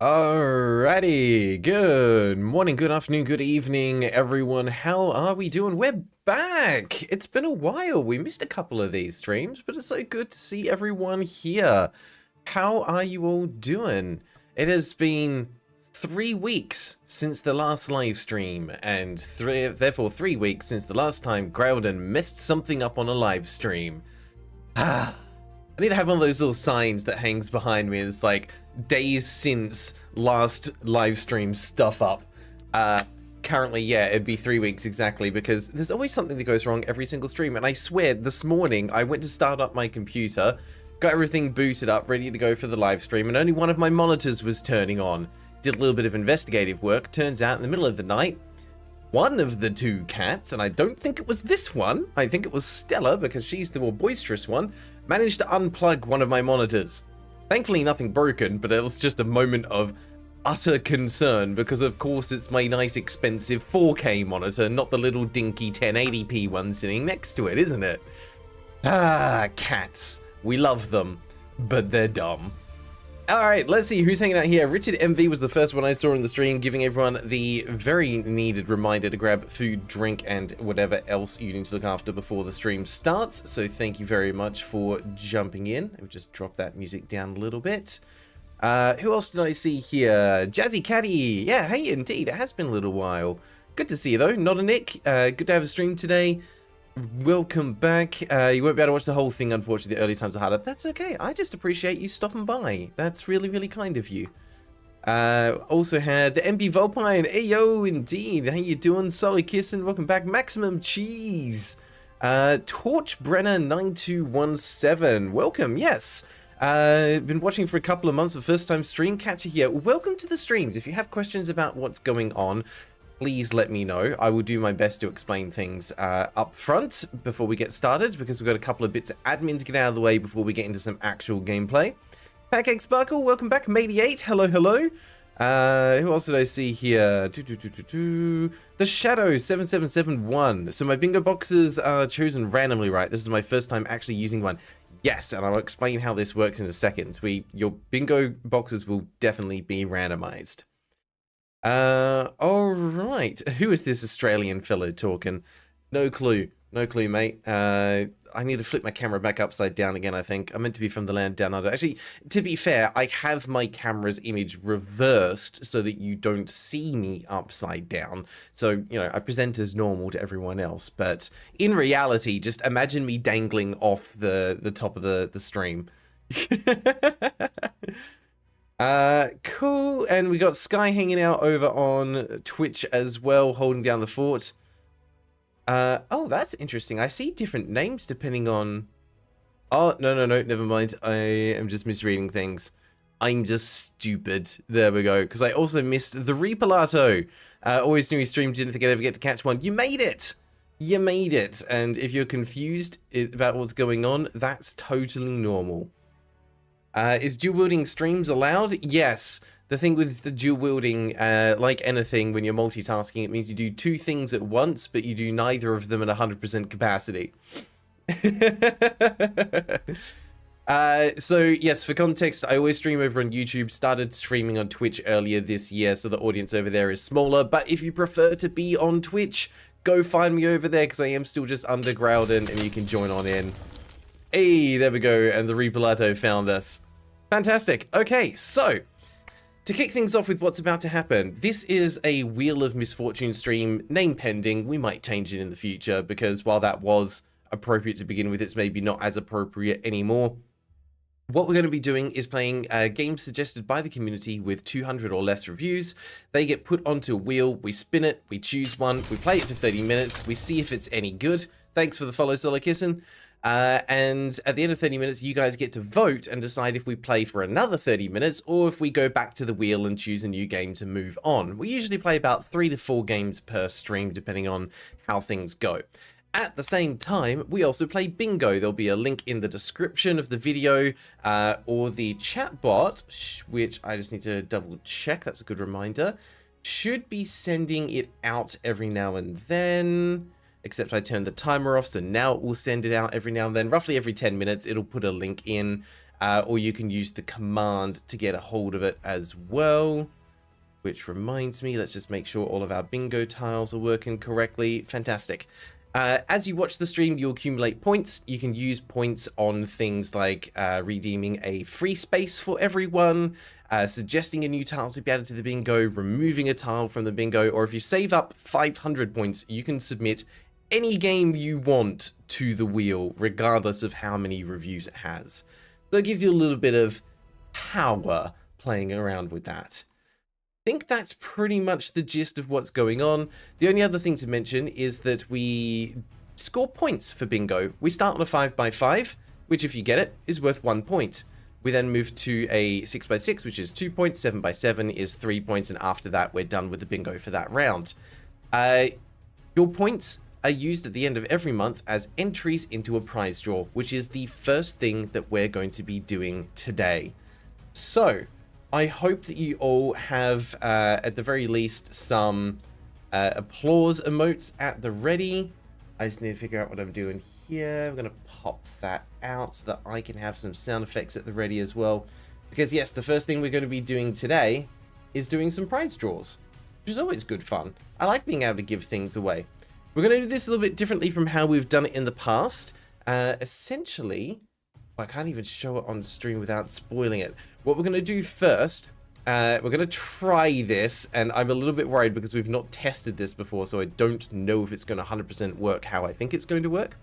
Alrighty, good morning, good afternoon, good evening, everyone. How are we doing? We're back. It's been a while. We missed a couple of these streams, but it's so good to see everyone here. How are you all doing? It has been 3 weeks since the last live stream, and therefore 3 weeks since the last time Graeldon messed something up on a live stream. I need to have one of those little signs that hangs behind me. It's like, days since last live stream stuff up. Currently, yeah, it'd be 3 weeks exactly, because there's always something that goes wrong every single stream. And I swear, this morning, I went to start up my computer, got everything booted up, ready to go for the live stream, and only one of my monitors was turning on. Did a little bit of investigative work. Turns out, in the middle of the night, one of the two cats, and I don't think it was this one, I think it was Stella, because she's the more boisterous one, managed to unplug one of my monitors. Thankfully nothing broken, but it was just a moment of utter concern, because of course it's my nice expensive 4K monitor, not the little dinky 1080p one sitting next to it, isn't it? Ah, cats. We love them, but they're dumb. Alright, let's see who's hanging out here. Richard MV was the first one I saw in the stream, giving everyone the very needed reminder to grab food, drink, and whatever else you need to look after before the stream starts. So thank you very much for jumping in. Let me just drop that music down a little bit. Who else did I see here? Jazzy Caddy. Yeah, hey, indeed. It has been a little while. Good to see you, though. Not a Nick. Good to have a stream today. Welcome back. You won't be able to watch the whole thing, unfortunately. The early times are harder. That's okay. I just appreciate you stopping by. That's really, really kind of you. Also had the MP Volpine. Hey, yo, indeed. How you doing? Solid kissing. Welcome back. Maximum Cheese. Torchbrenner9217. Welcome. Yes. Been watching for a couple of months. The first time stream catcher here. Welcome to the streams. If you have questions about what's going on, please let me know. I will do my best to explain things up front before we get started, because we've got a couple of bits of admin to get out of the way before we get into some actual gameplay. Pancake Sparkle, welcome back. Mate8, hello, hello. Who else did I see here? The Shadow 7771. So my bingo boxes are chosen randomly, right? This is my first time actually using one. Yes, and I'll explain how this works in a second. Your bingo boxes will definitely be randomized. All right. Who is this Australian fellow talking? No clue. No clue, mate. I need to flip my camera back upside down again, I think. I'm meant to be from the land down under. Actually, to be fair, I have my camera's image reversed so that you don't see me upside down. So, you know, I present as normal to everyone else. But in reality, just imagine me dangling off the top of the stream. Cool, and we got Sky hanging out over on Twitch as well, holding down the fort. Oh, that's interesting. I see different names depending on... Oh, no, never mind. I am just misreading things. I'm just stupid. There we go, because I also missed the Reapalato. Always knew he streamed, didn't think I'd ever get to catch one. You made it! You made it! And if you're confused about what's going on, that's totally normal. Is dual wielding streams allowed? Yes. The thing with the dual wielding, like anything, when you're multitasking, it means you do two things at once, but you do neither of them at 100% capacity. So yes, for context, I always stream over on YouTube, started streaming on Twitch earlier this year, so the audience over there is smaller, but if you prefer to be on Twitch, go find me over there, because I am still just under Graeldon, and you can join on in. Hey, there we go, and the Reapalato found us. Fantastic. Okay, so, to kick things off with what's about to happen, this is a Wheel of Misfortune stream, name pending. We might change it in the future, because while that was appropriate to begin with, it's maybe not as appropriate anymore. What we're going to be doing is playing games suggested by the community with 200 or less reviews. They get put onto a wheel, we spin it, we choose one, we play it for 30 minutes, we see if it's any good. Thanks for the follow, Solo Kissin'. And at the end of 30 minutes, you guys get to vote and decide if we play for another 30 minutes or if we go back to the wheel and choose a new game to move on. We usually play about 3 to 4 games per stream, depending on how things go. At the same time, we also play bingo. There'll be a link in the description of the video or the chat bot, which I just need to double check. That's a good reminder. Should be sending it out every now and then. Except I turned the timer off, so now it will send it out every now and then. Roughly every 10 minutes, it'll put a link in. or you can use the command to get a hold of it as well. Which reminds me, let's just make sure all of our bingo tiles are working correctly. Fantastic. As you watch the stream, you'll accumulate points. You can use points on things like redeeming a free space for everyone, suggesting a new tile to be added to the bingo, removing a tile from the bingo, or if you save up 500 points, you can submit any game you want to the wheel, regardless of how many reviews it has. So it gives you a little bit of power playing around with that. I think that's pretty much the gist of what's going on. The only other thing to mention is that we score points for bingo. We start on a 5x5, which if you get it, is worth 1 point. We then move to a 6x6, which is 2 points, 7x7 is 3 points, and after that, we're done with the bingo for that round. Your points are used at the end of every month as entries into a prize draw, which is the first thing that we're going to be doing today. So, I hope that you all have, at the very least, some applause emotes at the ready. I just need to figure out what I'm doing here. I'm going to pop that out so that I can have some sound effects at the ready as well. Because yes, the first thing we're going to be doing today is doing some prize draws, which is always good fun. I like being able to give things away. We're going to do this a little bit differently from how we've done it in the past. Essentially, I can't even show it on stream without spoiling it. What we're going to do first, we're going to try this, and I'm a little bit worried because we've not tested this before, so I don't know if it's going to 100% work how I think it's going to work.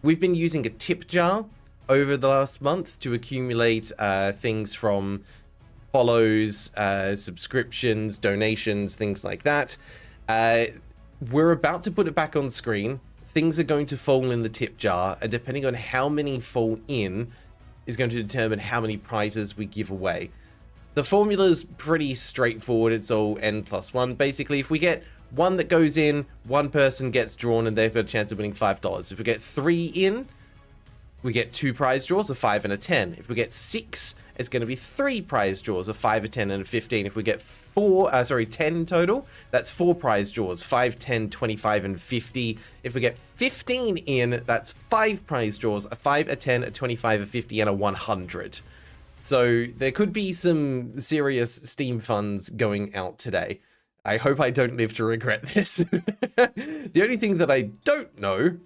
We've been using a tip jar over the last month to accumulate things from follows, subscriptions, donations, things like that. We're about to put it back on screen. Things are going to fall in the tip jar, and depending on how many fall in is going to determine how many prizes we give away. The formula is pretty straightforward. It's all n+1. Basically, if we get one that goes in, one person gets drawn and they've got a chance of winning $5. If we get 3 in, we get 2 prize draws, a 5 and a 10. If we get 6, it's going to be 3 prize draws, a 5, a 10, and a 15. If we get 10 total, that's 4 prize draws, 5, 10, 25, and 50. If we get 15 in, that's 5 prize draws, a 5, a 10, a 25, a 50, and a 100. So there could be some serious Steam funds going out today. I hope I don't live to regret this. The only thing that I don't know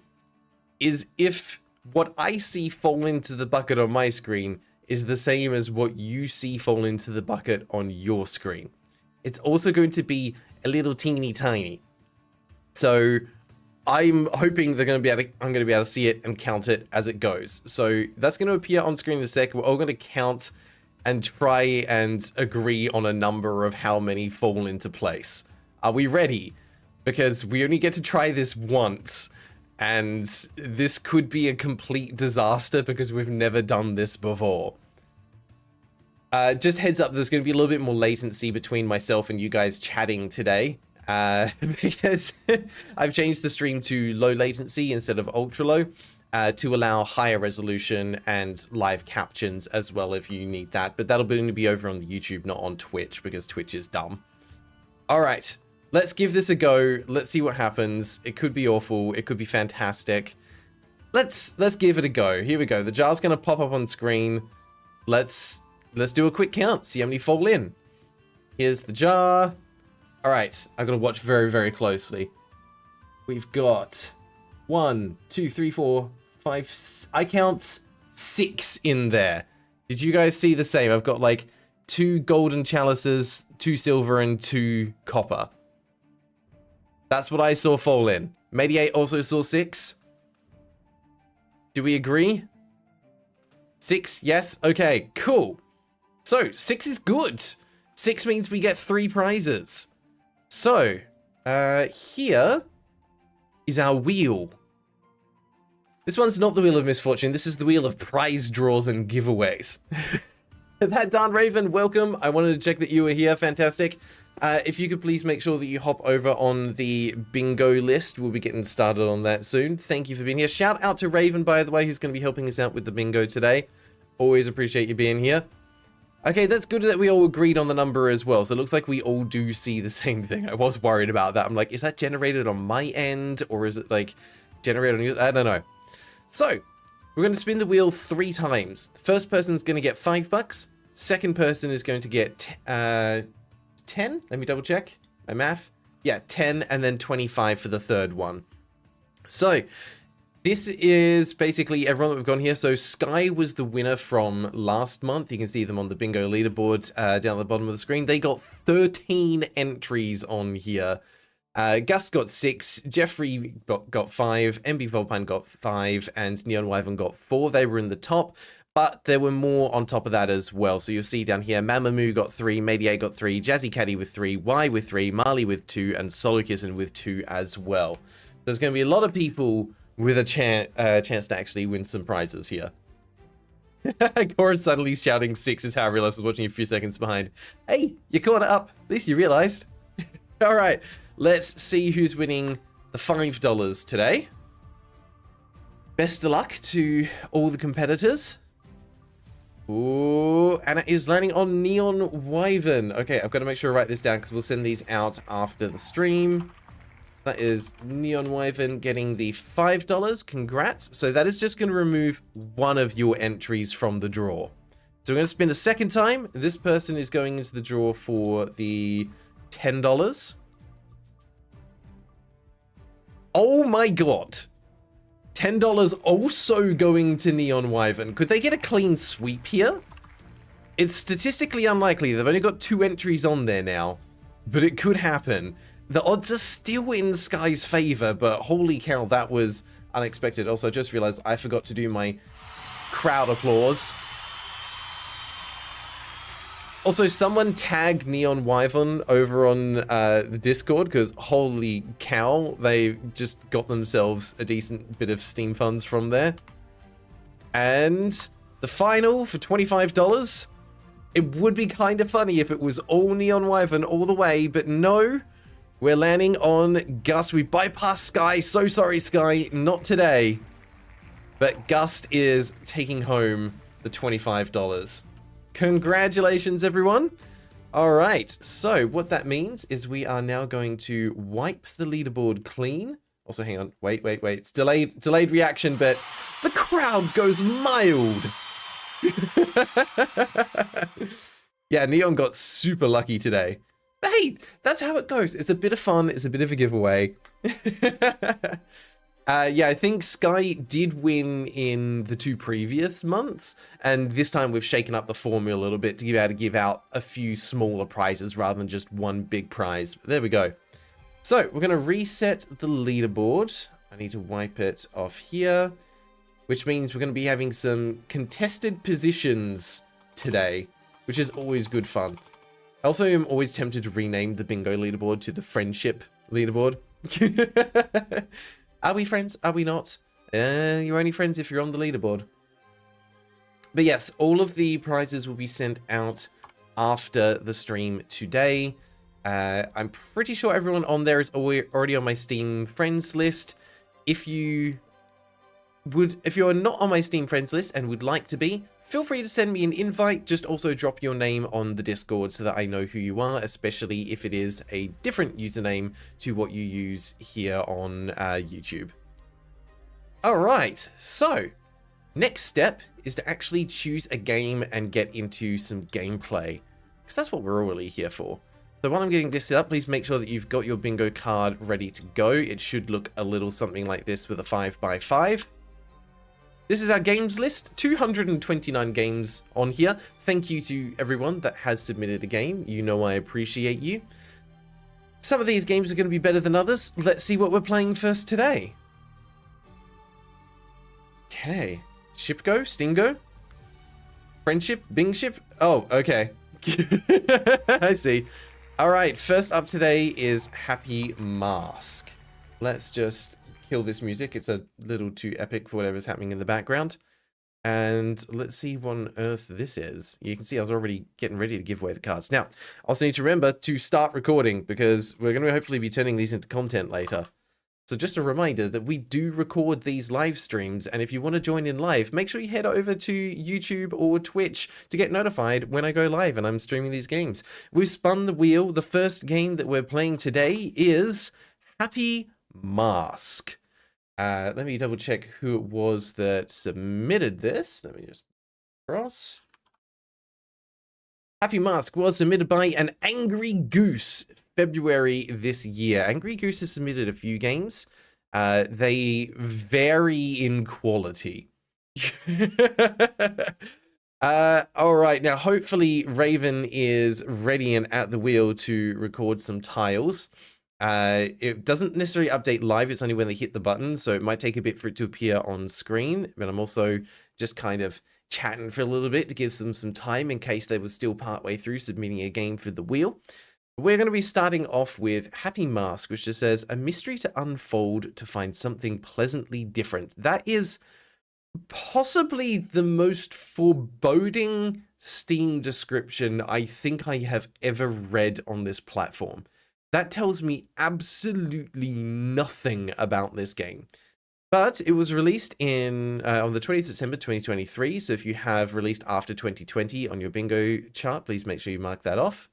is if what I see fall into the bucket on my screen is the same as what you see fall into the bucket on your screen. It's also going to be a little teeny tiny. So I'm hoping I'm going to be able to see it and count it as it goes. So that's going to appear on screen in a sec. We're all going to count and try and agree on a number of how many fall into place. Are we ready? Because we only get to try this once. And this could be a complete disaster because we've never done this before. Just heads up, there's going to be a little bit more latency between myself and you guys chatting today. Because I've changed the stream to low latency instead of ultra low to allow higher resolution and live captions as well if you need that. But that'll only be over on the YouTube, not on Twitch, because Twitch is dumb. All right. Let's give this a go. Let's see what happens. It could be awful. It could be fantastic. Let's give it a go. Here we go. The jar's going to pop up on screen. Let's do a quick count. See how many fall in. Here's the jar. All right. I've got to watch very, very closely. We've got 1, 2, 3, 4, 5. I count 6 in there. Did you guys see the same? I've got like 2 golden chalices, 2 silver, and 2 copper. That's what I saw fall in. Mediate also saw 6. Do we agree? 6, yes? Okay, cool. So, 6 is good. 6 means we get 3 prizes. So, here is our wheel. This one's not the Wheel of Misfortune. This is the Wheel of Prize Draws and Giveaways. That darn Raven, welcome. I wanted to check that you were here. Fantastic. If you could please make sure that you hop over on the bingo list. We'll be getting started on that soon. Thank you for being here. Shout out to Raven, by the way, who's going to be helping us out with the bingo today. Always appreciate you being here. Okay, that's good that we all agreed on the number as well. So it looks like we all do see the same thing. I was worried about that. I'm like, is that generated on my end? Or is it like generated on you? I don't know. So We're going to spin the wheel 3 times. The first person's going to get $5. Second person is going to get 10. Let me double check my math. Yeah, 10 and then 25 for the third one. So this is basically everyone that we've gone here. So Sky was the winner from last month. You can see them on the bingo leaderboard down at the bottom of the screen. They got 13 entries on here. Gus got 6, Jeffrey got 5, MB Volpine got 5, and Neon Wyvern got 4. They were in the top, but there were more on top of that as well. So you'll see down here, Mamamoo got 3, Madier got 3, Jazzy Caddy with 3, Y with 3, Marley with 2, and Solokissin with 2 as well. There's going to be a lot of people with a chance to actually win some prizes here. Cora suddenly shouting 6 is how I realized I was watching a few seconds behind. Hey, you caught it up. At least you realized. All right. Let's see who's winning the $5 today. Best of luck to all the competitors. Ooh, and it is landing on Neon Wyvern. Okay, I've got to make sure I write this down because we'll send these out after the stream. That is Neon Wyvern getting the $5. Congrats. So that is just going to remove one of your entries from the draw. So we're going to spin a second time. This person is going into the draw for the $10. Oh my god. $10 also going to Neon Wyvern. Could they get a clean sweep here? It's statistically unlikely. They've only got 2 entries on there now. But it could happen. The odds are still in Sky's favor, but holy cow, that was unexpected. Also, I just realized I forgot to do my crowd applause. Also, someone tagged Neon Wyvern over on the Discord, because holy cow, they just got themselves a decent bit of Steam funds from there. And the final for $25. It would be kind of funny if it was all Neon Wyvern all the way, but no. We're landing on Gus. We bypassed Sky. So sorry, Sky. Not today. But Gus is taking home the $25. Congratulations, everyone. All right. So what that means is we are now going to wipe the leaderboard clean. Also, hang on. Wait. It's delayed reaction, but the crowd goes mild. Yeah, Neon got super lucky today. But hey, that's how it goes. It's a bit of fun. It's a bit of a giveaway. Yeah, I think Sky did win in the 2 previous months. And this time we've shaken up the formula a little bit to be able to give out a few smaller prizes rather than just one big prize. But there we go. So we're going to reset the leaderboard. I need to wipe it off here, which means we're going to be having some contested positions today, which is always good fun. I also am always tempted to rename the bingo leaderboard to the friendship leaderboard. Are we friends? Are we not? You're only friends if you're on the leaderboard. But yes, all of the prizes will be sent out after the stream today. I'm pretty sure everyone on there is already on my Steam friends list. If you're not on my Steam friends list and would like to be, feel free to send me an invite. Just also drop your name on the Discord so that I know who you are, especially if it is a different username to what you use here on YouTube. All right, so next step is to actually choose a game and get into some gameplay, because that's what we're really here for. So while I'm getting this set up, please make sure that you've got your bingo card ready to go. It should look a little something like this with a 5x5. This is our games list, 229 games on here. Thank you to everyone that has submitted a game. You know I appreciate you. Some of these games are going to be better than others. Let's see what we're playing first today. Okay. Shipgo? Stingo? Friendship? Bingship? Oh, okay. I see. Alright, first up today is Happy Mask. Let's just kill this music. It's a little too epic for whatever's happening in the background. And let's see what on earth this is. You can see I was already getting ready to give away the cards. Now, I also need to remember to start recording because we're going to hopefully be turning these into content later. So just a reminder that we do record these live streams, and if you want to join in live, make sure you head over to YouTube or Twitch to get notified when I go live and I'm streaming these games. We've spun the wheel. The first game that we're playing today is Happy Mask. Let me double check who it was that submitted this. Let me just cross. Happy Mask was submitted by an Angry Goose, February this year. Angry Goose has submitted a few games. They vary in quality. All right, now hopefully Raven is ready and at the wheel to record some tiles. It doesn't necessarily update live, it's only when they hit the button, so it might take a bit for it to appear on screen, but I'm also just kind of chatting for a little bit to give them some time in case they were still partway through submitting a game for the wheel. We're going to be starting off with Happy Mask, which just says, a mystery to unfold to find something pleasantly different. That is possibly the most foreboding Steam description I think I have ever read on this platform. That tells me absolutely nothing about this game. But it was released in on the 20th of December 2023, so if you have released after 2020 on your bingo chart, please make sure you mark that off.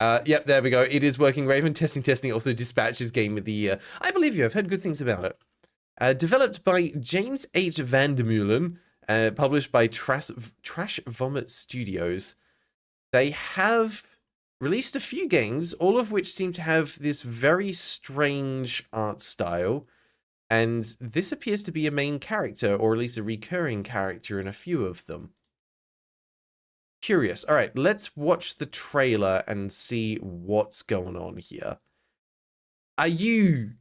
Yep, there we go. It is working, Raven. Testing. Also dispatches Game of the Year. I believe you. I've heard good things about it. Developed by James H. Vandermeulen, published by Trash Vomit Studios. They have released a few games, all of which seem to have this very strange art style. And this appears to be a main character, or at least a recurring character in a few of them. Curious. All right, let's watch the trailer and see what's going on here. Are you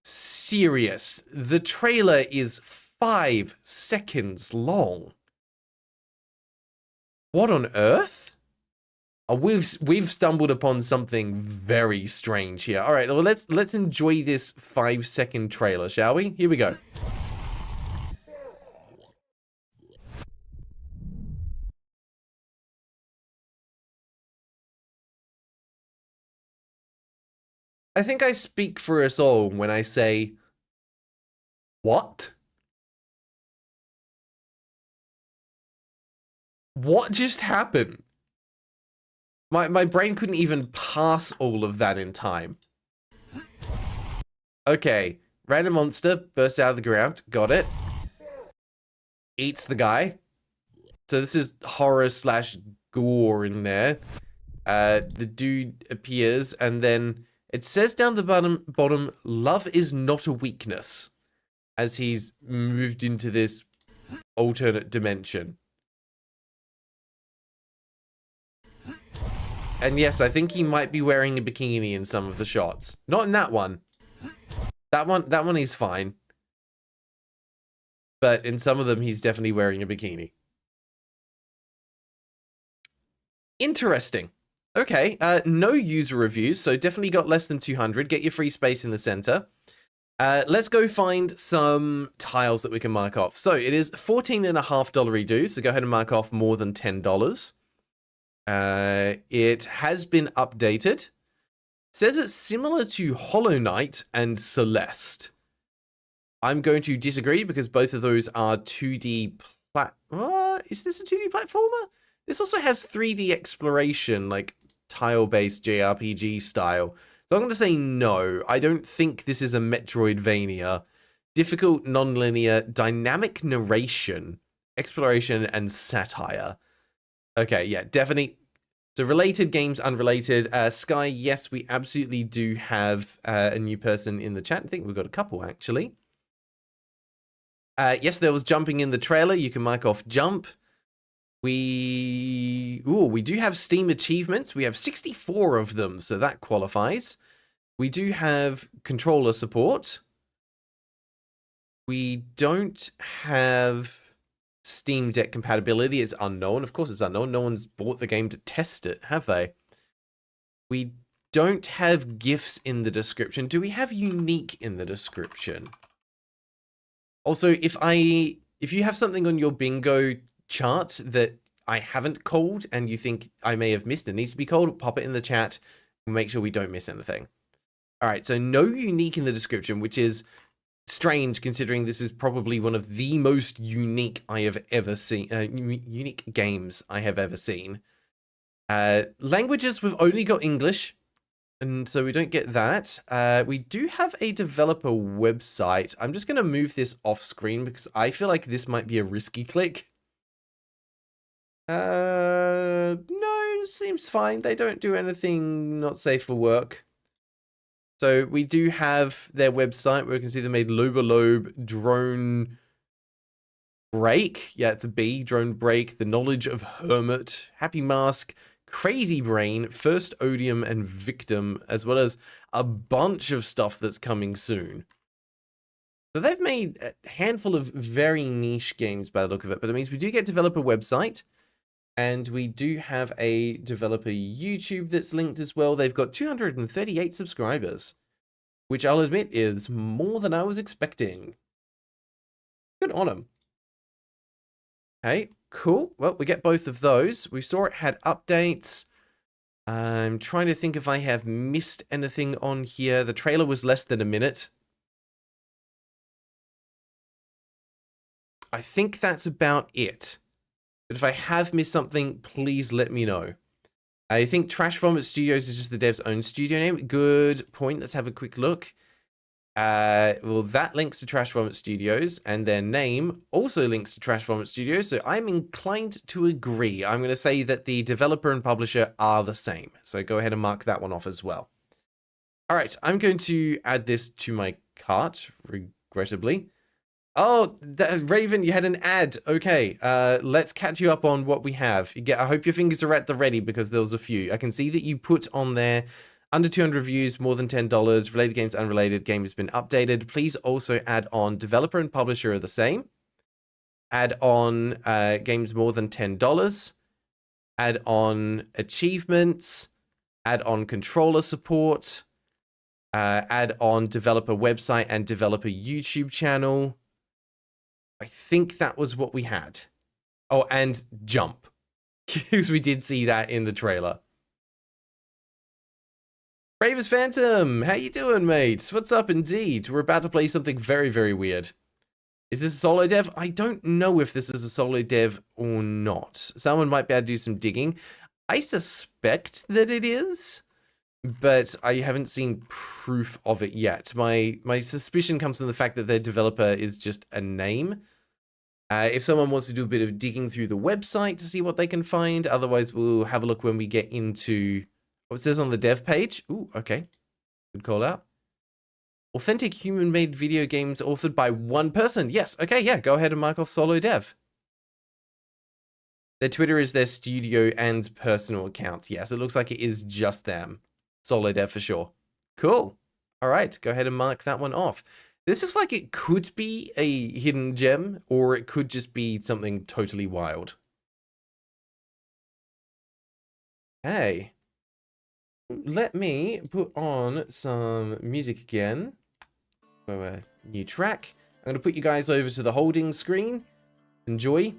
serious? The trailer is 5 seconds long. What on earth? Oh, we've stumbled upon something very strange here. All right, well, let's enjoy this 5-second trailer, shall we? Here we go. I think I speak for us all when I say, what? What just happened? My brain couldn't even pass all of that in time. Okay, random monster bursts out of the ground. Got it. Eats the guy. So this is horror / gore in there. The dude appears, and then it says down the bottom, love is not a weakness, as he's moved into this alternate dimension. And yes, I think he might be wearing a bikini in some of the shots. Not in that one. That one is fine. But in some of them, he's definitely wearing a bikini. Interesting. Okay, no user reviews, so definitely got less than 200. Get your free space in the center. Let's go find some tiles that we can mark off. So it is $14.50 due, so go ahead and mark off more than $10. It has been updated. It says it's similar to Hollow Knight and Celeste. I'm going to disagree because both of those are 2D is this a 2D platformer? This also has 3D exploration, like tile-based JRPG style. So I'm going to say no. I don't think this is a Metroidvania. Difficult, non-linear, dynamic narration, exploration, and satire. Okay, yeah, definitely. So related games, unrelated. Sky, yes, we absolutely do have a new person in the chat. I think we've got a couple, actually. Yes, there was jumping in the trailer. You can mark off jump. We do have Steam achievements. We have 64 of them, so that qualifies. We do have controller support. We don't have Steam Deck compatibility. Is unknown. Of course it's unknown. No one's bought the game to test it, have they? We don't have GIFs in the description. Do we have unique in the description? Also, if you have something on your bingo chart that I haven't called and you think I may have missed, it needs to be called, pop it in the chat and make sure we don't miss anything. All right, so no unique in the description, which is strange considering this is probably one of the most unique I have ever seen, unique games I have ever seen. Languages, we've only got English. And so we don't get that. We do have a developer website. I'm just going to move this off screen because I feel like this might be a risky click. No, seems fine. They don't do anything not safe for work. So we do have their website where you can see they made Lobe Drone Break. Yeah, it's a B. Drone Break, The Knowledge of Hermit, Happy Mask, Crazy Brain, First Odium, and Victim, as well as a bunch of stuff that's coming soon. So they've made a handful of very niche games by the look of it, but it means we do get developer website, and we do have a developer YouTube that's linked as well. They've got 238 subscribers, which I'll admit is more than I was expecting. Good on them. Okay, cool. Well, we get both of those. We saw it had updates. I'm trying to think if I have missed anything on here. The trailer was less than a minute. I think that's about it. But if I have missed something, please let me know. I think Trash Vomit Studios is just the dev's own studio name. Good point. Let's have a quick look. Well, that links to Trash Vomit Studios, and their name also links to Trash Vomit Studios, so I'm inclined to agree. I'm going to say that the developer and publisher are the same, so go ahead and mark that one off as well. All right, I'm going to add this to my cart, regrettably. Oh, Raven, you had an ad. Okay, let's catch you up on what we have. I hope your fingers are at the ready because there was a few. I can see that you put on there under 200 reviews, more than $10, related games, unrelated, game has been updated. Please also add on developer and publisher are the same. Add on games more than $10. Add on achievements. Add on controller support. Add on developer website and developer YouTube channel. I think that was what we had. Oh, and jump. Because we did see that in the trailer. Bravest Phantom, how you doing, mate? What's up, indeed? We're about to play something very, very weird. Is this a solo dev? I don't know if this is a solo dev or not. Someone might be able to do some digging. I suspect that it is, but I haven't seen proof of it yet. My suspicion comes from the fact that their developer is just a name. If someone wants to do a bit of digging through the website to see what they can find, otherwise we'll have a look when we get into what it says on the dev page. Ooh, okay. Good call out. Authentic human-made video games authored by one person. Yes, okay, yeah, go ahead and mark off solo dev. Their Twitter is their studio and personal account. Yes, it looks like it is just them. Solo dev for sure. Cool. All right, go ahead and mark that one off. This looks like it could be a hidden gem, or it could just be something totally wild. Hey. Let me put on some music again. So a new track. I'm going to put you guys over to the holding screen. Enjoy.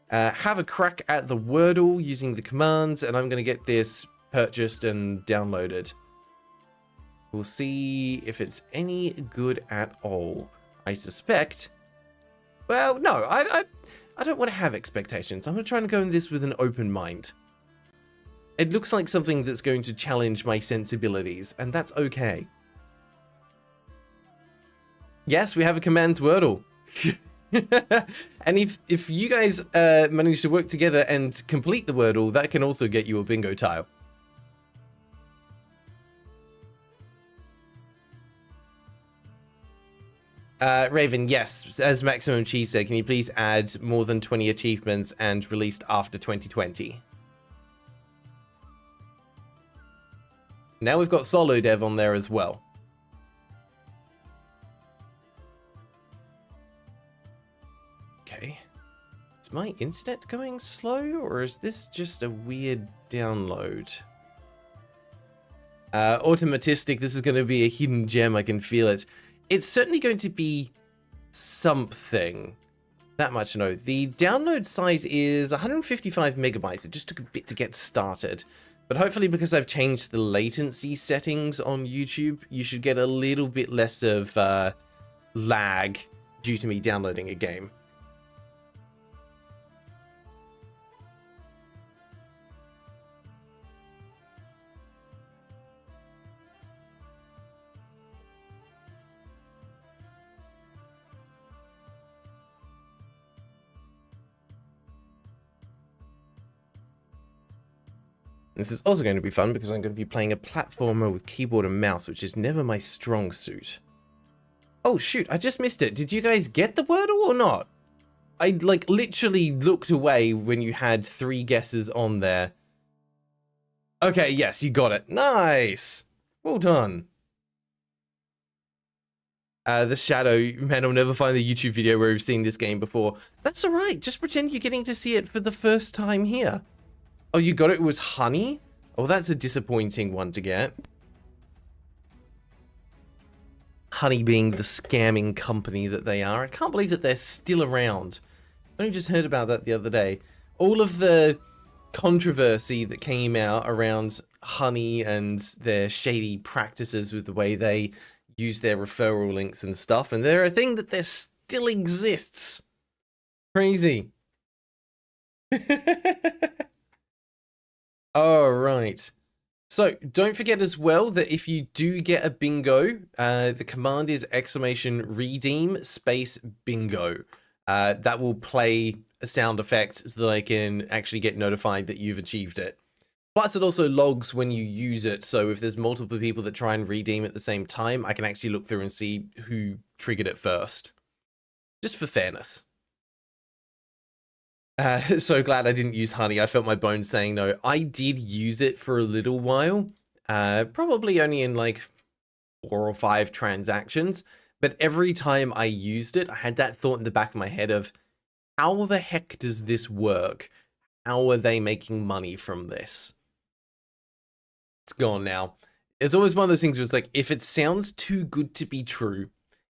Have a crack at the Wordle using the commands, and I'm going to get this purchased and downloaded. We'll see if it's any good at all. I suspect. Well, no, I don't want to have expectations. I'm going to try and go in this with an open mind. It looks like something that's going to challenge my sensibilities, and that's okay. Yes, we have a commands Wordle. And if you guys manage to work together and complete the Wordle, that can also get you a bingo tile. Raven, yes, as Maximum Cheese said, can you please add more than 20 achievements and released after 2020? Now we've got solo dev on there as well. Okay. Is my internet going slow, or is this just a weird download? Automatistic, this is going to be a hidden gem, I can feel it. It's certainly going to be something. That much I know. The download size is 155 megabytes. It just took a bit to get started. But hopefully, because I've changed the latency settings on YouTube, you should get a little bit less of lag due to me downloading a game. This is also going to be fun because I'm going to be playing a platformer with keyboard and mouse, which is never my strong suit. Oh shoot, I just missed it. Did you guys get the Wordle or not? I like literally looked away when you had 3 guesses on there. Okay, yes, you got it. Nice. Well done. The Shadow, man, I'll never find the YouTube video where we've seen this game before. That's alright, just pretend you're getting to see it for the first time here. Oh, you got it? It was Honey? Oh, that's a disappointing one to get. Honey being the scamming company that they are. I can't believe that they're still around. I only just heard about that the other day. All of the controversy that came out around Honey and their shady practices with the way they use their referral links and stuff, and they're a thing that there still exists. Crazy. All right. So don't forget as well that if you do get a bingo, the command is !redeem space bingo. That will play a sound effect so that I can actually get notified that you've achieved it. Plus, it also logs when you use it, so if there's multiple people that try and redeem at the same time, I can actually look through and see who triggered it first. Just for fairness. So glad I didn't use Honey. I felt my bones saying no. I did use it for a little while. Probably only in like 4 or 5 transactions. But every time I used it, I had that thought in the back of my head of, how the heck does this work? How are they making money from this? It's gone now. It's always one of those things where it's like, if it sounds too good to be true,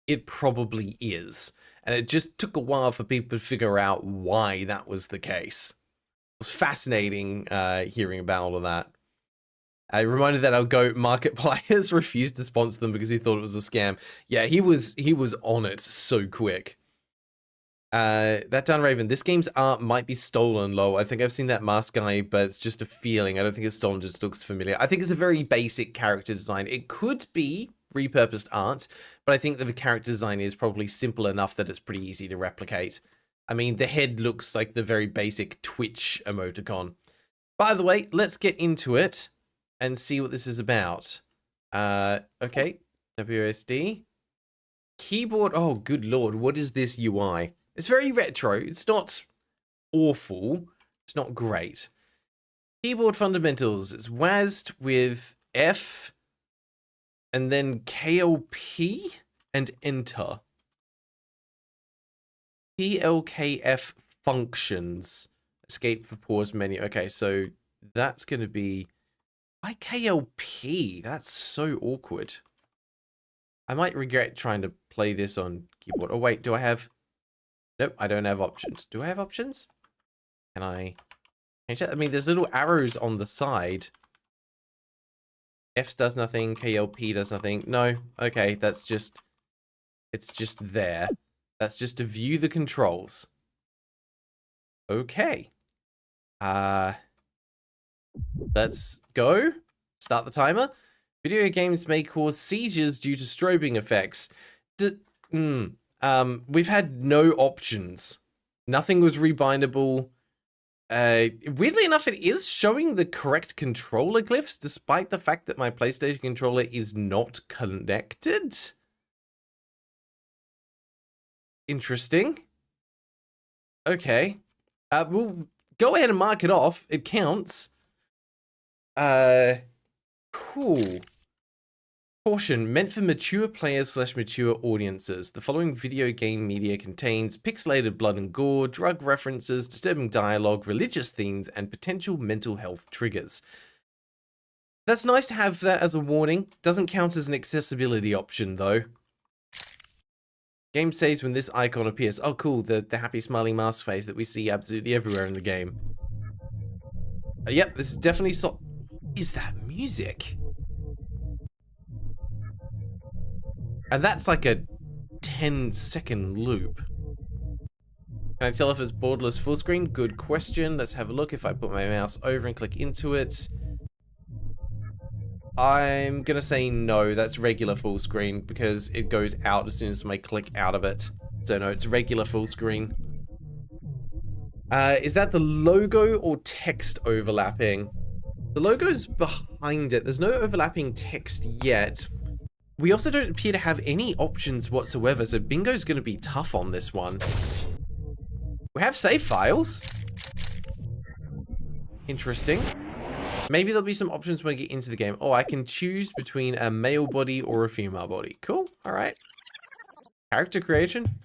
it probably is. And it just took a while for people to figure out why that was the case. It was fascinating hearing about all of that. I reminded that our GOAT Markiplier refused to sponsor them because he thought it was a scam. Yeah, he was on it so quick. That Dan Raven, this game's art might be stolen, lol. I think I've seen that mask guy, but it's just a feeling. I don't think it's stolen, just looks familiar. I think it's a very basic character design. It could be repurposed art, but I think that the character design is probably simple enough that it's pretty easy to replicate. I mean, the head looks like the very basic Twitch emoticon. By the way, let's get into it and see what this is about. Okay, WSD. Keyboard, oh good lord, what is this UI? It's very retro. It's not awful. It's not great. Keyboard fundamentals. It's WASD with F and then KLP and enter. PLKF functions. Escape for pause menu. Okay, so that's going to be... Why KLP? That's so awkward. I might regret trying to play this on keyboard. Oh wait, do I have... Nope, I don't have options. Do I have options? Can I change that? I mean, there's little arrows on the side. F does nothing, KLP does nothing. No, okay, that's just... It's just there. That's just to view the controls. Okay. Let's go. Start the timer. Video games may cause seizures due to strobing effects. We've had no options. Nothing was rebindable. Weirdly enough, it is showing the correct controller glyphs, despite the fact that my PlayStation controller is not connected. Interesting. Okay. We'll go ahead and mark it off. It counts. Cool. Caution, meant for mature players / mature audiences. The following video game media contains pixelated blood and gore, drug references, disturbing dialogue, religious themes, and potential mental health triggers. That's nice to have that as a warning. Doesn't count as an accessibility option, though. Game saves when this icon appears. Oh, cool, the happy smiling mask face that we see absolutely everywhere in the game. Yep, this is definitely what is that music? And that's like a 10-second loop. Can I tell if it's borderless full screen? Good question. Let's have a look. If I put my mouse over and click into it, I'm gonna say no, that's regular full screen because it goes out as soon as I click out of it. So no, it's regular full screen. Is that the logo or text overlapping? The logo's behind it. There's no overlapping text yet. We also don't appear to have any options whatsoever, so bingo's going to be tough on this one. We have save files. Interesting. Maybe there'll be some options when I get into the game. Oh, I can choose between a male body or a female body. Cool. All right. Character creation.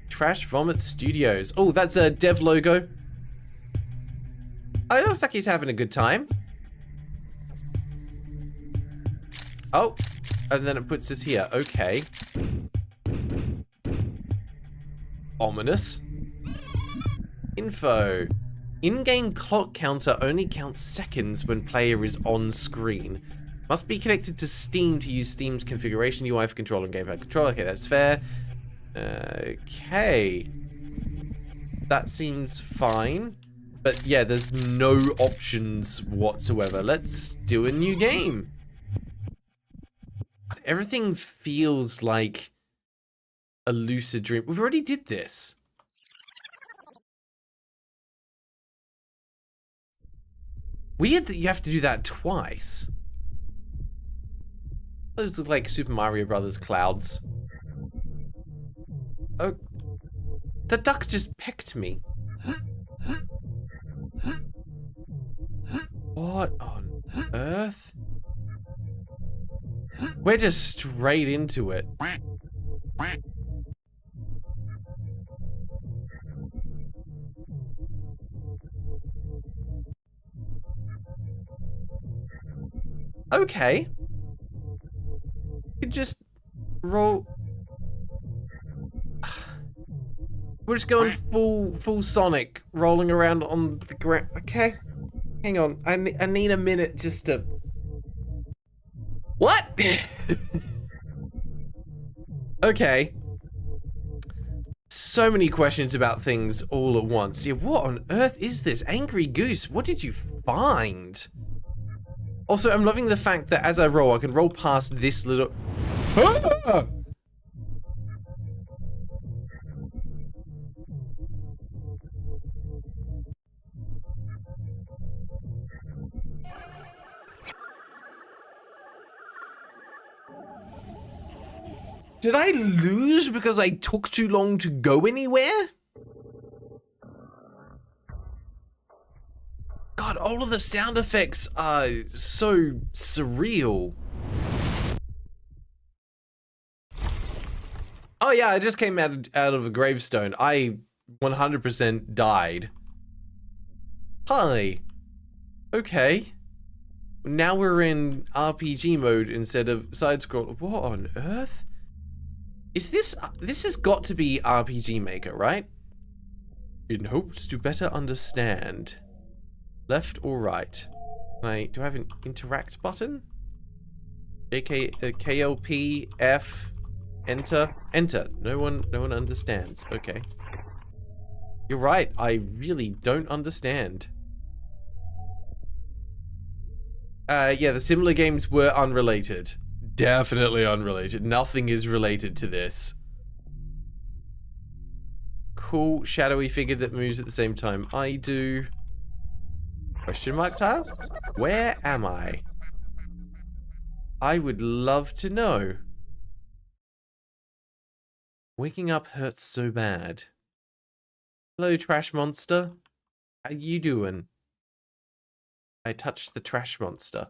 Trash Vomit Studios. Oh, that's a dev logo. Oh, it looks like he's having a good time. Oh, and then it puts us here. Okay. Ominous. Info. In-game clock counter only counts seconds when player is on screen. Must be connected to Steam to use Steam's configuration UI for control and gamepad control. Okay, that's fair. Okay. That seems fine. But yeah, there's no options whatsoever. Let's do a new game. Everything feels like a lucid dream. We already did this. Weird that you have to do that twice. Those look like Super Mario Brothers clouds. Oh, the duck just pecked me. What on earth? We're just straight into it. Okay. You just roll. We're just going full Sonic, rolling around on the ground. Okay, hang on. I need a minute just to. What? Okay. So many questions about things all at once. Yeah, what on earth is this? Angry Goose, what did you find? Also, I'm loving the fact that as I roll, I can roll past this little... Ah! Did I lose because I took too long to go anywhere? God, all of the sound effects are so surreal. Oh yeah, I just came out of a gravestone. I 100% died. Hi. Okay. Now we're in RPG mode instead of side scroll. What on earth? Is this has got to be RPG Maker, right? In hopes to better understand. Left or right? Do I have an interact button? KLP, F, enter, enter. No one understands. Okay. You're right, I really don't understand. Yeah, the similar games were unrelated. Definitely unrelated. Nothing is related to this. Cool, shadowy figure that moves at the same time I do. Question mark tile? Where am I? I would love to know. Waking up hurts so bad. Hello, trash monster. How you doing? I touched the trash monster.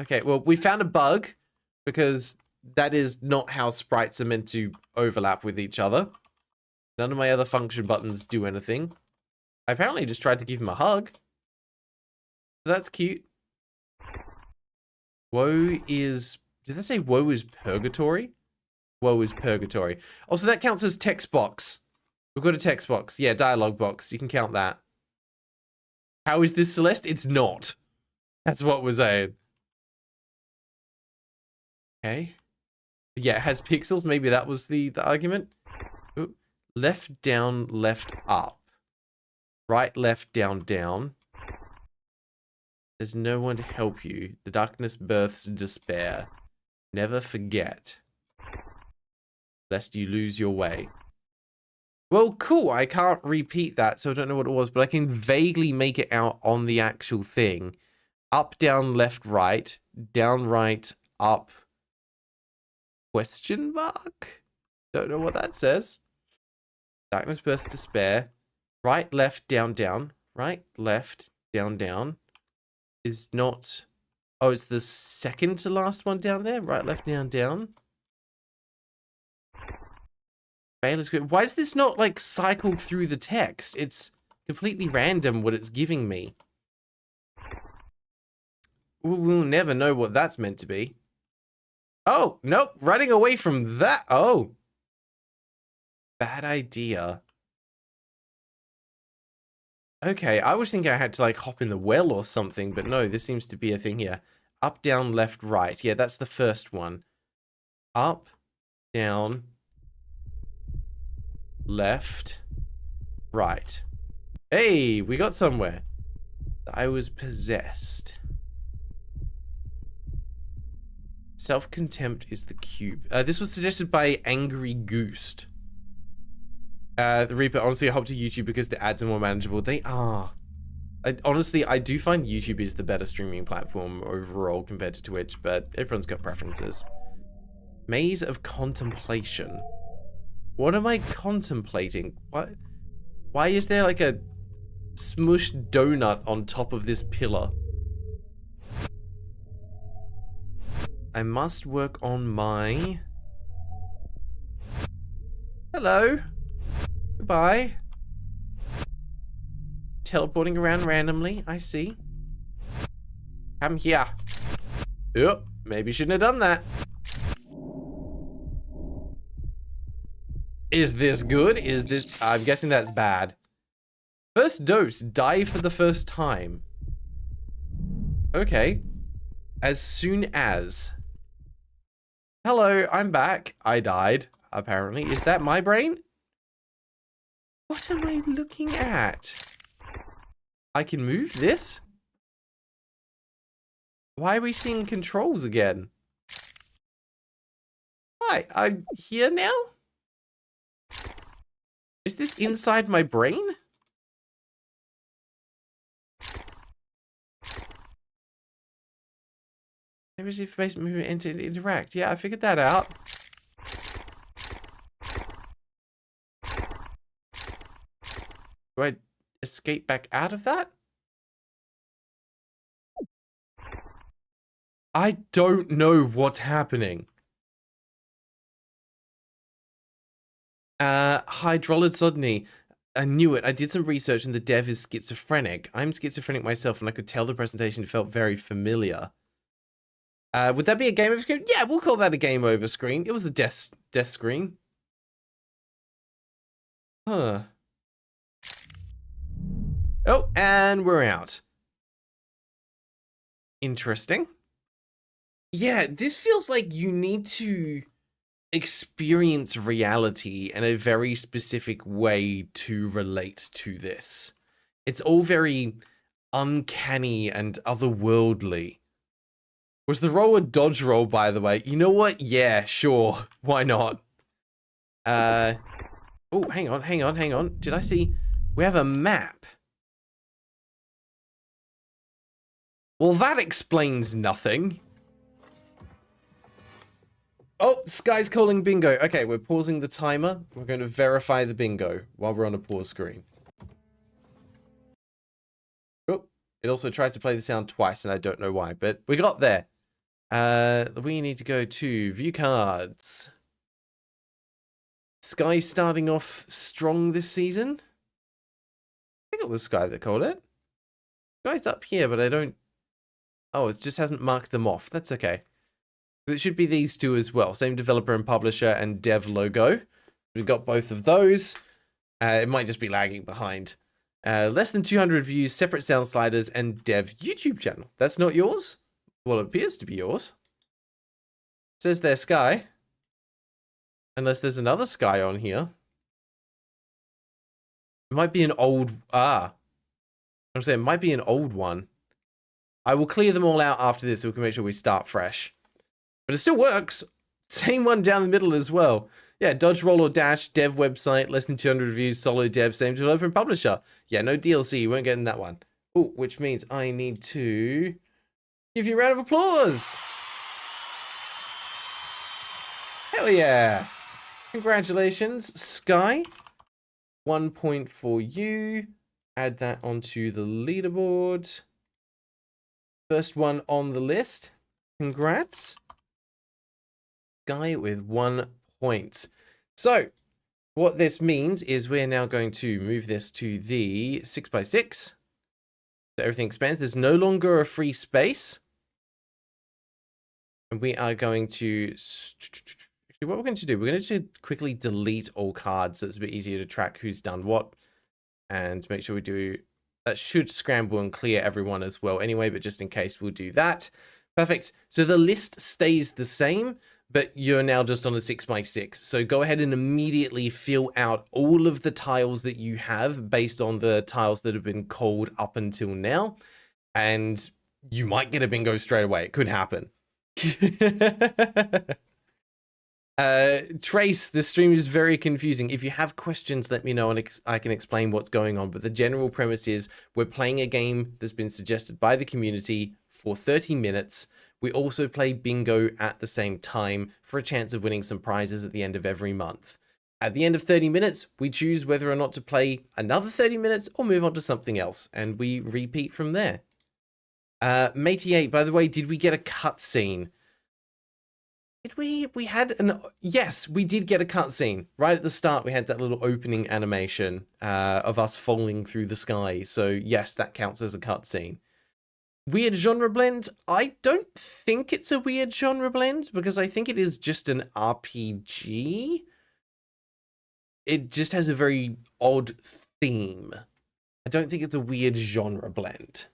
Okay, well, we found a bug because that is not how sprites are meant to overlap with each other. None of my other function buttons do anything. I apparently just tried to give him a hug. That's cute. Woe is... Did they say woe is purgatory? Woe is purgatory. Also, that counts as text box. We've got a text box. Yeah, dialogue box. You can count that. How is this Celeste? It's not. That's what we're saying. Okay. Yeah, it has pixels. Maybe that was the argument. Ooh. Left, down, left, up. Right, left, down, down. There's no one to help you. The darkness births despair. Never forget, lest you lose your way. Well, cool. I can't repeat that, so I don't know what it was, but I can vaguely make it out on the actual thing. Up, down, left, right. Down, right, up. Question mark? Don't know what that says. Darkness, birth, despair. Right, left, down, down. Right, left, down, down. Is not... Oh, it's the second to last one down there? Right, left, down, down. Baylor's good. Why does this not, like, cycle through the text? It's completely random what it's giving me. We'll never know what that's meant to be. Oh, nope. Running away from that. Oh. Bad idea. Okay, I was thinking I had to, like, hop in the well or something, but no, this seems to be a thing here. Up, down, left, right. Yeah, that's the first one. Up, down, left, right. Hey, we got somewhere. I was possessed. Self-contempt is the cube. This was suggested by Angry Goose. The Reaper, honestly, I hope to YouTube because the ads are more manageable. They are. Honestly, I do find YouTube is the better streaming platform overall compared to Twitch, but everyone's got preferences. Maze of Contemplation. What am I contemplating? What? Why is there like a smushed donut on top of this pillar? I must work on my... Hello. Goodbye. Teleporting around randomly, I see. Come here. Oh, maybe shouldn't have done that. Is this good? Is this... I'm guessing that's bad. First dose, die for the first time. Okay. As soon as... Hello, I'm back. I died, apparently. Is that my brain? What am I looking at? I can move this? Why are we seeing controls again? Hi, I'm here now? Is this inside my brain? There is information movement and interact. Yeah, I figured that out. Do I escape back out of that? I don't know what's happening. Hydrolysodny. I knew it. I did some research and the dev is schizophrenic. I'm schizophrenic myself and I could tell the presentation felt very familiar. Would that be a game over screen? Yeah, we'll call that a game over screen. It was a death screen. Huh. Oh, and we're out. Interesting. Yeah, this feels like you need to experience reality in a very specific way to relate to this. It's all very uncanny and otherworldly. Was the roll a dodge roll, by the way? You know what? Yeah, sure. Why not? Oh, hang on. Did I see? We have a map. Well, that explains nothing. Oh, Sky's calling bingo. Okay, we're pausing the timer. We're going to verify the bingo while we're on a pause screen. Oh, it also tried to play the sound twice, and I don't know why, but we got there. We need to go to view cards. Sky starting off strong this season. I think it was Sky that called it. Sky's up here, but I don't... Oh, it just hasn't marked them off. That's okay. It should be these two as well. Same developer and publisher and dev logo. We've got both of those. It might just be lagging behind. Less than 200 views, separate sound sliders, and dev YouTube channel. That's not yours? Well, it appears to be yours. It says there, Sky. Unless there's another Sky on here. It might be an old... I'm saying it might be an old one. I will clear them all out after this so we can make sure we start fresh. But it still works. Same one down the middle as well. Yeah, dodge, roll, or dash, dev website, less than 200 reviews, solo dev, same developer and publisher. Yeah, no DLC, you won't get in that one. Oh, which means I need to give you a round of applause. Hell yeah. Congratulations, Sky. 1 point for you. Add that onto the leaderboard. First one on the list. Congrats. Sky with 1 point. So, what this means is we're now going to move this to the 6x6. So everything expands. There's no longer a free space. And we are going to... What we're going to do, we're going to quickly delete all cards so it's a bit easier to track who's done what. And make sure we do... That should scramble and clear everyone as well anyway, but just in case, we'll do that. Perfect. So the list stays the same, but you're now just on a 6x6. So go ahead and immediately fill out all of the tiles that you have based on the tiles that have been called up until now. And you might get a bingo straight away. It could happen. Trace, this stream is very confusing. If you have questions, let me know and I can explain what's going on. But the general premise is we're playing a game that's been suggested by the community for 30 minutes. We also play bingo at the same time for a chance of winning some prizes at the end of every month. At the end of 30 minutes, we choose whether or not to play another 30 minutes or move on to something else. And we repeat from there. Matey8, by the way, did we get a cutscene? Did we had an... Yes, we did get a cutscene. Right at the start, we had that little opening animation of us falling through the sky. So yes, that counts as a cutscene. Weird genre blend? I don't think it's a weird genre blend because I think it is just an RPG. It just has a very odd theme. I don't think it's a weird genre blend.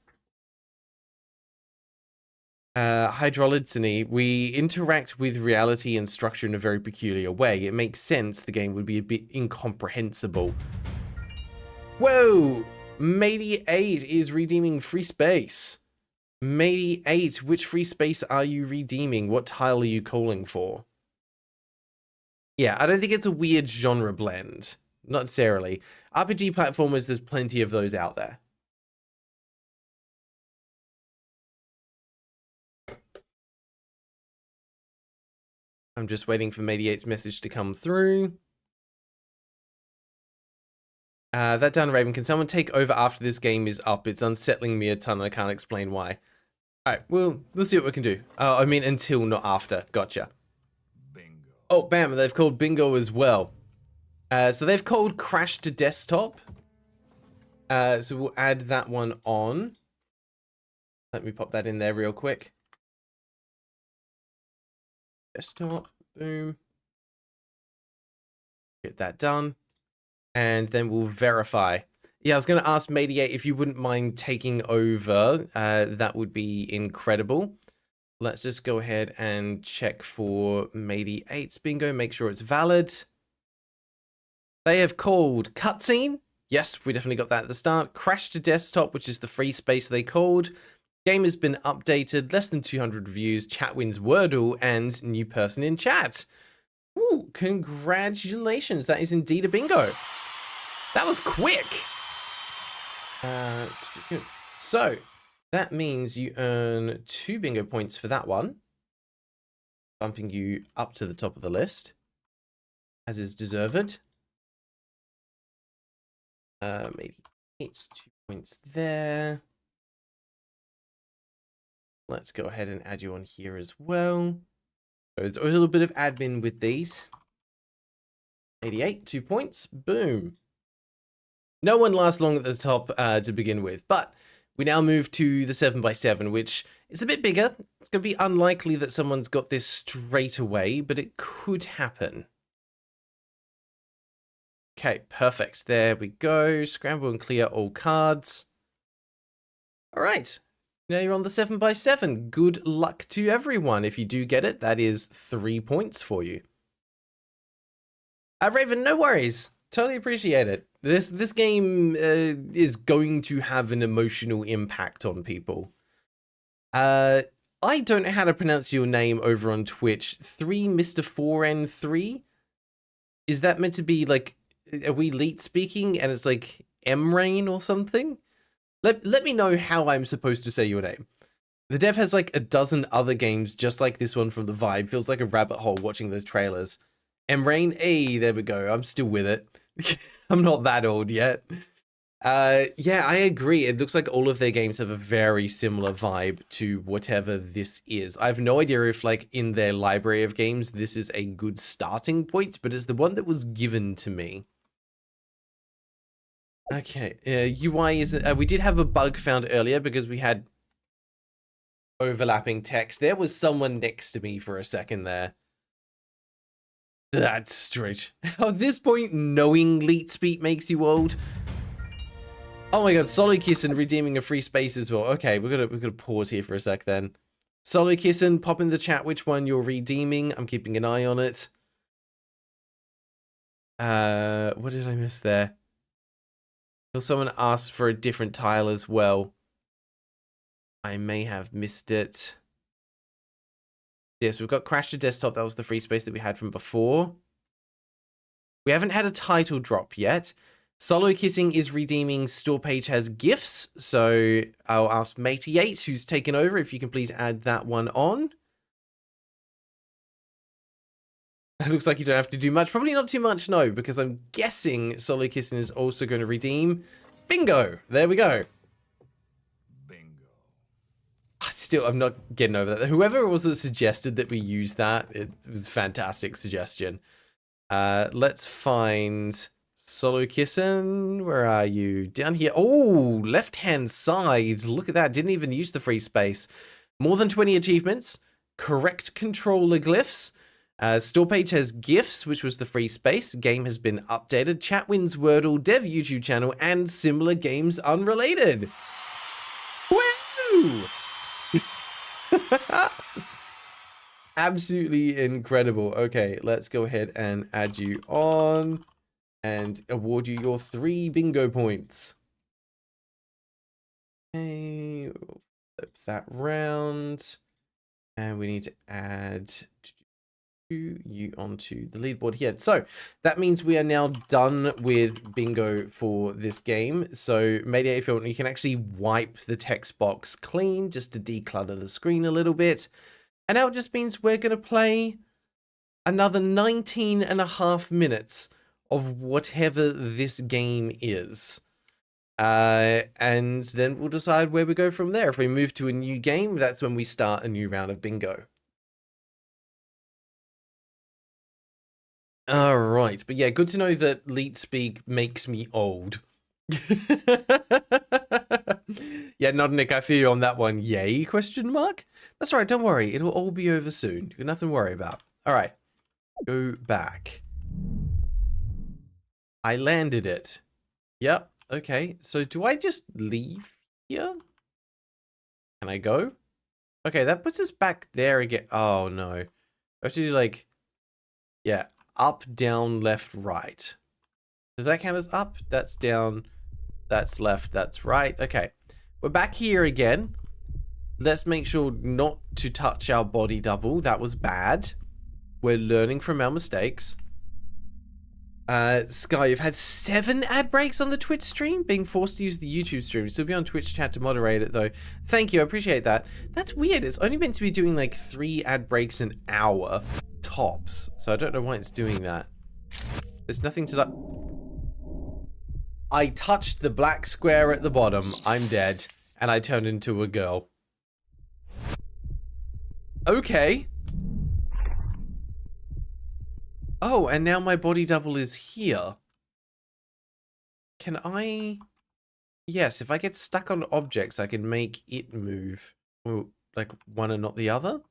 Hydroliziny, we interact with reality and structure in a very peculiar way. It makes sense the game would be a bit incomprehensible. Whoa! Matey8 is redeeming free space. Matey8, which free space are you redeeming? What tile are you calling for? Yeah, I don't think it's a weird genre blend. Not necessarily. RPG platformers, there's plenty of those out there. I'm just waiting for Matey8's message to come through. That done, Raven. Can someone take over after this game is up? It's unsettling me a ton. I can't explain why. All right, we'll see what we can do. I mean, until, not after. Gotcha. Bingo. Oh, bam! They've called bingo as well. So they've called crash to desktop. So we'll add that one on. Let me pop that in there real quick. Desktop, boom. Get that done. And then we'll verify. Yeah, I was going to ask Matey8 if you wouldn't mind taking over. That would be incredible. Let's just go ahead and check for Matey8's bingo. Make sure it's valid. They have called cutscene. Yes, we definitely got that at the start. Crash to desktop, which is the free space they called. Game has been updated, less than 200 reviews, chat wins Wordle, and new person in chat. Ooh, congratulations. That is indeed a bingo. That was quick. So, that means you earn 2 bingo points for that one. Bumping you up to the top of the list, as is deserved. Maybe it's 2 points there. Let's go ahead and add you on here as well. So there's a little bit of admin with these. 88, 2 points. Boom. No one lasts long at the top to begin with, but we now move to the 7x7, which is a bit bigger. It's going to be unlikely that someone's got this straight away, but it could happen. Okay, perfect. There we go. Scramble and clear all cards. All right. Now you're on the 7x7. Good luck to everyone. If you do get it, that is 3 points for you. Raven, no worries. Totally appreciate it. This game is going to have an emotional impact on people. I don't know how to pronounce your name over on Twitch. 3 Mr. 4N3? Is that meant to be like, are we Leet speaking and it's like M-Rain or something? Let me know how I'm supposed to say your name. The dev has like a dozen other games just like this one from the vibe. Feels like a rabbit hole watching those trailers. M-Rain, hey, there we go. I'm still with it. I'm not that old yet. Yeah, I agree. It looks like all of their games have a very similar vibe to whatever this is. I have no idea if, like, in their library of games, this is a good starting point, but it's the one that was given to me. Okay, UI isn't... we did have a bug found earlier because we had overlapping text. There was someone next to me for a second there. That's strange. At this point, knowing Leet Speak makes you old. Oh my god, Solo Kissin redeeming a free space as well. Okay, we're gonna pause here for a sec then. Solo Kissin, pop in the chat which one you're redeeming. I'm keeping an eye on it. What did I miss there? Will someone asked for a different tile as well. I may have missed it. Yes, we've got Crash to Desktop. That was the free space that we had from before. We haven't had a title drop yet. Solo Kissing is redeeming store page has gifts, so I'll ask Matey Yates, who's taken over, if you can please add that one on. It looks like you don't have to do much. Probably not too much, no, because I'm guessing Solo Kissing is also going to redeem. Bingo! There we go. Bingo. I'm not getting over that. Whoever it was that suggested that we use that, it was a fantastic suggestion. Let's find... Solo Kissin, where are you? Down here. Oh, left-hand side. Look at that. Didn't even use the free space. More than 20 achievements. Correct controller glyphs. Store page has gifts, which was the free space. Game has been updated. Chat wins Wordle, dev YouTube channel, and similar games unrelated. Woo! Absolutely incredible. Okay, let's go ahead and add you on. And award you your 3 bingo points. Okay, we'll flip that round. And we need to add you onto the leaderboard here. So that means we are now done with bingo for this game. So maybe if you want, you can actually wipe the text box clean just to declutter the screen a little bit. And now it just means we're going to play another 19.5 minutes of whatever this game is. And then we'll decide where we go from there. If we move to a new game, that's when we start a new round of bingo. All right. But yeah, good to know that Leet Speak makes me old. Yeah, Nodnik, I feel you on that one. Yay, question mark? That's all right, don't worry. It'll all be over soon. You've got nothing to worry about. All right. Go back. I landed it. Yep. Okay. So do I just leave here? Can I go? Okay, that puts us back there again. Oh, no. I have to do like, yeah, up, down, left, right. Does that count as up? That's down. That's left. That's right. Okay. We're back here again. Let's make sure not to touch our body double. That was bad. We're learning from our mistakes. Sky, you've had 7 ad breaks on the Twitch stream, being forced to use the YouTube stream. Still be on Twitch chat to moderate it though. Thank you, I appreciate that. That's weird. It's only meant to be doing like 3 ad breaks an hour tops. So I don't know why it's doing that. There's nothing to that. I touched the black square at the bottom. I'm dead. And I turned into a girl. Okay. Oh, and now my body double is here. Can I... Yes, if I get stuck on objects, I can make it move. Well, like one and not the other.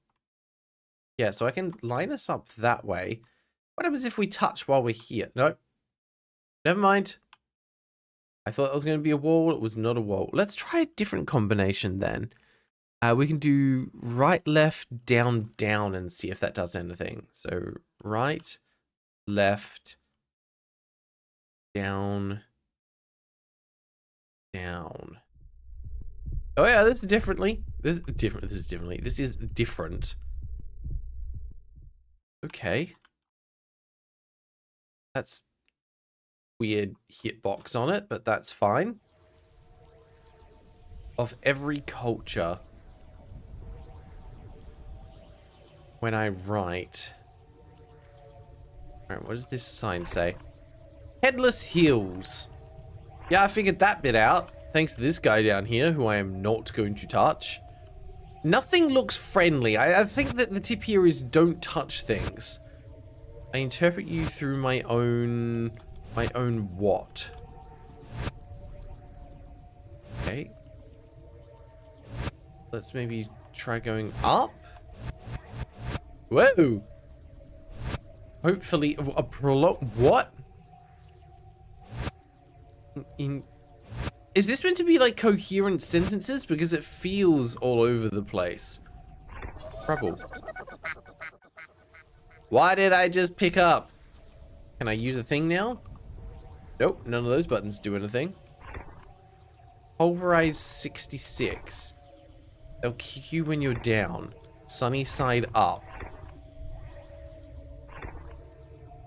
Yeah, so I can line us up that way. What happens if we touch while we're here? Nope. Never mind. I thought it was going to be a wall. It was not a wall. Let's try a different combination then. We can do right, left, down, down, and see if that does anything. So right, left, down, down. Oh yeah, this is differently. This is different. This is differently. This is different. Okay. That's weird hitbox on it, but that's fine. Of every culture, when I write... Alright, what does this sign say? Headless heels. Yeah, I figured that bit out. Thanks to this guy down here, who I am not going to touch. Nothing looks friendly. I think that the tip here is don't touch things. I interpret you through my own what? Okay. Let's maybe try going up. Whoa. Hopefully a prolong. What? Is this meant to be like coherent sentences? Because it feels all over the place. Trouble. Why did I just pick up? Can I use a thing now? Nope, none of those buttons do anything. Pulverize 66. They'll kick you when you're down. Sunny side up.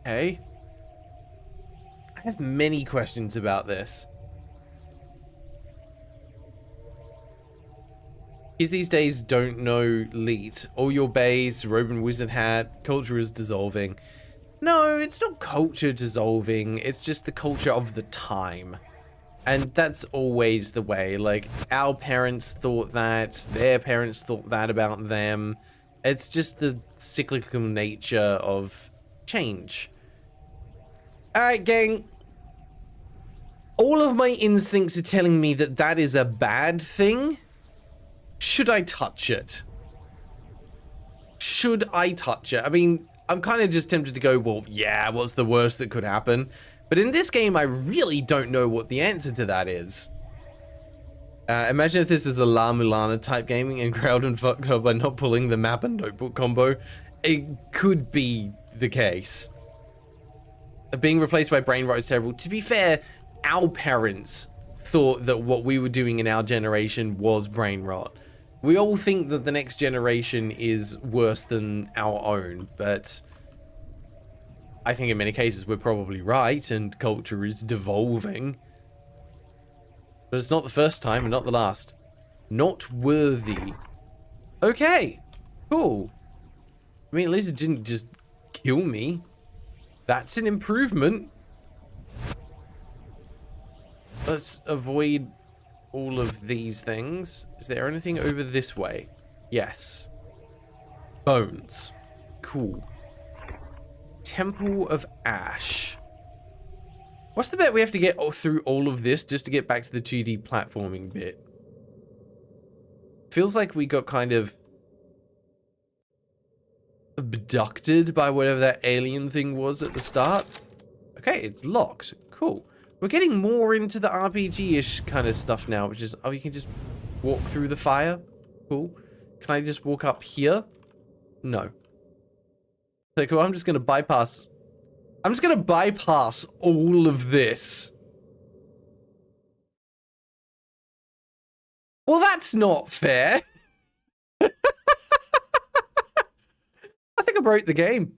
Okay. I have many questions about this. Kids these days don't know Leet. All your bays, robe and wizard hat, culture is dissolving. No, it's not culture dissolving. It's just the culture of the time. And that's always the way. Like, our parents thought that, their parents thought that about them. It's just the cyclical nature of change. Alright, gang. All of my instincts are telling me that that is a bad thing. Should I touch it? Should I touch it? I mean, I'm kind of just tempted to go, well, yeah, what's the worst that could happen? But in this game, I really don't know what the answer to that is. Imagine if this is a La Mulana type gaming and Graeldon fucked up by not pulling the map and notebook combo. It could be the case. Being replaced by brain rot is terrible. To be fair, our parents thought that what we were doing in our generation was brain rot. We all think that the next generation is worse than our own, but I think in many cases we're probably right and culture is devolving. But it's not the first time and not the last. Not worthy. Okay, cool. I mean, at least it didn't just kill me. That's an improvement. Let's avoid all of these things. Is there anything over this way? Yes. Bones. Cool. Temple of Ash. What's the bet we have to get through all of this just to get back to the 2D platforming bit? Feels like we got kind of abducted by whatever that alien thing was at the start. Okay, it's locked. Cool. We're getting more into the RPG-ish kind of stuff now, which is, oh, you can just walk through the fire. Cool. Can I just walk up here? No. So cool, I'm just going to bypass all of this. Well, that's not fair. I think I broke the game.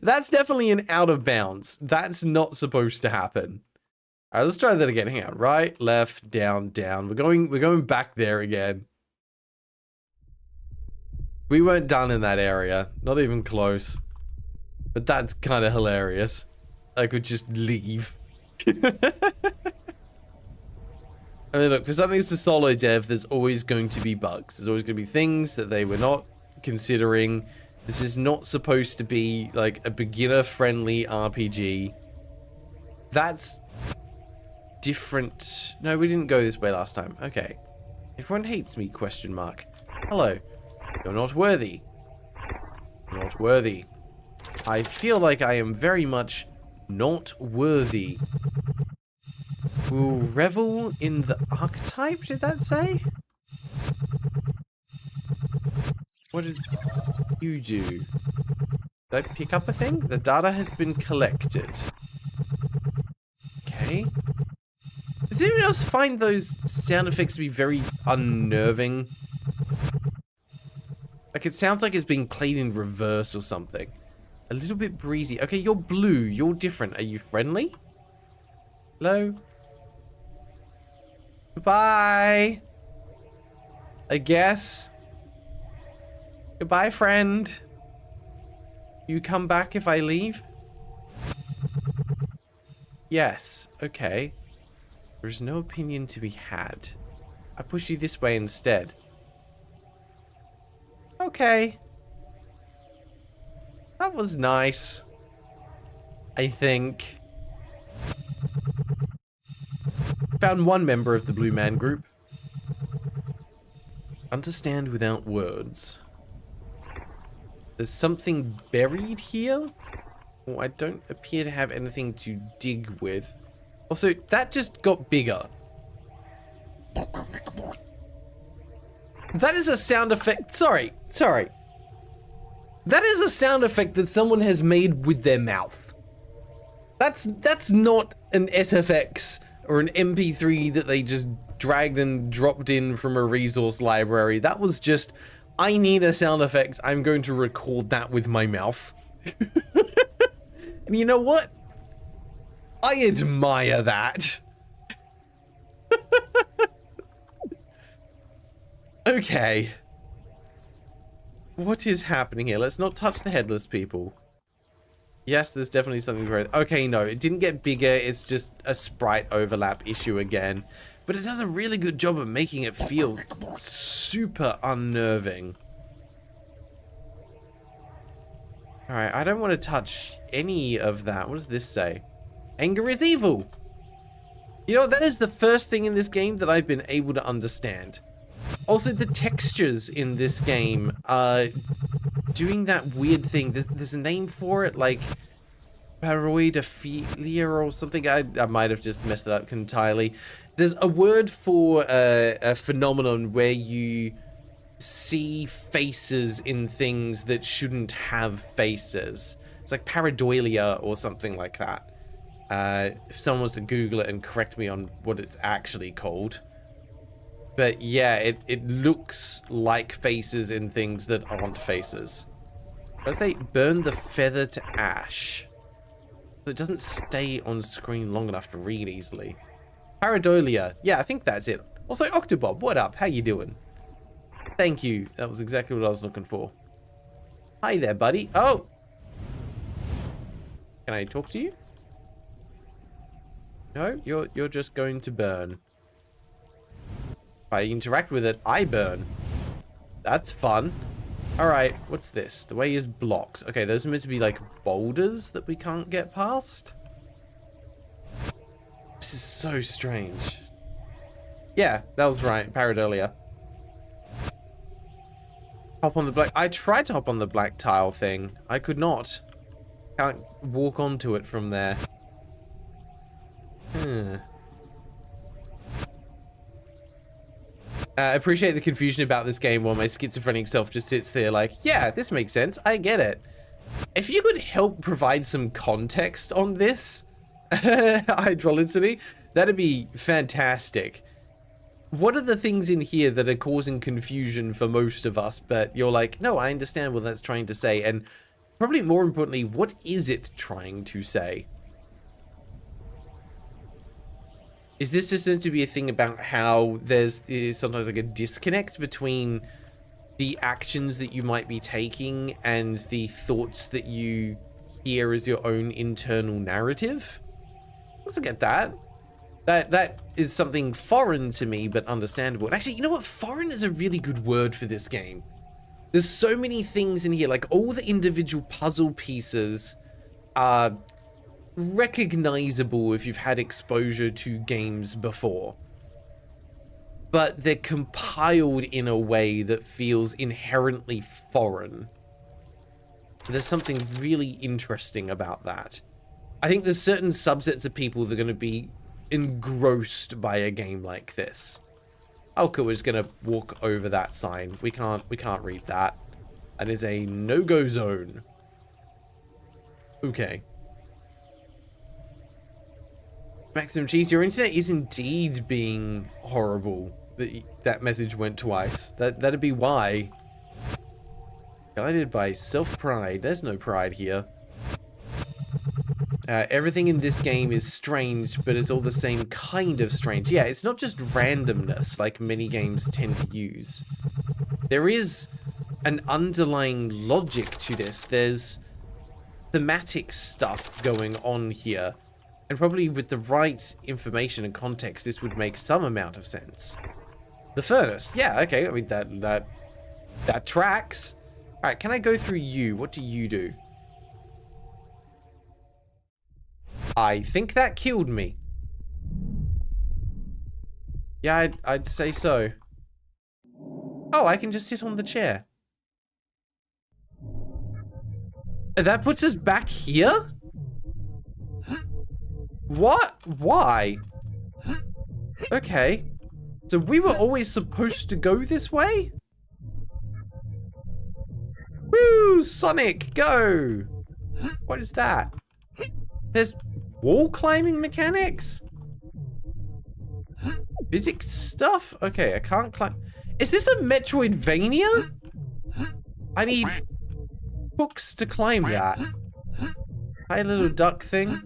That's definitely an out of bounds. That's not supposed to happen. All right, let's try that again. Hang on. Right, left, down, down. We're going back there again. We weren't done in that area. Not even close. But that's kind of hilarious. I could just leave. I mean, look, for something that's a solo dev, there's always going to be bugs. There's always going to be things that they were not considering. This is not supposed to be like a beginner-friendly RPG. That's different. No, we didn't go this way last time. Okay. Everyone hates me, question mark. Hello. You're not worthy. You're not worthy. I feel like I am very much not worthy. Will revel in the archetype, did that say? What did you do? Did I pick up a thing? The data has been collected. Okay. Does anyone else find those sound effects to be very unnerving? Like, it sounds like it's being played in reverse or something. A little bit breezy. Okay, you're blue. You're different. Are you friendly? Hello? Goodbye. I guess. Goodbye, friend. You come back if I leave? Yes. Okay. There's no opinion to be had. I push you this way instead. Okay. That was nice. I think. Found one member of the Blue Man group. Understand without words. There's something buried here? Oh, I don't appear to have anything to dig with. Also, that just got bigger. That is a sound effect. Sorry. That is a sound effect that someone has made with their mouth. That's not an SFX or an MP3 that they just dragged and dropped in from a resource library. That was just, I need a sound effect. I'm going to record that with my mouth. And you know what? I admire that. Okay. What is happening here? Let's not touch the headless people. Yes, there's definitely something growth. Okay, no, it didn't get bigger. It's just a sprite overlap issue again. But it does a really good job of making it feel super unnerving. Alright, I don't want to touch any of that. What does this say? Anger is evil. You know, that is the first thing in this game that I've been able to understand. Also, the textures in this game are doing that weird thing. There's a name for it, like paroidophilia or something. I might have just messed it up entirely. There's a word for a phenomenon where you see faces in things that shouldn't have faces. It's like pareidolia or something like that. If someone wants to Google it and correct me on what it's actually called. But yeah, it looks like faces in things that aren't faces. As they burn the feather to ash. So it doesn't stay on screen long enough to read easily. Pareidolia. Yeah, I think that's it. Also, Octobob, what up? How you doing? Thank you. That was exactly what I was looking for. Hi there, buddy. Oh! Can I talk to you? No, you're just going to burn. If I interact with it, I burn. That's fun. Alright, what's this? The way is blocked. Okay, those are meant to be like boulders that we can't get past. This is so strange. Yeah, that was right. Pareidolia. Hop on the black. I tried to hop on the black tile thing. I could not. Can't walk onto it from there. I appreciate the confusion about this game while my schizophrenic self just sits there like, yeah, this makes sense. I get it. If you could help provide some context on this, hydrolicity, that'd be fantastic. What are the things in here that are causing confusion for most of us, but you're like, no, I understand what that's trying to say, and probably more importantly, what is it trying to say? Is this just meant to be a thing about how there's sometimes like a disconnect between the actions that you might be taking and the thoughts that you hear as your own internal narrative? Let's get that. That is something foreign to me, but understandable. And actually, you know what? Foreign is a really good word for this game. There's so many things in here, like all the individual puzzle pieces are recognizable if you've had exposure to games before, but they're compiled in a way that feels inherently foreign. There's something really interesting about that. I think there's certain subsets of people that are going to be engrossed by a game like this. Okay, we're just going to walk over that sign. We can't read that. That is a no-go zone. Okay. Maximum Cheese, your internet is indeed being horrible. That message went twice. That'd be why. Guided by self-pride. There's no pride here. Everything in this game is strange, but it's all the same kind of strange. Yeah, it's not just randomness like many games tend to use. There is an underlying logic to this. There's thematic stuff going on here. And probably with the right information and context, this would make some amount of sense. The furnace. Yeah, okay. I mean, that tracks. All right, can I go through you? What do you do? I think that killed me. Yeah, I'd say so. Oh, I can just sit on the chair. That puts us back here? What? Why? Okay. So we were always supposed to go this way? Woo! Sonic, go! What is that? There's wall climbing mechanics? Physics stuff? Okay, I can't climb. Is this a Metroidvania? I need hooks to climb that. Hi, little duck thing.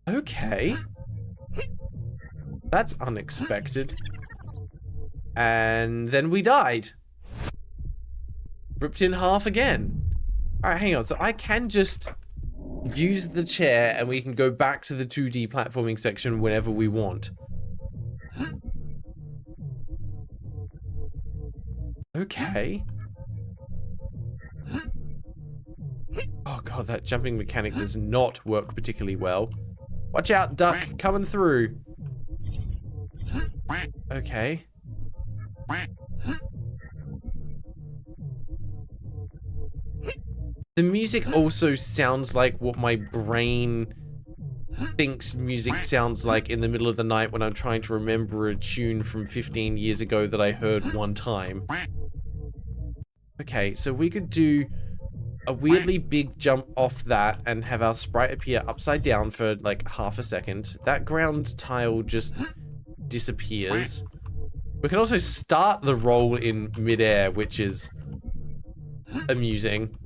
Okay. That's unexpected. And then we died. Ripped in half again. Alright, hang on. So I can just use the chair and we can go back to the 2D platforming section whenever we want. Okay. Oh god, that jumping mechanic does not work particularly well. Watch out, duck, coming through. Okay. The music also sounds like what my brain thinks music sounds like in the middle of the night when I'm trying to remember a tune from 15 years ago that I heard one time. Okay, so we could do a weirdly big jump off that and have our sprite appear upside down for like half a second. That ground tile just disappears. We can also start the roll in midair, which is amusing.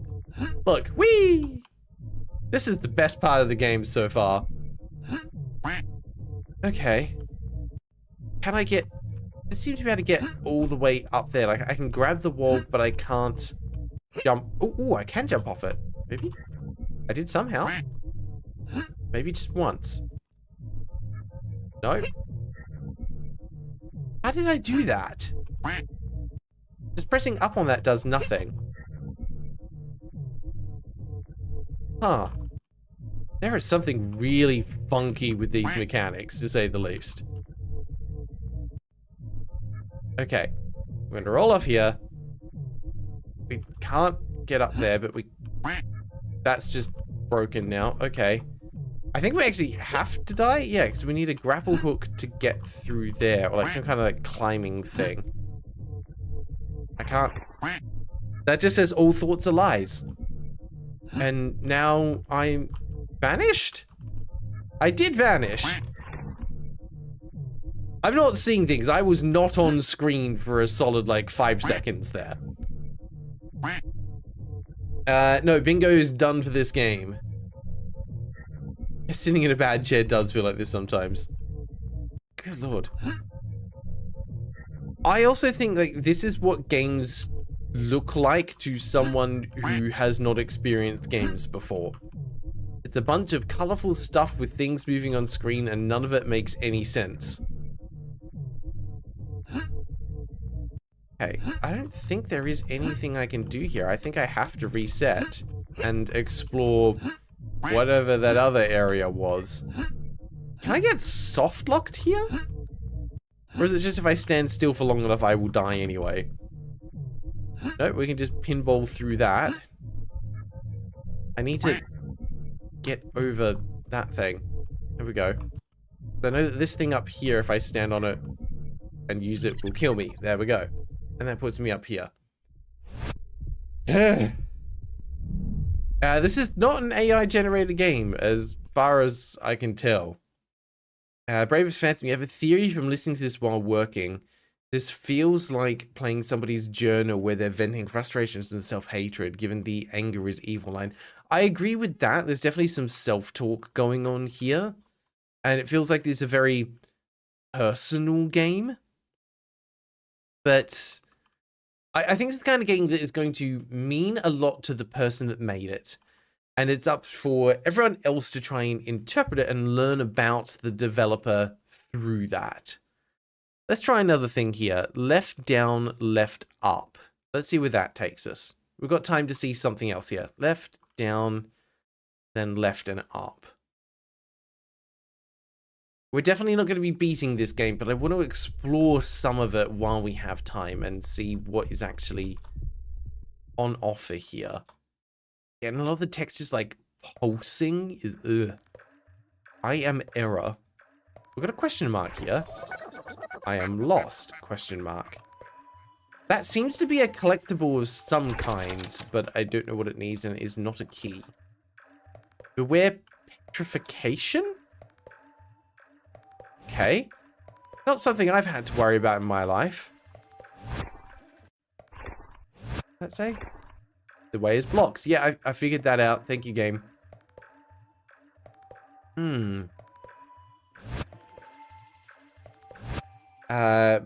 Look, whee! This is the best part of the game so far. Okay. Can I get... I seem to be able to get all the way up there. Like, I can grab the wall, but I can't jump. Ooh, I can jump off it. Maybe? I did somehow. Maybe just once. No? How did I do that? Just pressing up on that does nothing. Huh. There is something really funky with these mechanics, to say the least. Okay. We're gonna roll off here. We can't get up there, but we... That's just broken now. Okay. I think we actually have to die? Yeah, because we need a grapple hook to get through there. Or like some kind of like climbing thing. I can't... That just says all thoughts are lies. And now I'm vanished? I did vanish. I'm not seeing things. I was not on screen for a solid like 5 seconds there. No, bingo is done for this game. Sitting in a bad chair does feel like this sometimes. Good lord. I also think like this is what games look like to someone who has not experienced games before. It's a bunch of colorful stuff with things moving on screen and none of it makes any sense. Okay, I don't think there is anything I can do here. I think I have to reset and explore whatever that other area was. Can I get soft locked here? Or is it just if I stand still for long enough I will die anyway? Nope, we can just pinball through that. I need to get over that thing. There we go. I know that this thing up here, if I stand on it and use it, will kill me. There we go. And that puts me up here. This is not an AI-generated game, as far as I can tell. Bravest Phantom, you have a theory from listening to this while working This feels like playing somebody's journal where they're venting frustrations and self-hatred, given the anger is evil line. I agree with that. There's definitely some self-talk going on here. And it feels like this is a very personal game. But I think it's the kind of game that is going to mean a lot to the person that made it. And it's up for everyone else to try and interpret it and learn about the developer through that. Let's try another thing here. Left, down, left, up. Let's see where that takes us. We've got time to see something else here. Left, down, then left and up. We're definitely not going to be beating this game, but I want to explore some of it while we have time and see what is actually on offer here. Yeah, and a lot of the text is like pulsing is ugh. I am error. We've got a question mark here. I am lost, question mark. That seems to be a collectible of some kind, but I don't know what it needs, and it is not a key. Beware petrification? Okay. Not something I've had to worry about in my life. Let's say. The way is blocks. Yeah, I figured that out. Thank you, game.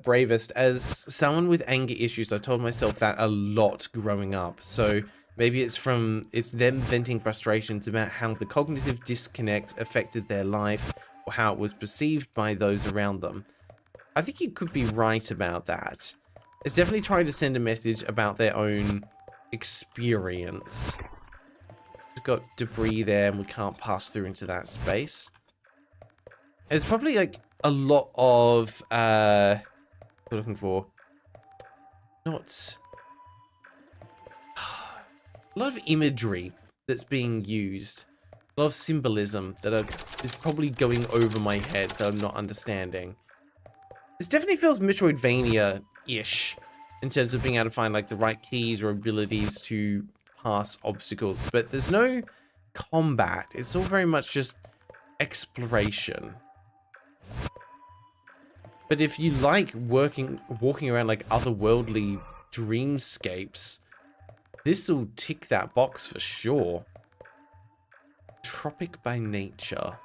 Bravest. As someone with anger issues, I told myself that a lot growing up. So maybe it's them venting frustrations about how the cognitive disconnect affected their life or how it was perceived by those around them. I think you could be right about that. It's definitely trying to send a message about their own experience. We've got debris there and we can't pass through into that space. It's probably like a lot of what I'm looking for. Not a lot of imagery that's being used. A lot of symbolism that is probably going over my head that I'm not understanding. This definitely feels Metroidvania-ish in terms of being able to find like the right keys or abilities to pass obstacles, but there's no combat. It's all very much just exploration. But if you like walking around like otherworldly dreamscapes, this will tick that box for sure. Tropic by nature.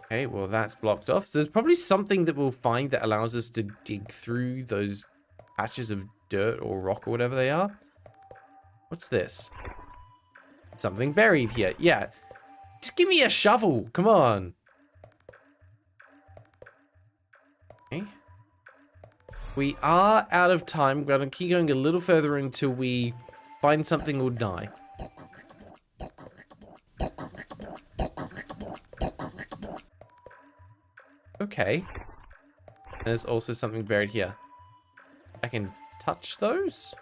Okay, well that's blocked off. So there's probably something that we'll find that allows us to dig through those patches of dirt or rock or whatever they are. What's this? Something buried here. Yeah. Just give me a shovel. Come on. Okay. We are out of time. We're going to keep going a little further until we find something or die. Okay. There's also something buried here. I can touch those?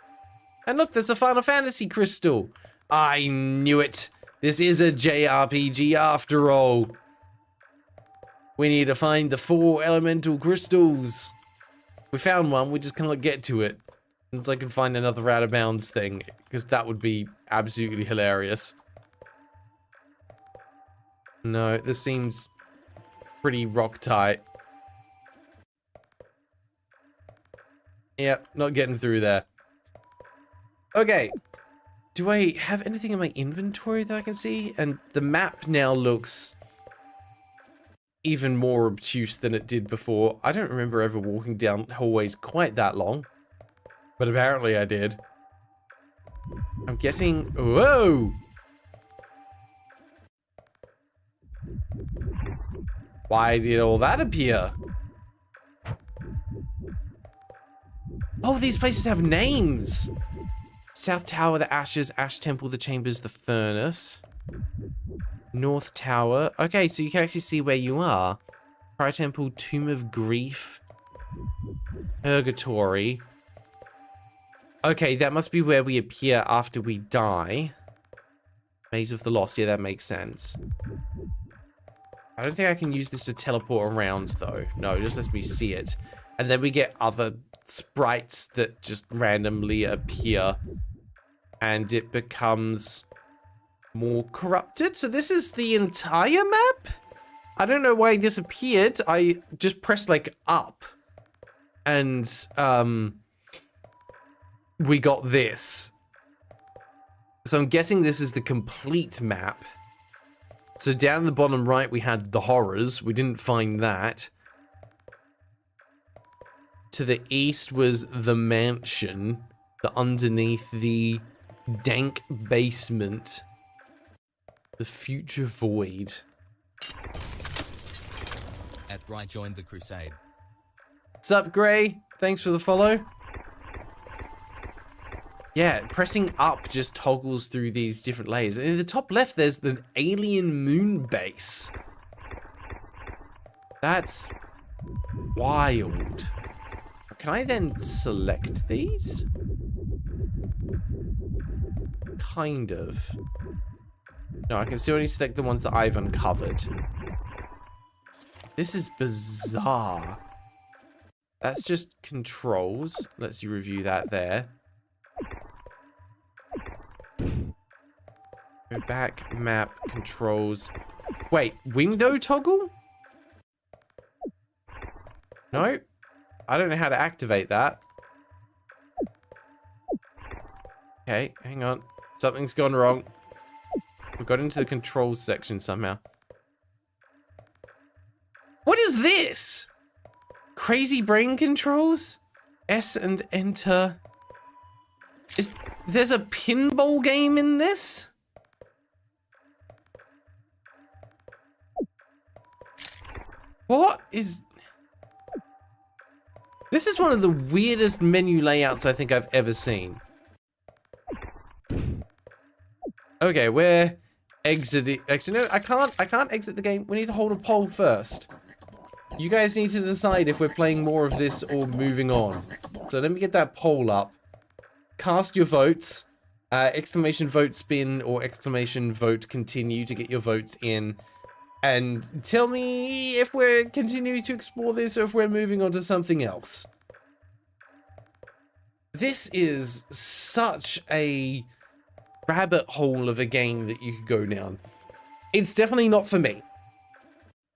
And look, there's a Final Fantasy crystal. I knew it. This is a JRPG after all. We need to find the 4 elemental crystals. We found one, we just cannot get to it. Until I can find another out of bounds thing, because that would be absolutely hilarious. No, this seems pretty rock tight. Yep, not getting through there. Okay. Do I have anything in my inventory that I can see? And the map now looks even more obtuse than it did before. I don't remember ever walking down hallways quite that long. But apparently I did. I'm guessing... Whoa! Why did all that appear? Oh, these places have names! South Tower, the Ashes, Ash Temple, the Chambers, the Furnace. North Tower. Okay, so you can actually see where you are. Pride Temple, Tomb of Grief. Purgatory. Okay, that must be where we appear after we die. Maze of the Lost. Yeah, that makes sense. I don't think I can use this to teleport around, though. No, it just lets me see it. And then we get other sprites that just randomly appear. And it becomes more corrupted. So this is the entire map? I don't know why this appeared. I just pressed, like, up. And we got this. So I'm guessing this is the complete map. So down the bottom right, we had the horrors. We didn't find that. To the east was the mansion. Underneath the dank basement. The future void. At right joined the crusade. What's up, Gray? Thanks for the follow. Yeah, pressing up just toggles through these different layers. And in the top left, there's the alien moon base. That's wild. Can I then select these? Kind of. No, I can still only select the ones that I've uncovered. This is bizarre. That's just controls. Let's review that there. Go back, map, controls. Wait, window toggle? No, I don't know how to activate that. Okay, hang on. Something's gone wrong. We got into the controls section somehow. What is this? Crazy brain controls? S and enter. There's a pinball game in this? What is... This is one of the weirdest menu layouts I think I've ever seen. Okay, we're exiting. Actually, no, I can't exit the game. We need to hold a poll first. You guys need to decide if we're playing more of this or moving on. So let me get that poll up. Cast your votes. Exclamation vote spin or exclamation vote continue to get your votes in. And tell me if we're continuing to explore this or if we're moving on to something else. This is such a rabbit hole of a game that you could go down. It's definitely not for me.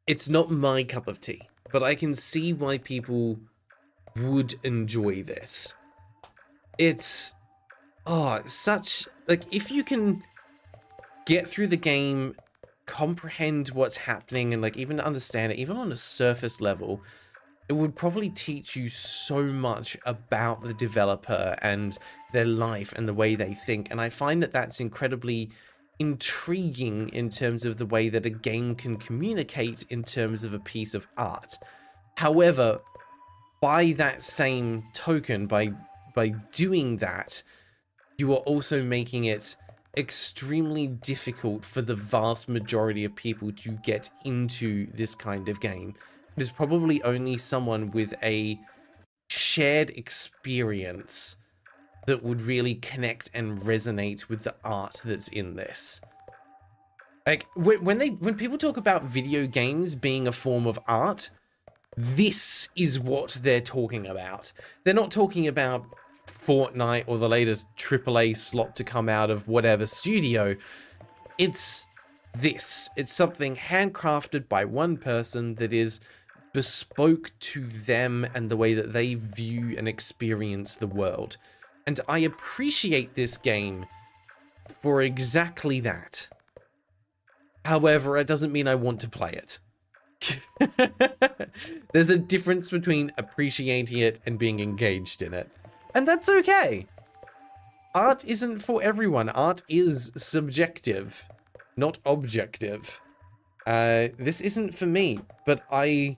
It's not my cup of tea, but I can see why people would enjoy this. It's, such, like, if you can get through the game, comprehend what's happening, and like even understand it, even on a surface level, it would probably teach you so much about the developer and their life and the way they think. And I find that that's incredibly intriguing in terms of the way that a game can communicate in terms of a piece of art. However, by that same token, by doing that, you are also making it extremely difficult for the vast majority of people to get into this kind of game. There's probably only someone with a shared experience that would really connect and resonate with the art that's in this. Like, when people talk about video games being a form of art, this is what they're talking about. They're not talking about Fortnite or the latest AAA slot to come out of whatever studio. It's this. It's something handcrafted by one person that is bespoke to them and the way that they view and experience the world. And I appreciate this game for exactly that. However, it doesn't mean I want to play it. There's a difference between appreciating it and being engaged in it. And that's okay. Art isn't for everyone. Art is subjective, not objective. This isn't for me, but I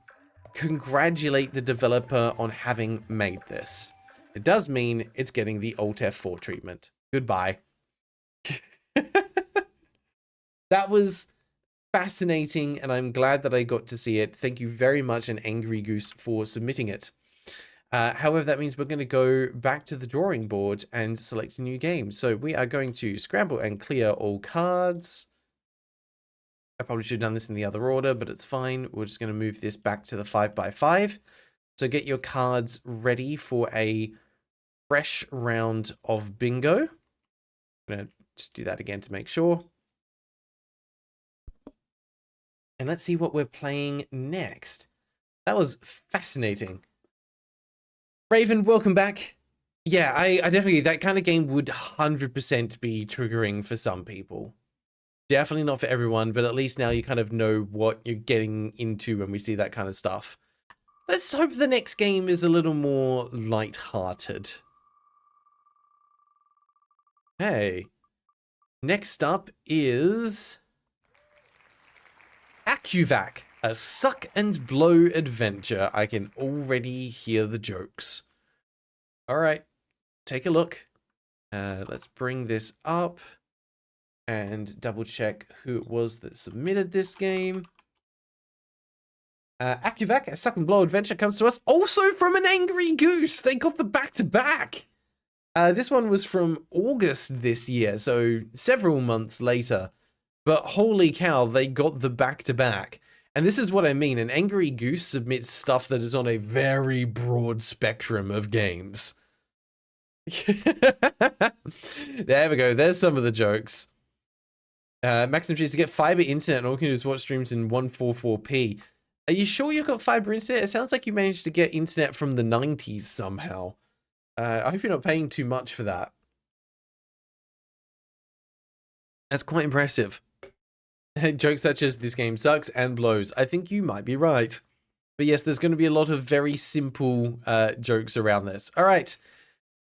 congratulate the developer on having made this. It does mean it's getting the Alt F4 treatment. Goodbye. That was fascinating, and I'm glad that I got to see it. Thank you very much, and Angry Goose, for submitting it. However, that means we're going to go back to the drawing board and select a new game. So we are going to scramble and clear all cards. I probably should have done this in the other order, but it's fine. We're just going to move this back to the 5x5. So get your cards ready for a fresh round of bingo. I'm going to just do that again to make sure. And let's see what we're playing next. That was fascinating. Raven, welcome back. Yeah, I definitely, that kind of game would 100% be triggering for some people. Definitely not for everyone, but at least now you kind of know what you're getting into when we see that kind of stuff. Let's hope the next game is a little more light-hearted. Hey, next up is AccuVac, a suck and blow adventure. I can already hear the jokes. All right, take a look. Let's bring this up and double check who it was that submitted this game. AccuVac, a suck and blow adventure, comes to us also from an Angry Goose. They got the back-to-back. This one was from August this year, so several months later. But holy cow, they got the back-to-back. And this is what I mean. An Angry Goose submits stuff that is on a very broad spectrum of games. There we go. There's some of the jokes. Maximum cheese to get fiber internet and all you can do is watch streams in 144p. Are you sure you've got fiber internet? It sounds like you managed to get internet from the 90s somehow. I hope you're not paying too much for that. That's quite impressive. Jokes such as this game sucks and blows. I think you might be right. But yes, there's going to be a lot of very simple jokes around this. All right.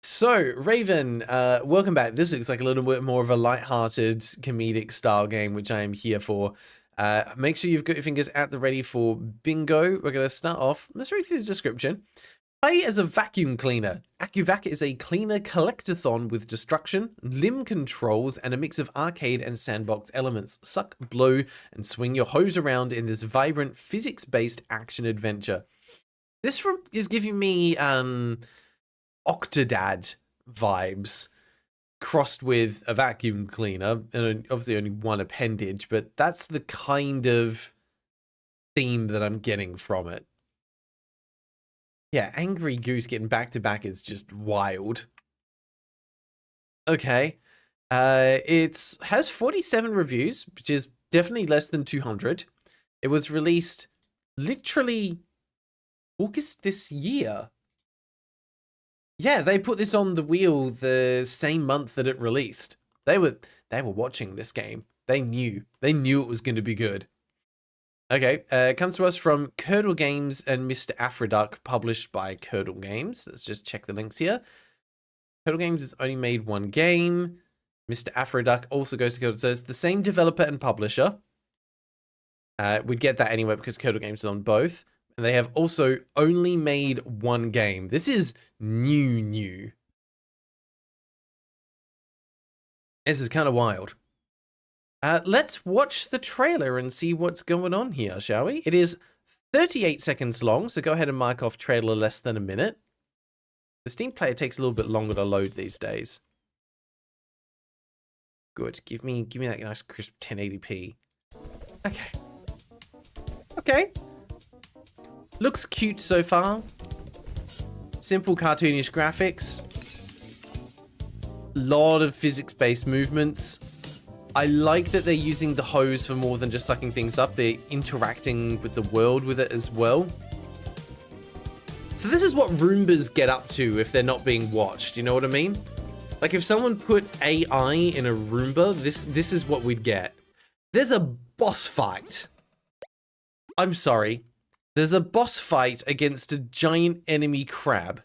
So, Raven, welcome back. This looks like a little bit more of a light-hearted, comedic style game, which I am here for. Make sure you've got your fingers at the ready for bingo. We're going to start off. Let's read through the description. Play as a vacuum cleaner. AccuVac is a cleaner collectathon with destruction, limb controls, and a mix of arcade and sandbox elements. Suck, blow, and swing your hose around in this vibrant, physics-based action adventure. This is giving me Octodad vibes, crossed with a vacuum cleaner, and obviously only one appendage, but that's the kind of theme that I'm getting from it. Yeah, Angry Goose getting back-to-back is just wild. Okay. It has 47 reviews, which is definitely less than 200. It was released literally August this year. Yeah, they put this on the wheel the same month that it released. They were watching this game. They knew it was going to be good. Okay, it comes to us from Curdle Games and Mr. Aphrodite, published by Curdle Games. Let's just check the links here. Curdle Games has only made one game. Mr. Aphrodite also goes to Curdle, so it's the same developer and publisher. We'd get that anyway because Curdle Games is on both. And they have also only made one game. This is new. This is kind of wild. Let's watch the trailer and see what's going on here, shall we? It is 38 seconds long, so go ahead and mark off trailer less than a minute. The Steam player takes a little bit longer to load these days. Good. Give me that nice crisp 1080p. Okay. Looks cute so far. Simple cartoonish graphics. Lot of physics-based movements. I like that they're using the hose for more than just sucking things up. They're interacting with the world with it as well. So this is what Roombas get up to if they're not being watched. You know what I mean? Like if someone put AI in a Roomba, this is what we'd get. There's a boss fight. I'm sorry. There's a boss fight against a giant enemy crab.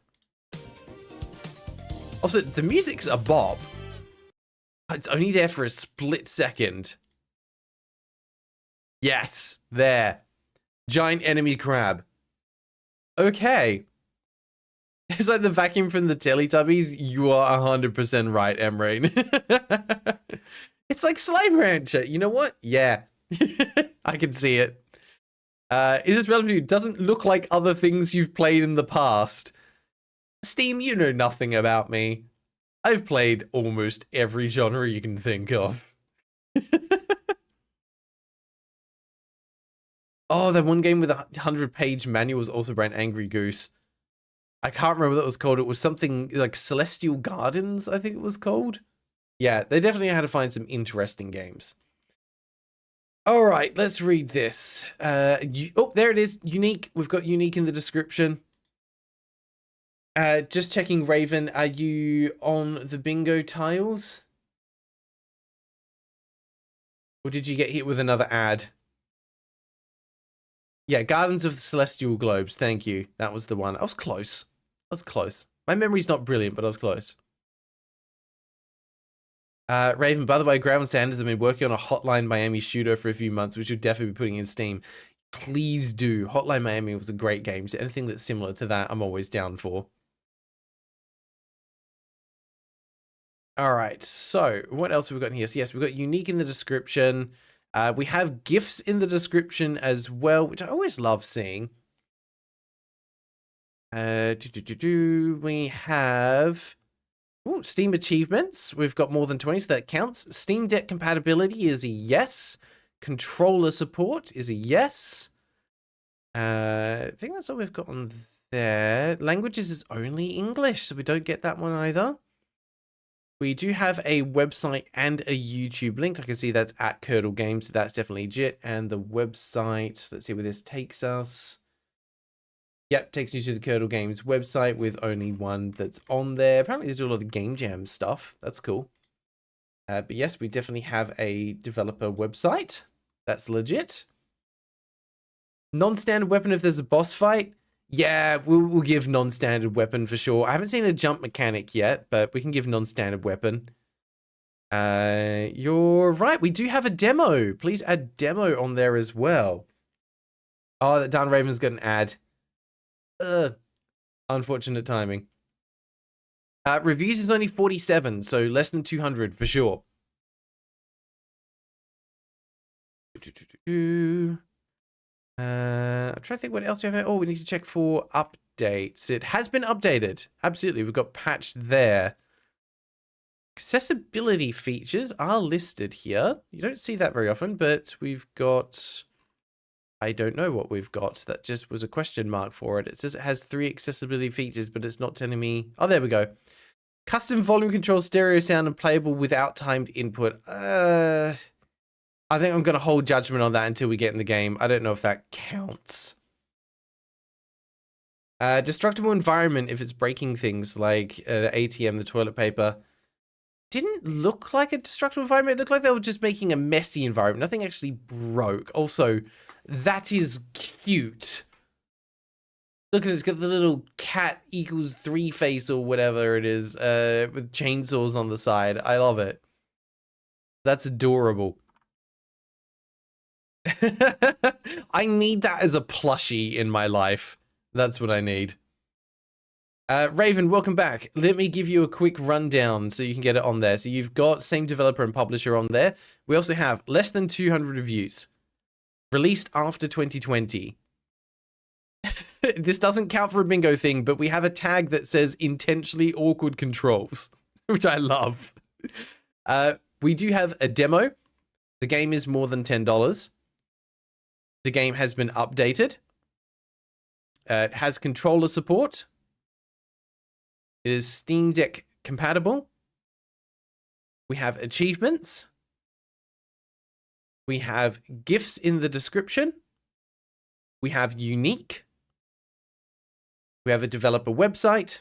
Also, the music's a bop. It's only there for a split second. Yes, there. Giant enemy crab. Okay. It's like the vacuum from the Teletubbies. You are 100% right, Emrain. It's like Slime Rancher. You know what? Yeah. I can see it. Is this relevant to you? Doesn't look like other things you've played in the past. Steam, you know nothing about me. I've played almost every genre you can think of. Oh, that one game with a 100-page manual was also by an Angry Goose. I can't remember what it was called. It was something like Celestial Gardens, I think it was called. Yeah, they definitely had to find some interesting games. All right, let's read this. Oh, there it is. Unique. We've got unique in the description. Just checking, Raven, are you on the bingo tiles? Or did you get hit with another ad? Yeah, Gardens of the Celestial Globes. Thank you. That was the one. I was close. I was close. My memory's not brilliant, but I was close. Raven, by the way, Graeldon Sanders have been working on a Hotline Miami shooter for a few months, which you'll definitely be putting in Steam. Please do. Hotline Miami was a great game. So anything that's similar to that, I'm always down for. All right, so what else have we got in here? So yes, we've got unique in the description. We have gifts in the description as well, which I always love seeing. We have Steam achievements. We've got more than 20, so that counts. Steam Deck compatibility is a yes. Controller support is a yes. I think that's all we've got on there. Languages is only English, so we don't get that one either. We do have a website and a YouTube link. I can see that's at Curdle Games, so that's definitely legit. And the website, let's see where this takes us. Yep, takes you to the Curdle Games website with only one that's on there. Apparently they do a lot of Game Jam stuff. That's cool. But yes, we definitely have a developer website. That's legit. Non-standard weapon if there's a boss fight. Yeah, we'll give non-standard weapon for sure. I haven't seen a jump mechanic yet, but we can give non-standard weapon. You're right. We do have a demo. Please add demo on there as well. Oh, that Dan Raven's got an ad. Unfortunate timing. Reviews is only 47, so less than 200 for sure. I'm trying to think what else we have. Oh, we need to check for updates. It has been updated. Absolutely. We've got patched there. Accessibility features are listed here. You don't see that very often, but we've got... I don't know what we've got. That just was a question mark for it. It says it has 3 accessibility features, but it's not telling me... Oh, there we go. Custom volume control, stereo sound, and playable without timed input. I think I'm going to hold judgment on that until we get in the game. I don't know if that counts. Destructible environment if it's breaking things like the ATM, the toilet paper. Didn't look like a destructible environment. It looked like they were just making a messy environment. Nothing actually broke. Also, that is cute. Look at it. It's got the little cat equals 3 face or whatever it is with chainsaws on the side. I love it. That's adorable. I need that as a plushie in my life. That's what I need. Raven, welcome back. Let me give you a quick rundown so you can get it on there. So you've got same developer and publisher on there. We also have less than 200 reviews. Released after 2020. This doesn't count for a bingo thing, but we have a tag that says intentionally awkward controls, which I love. We do have a demo. The game is more than $10. The game has been updated. It has controller support. It is Steam Deck compatible. We have achievements. We have gifts in the description. We have unique. We have a developer website.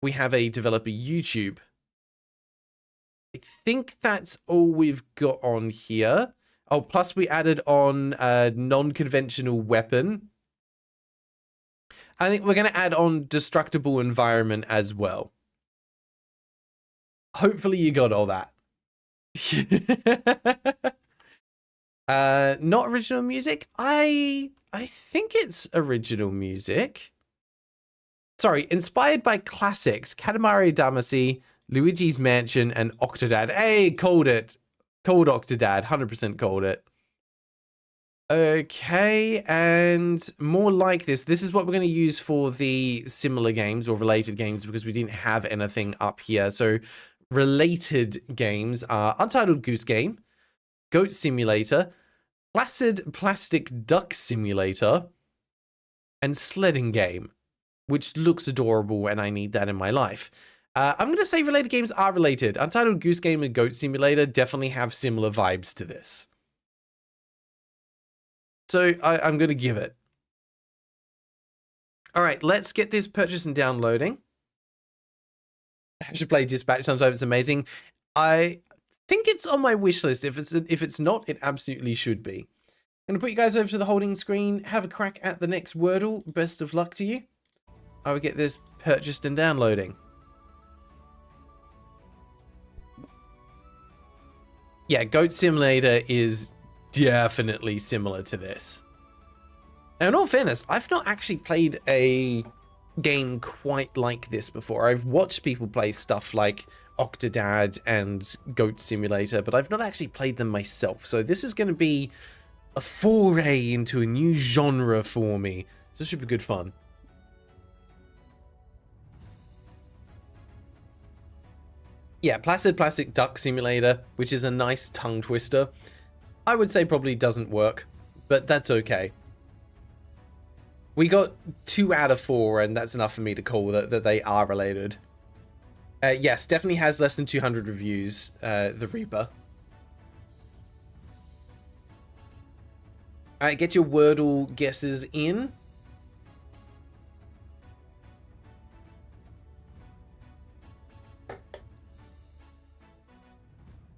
We have a developer YouTube. I think that's all we've got on here. Oh, plus we added on a non-conventional weapon. I think we're going to add on destructible environment as well. Hopefully you got all that. Not original music. I think it's original music. Sorry, inspired by classics, Katamari Damacy, Luigi's Mansion, and Octodad. Hey, called it. Called Octodad. 100% called it. Okay, and more like this. This is what we're going to use for the similar games or related games because we didn't have anything up here. So related games are Untitled Goose Game, Goat Simulator, Placid Plastic Duck Simulator, and Sledding Game, which looks adorable and I need that in my life. I'm going to say related games are related. Untitled Goose Game and Goat Simulator definitely have similar vibes to this. So I'm going to give it. All right, let's get this purchase and downloading. I should play Dispatch. Sometimes it's amazing. I think it's on my wish list. If it's not, it absolutely should be. I'm gonna put you guys over to the holding screen. Have a crack at the next Wordle. Best of luck to you. I will get this purchased and downloading. Yeah, Goat Simulator is definitely similar to this. Now, in all fairness, I've not actually played a game quite like this before. I've watched people play stuff like Octodad and Goat Simulator, but I've not actually played them myself. So this is going to be a foray into a new genre for me. So this should be good fun. Yeah, Placid Plastic Duck Simulator, which is a nice tongue twister. I would say probably doesn't work, but that's okay. We got 2 out of 4, and that's enough for me to call that they are related. Yes, definitely has less than 200 reviews, the Reaper. Alright, get your Wordle guesses in.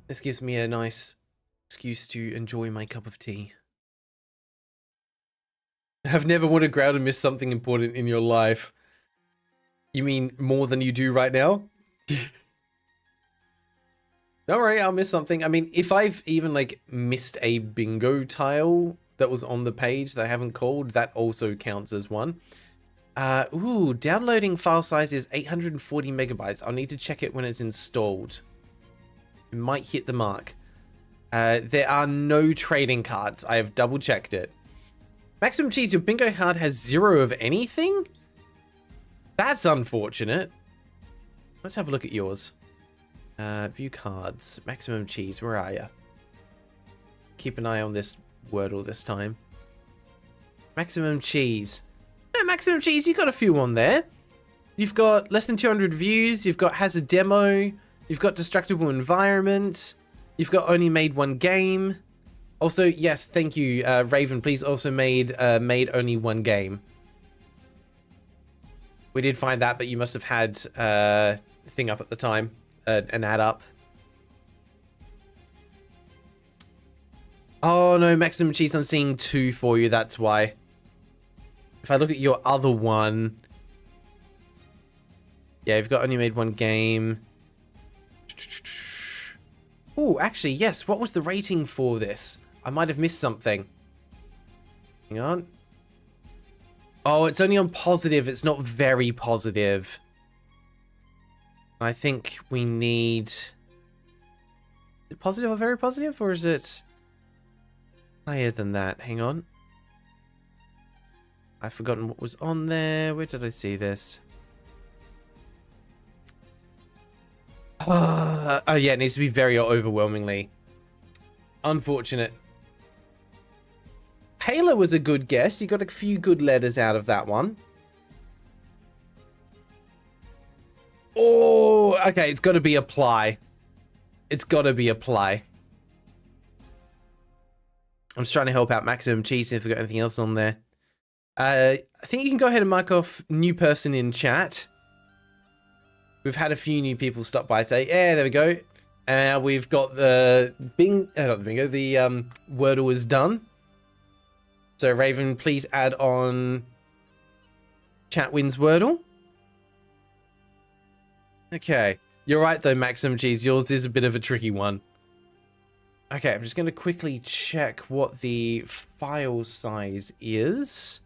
This gives me a nice excuse to enjoy my cup of tea. I've never wanted Graeldon to miss something important in your life. You mean more than you do right now? Don't worry, I'll miss something. I mean, if I've even like missed a bingo tile that was on the page that I haven't called, that also counts as one. Ooh, downloading file size is 840 megabytes. I'll need to check it when it's installed. It might hit the mark. There are no trading cards. I have double checked it. Maximum Cheese, your bingo card has 0 of anything? That's unfortunate. Let's have a look at yours. View cards. Maximum Cheese, where are you? Keep an eye on this Wordle this time. Maximum Cheese. No, Maximum Cheese, you got a few on there. You've got less than 200 views. You've got has a demo. You've got destructible environment. You've got only made 1 game. Also, yes, thank you, Raven. Please also made only 1 game. We did find that, but you must have had a thing up at the time, an ad up. Oh no, Maximum Cheese, I'm seeing 2 for you. That's why. If I look at your other one, yeah, you've got only made 1 game. Oh, actually, yes. What was the rating for this? I might have missed something. Hang on. Oh, it's only on positive. It's not very positive. I think we need... Is it positive or very positive? Or is it higher than that? Hang on. I've forgotten what was on there. Where did I see this? Oh, yeah, it needs to be very overwhelmingly. Unfortunate. Halo was a good guess. You got a few good letters out of that one. Oh, okay. It's got to be apply. It's got to be apply. I'm just trying to help out Maximum Cheese if we've got anything else on there. I think you can go ahead and mark off new person in chat. We've had a few new people stop by today. Yeah, there we go. We've got the not the bingo. The Wordle is done. So Raven, please add on chat wins Wordle. Okay, you're right though, Maximum Cheese. Yours is a bit of a tricky one. Okay, I'm just going to quickly check what the file size is.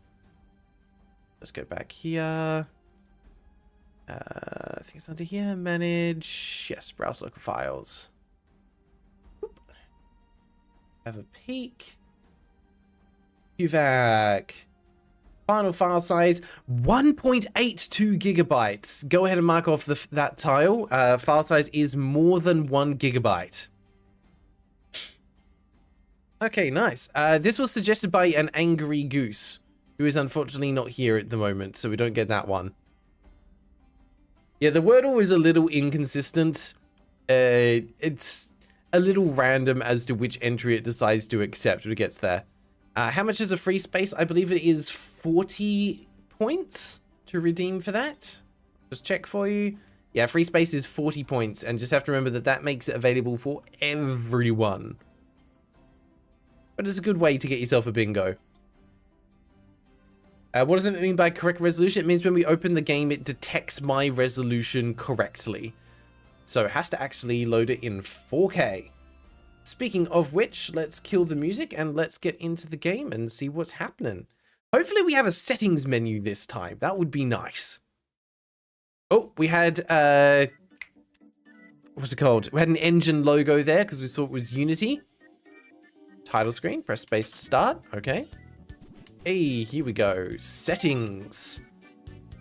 Let's go back here. I think it's under here. Manage. Yes, browse local files. Oop. Have a peek. UVAC. Final file size 1.82 gigabytes. Go ahead and mark off that tile. File size is more than 1 gigabyte. Okay, nice. This was suggested by an angry goose, who is unfortunately not here at the moment, so we don't get that one. Yeah, the Wordle is a little inconsistent. It's a little random as to which entry it decides to accept when it gets there. How much is a free space? I believe it is 40 points. to redeem for that? Just check for you. Yeah, free space is 40 points, and just have to remember that that makes it available for everyone. But it's a good way to get yourself a bingo. What does it mean by correct resolution? It means when we open the game, it detects my resolution correctly. So it has to actually load it in 4K. Speaking of which, let's kill the music and let's get into the game and see what's happening. Hopefully we have a settings menu this time. That would be nice. Oh, we had, what's it called? We had an engine logo there because we thought it was Unity. Title screen, press space to start. Okay. Hey, here we go. Settings.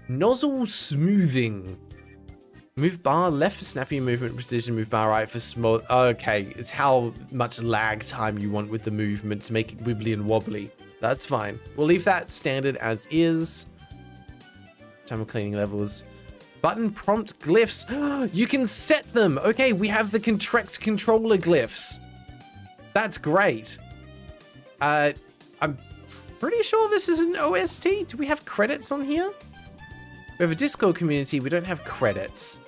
Nozzle smoothing. Move bar left for snappy movement precision, move bar right for small. Okay, it's how much lag time you want with the movement to make it wibbly and wobbly. That's fine. We'll leave that standard as is. Time of cleaning levels. Button prompt glyphs. You can set them. Okay, we have the contract controller glyphs. That's great. I'm pretty sure this is an OST. Do we have credits on here? We have a Discord community. We don't have credits.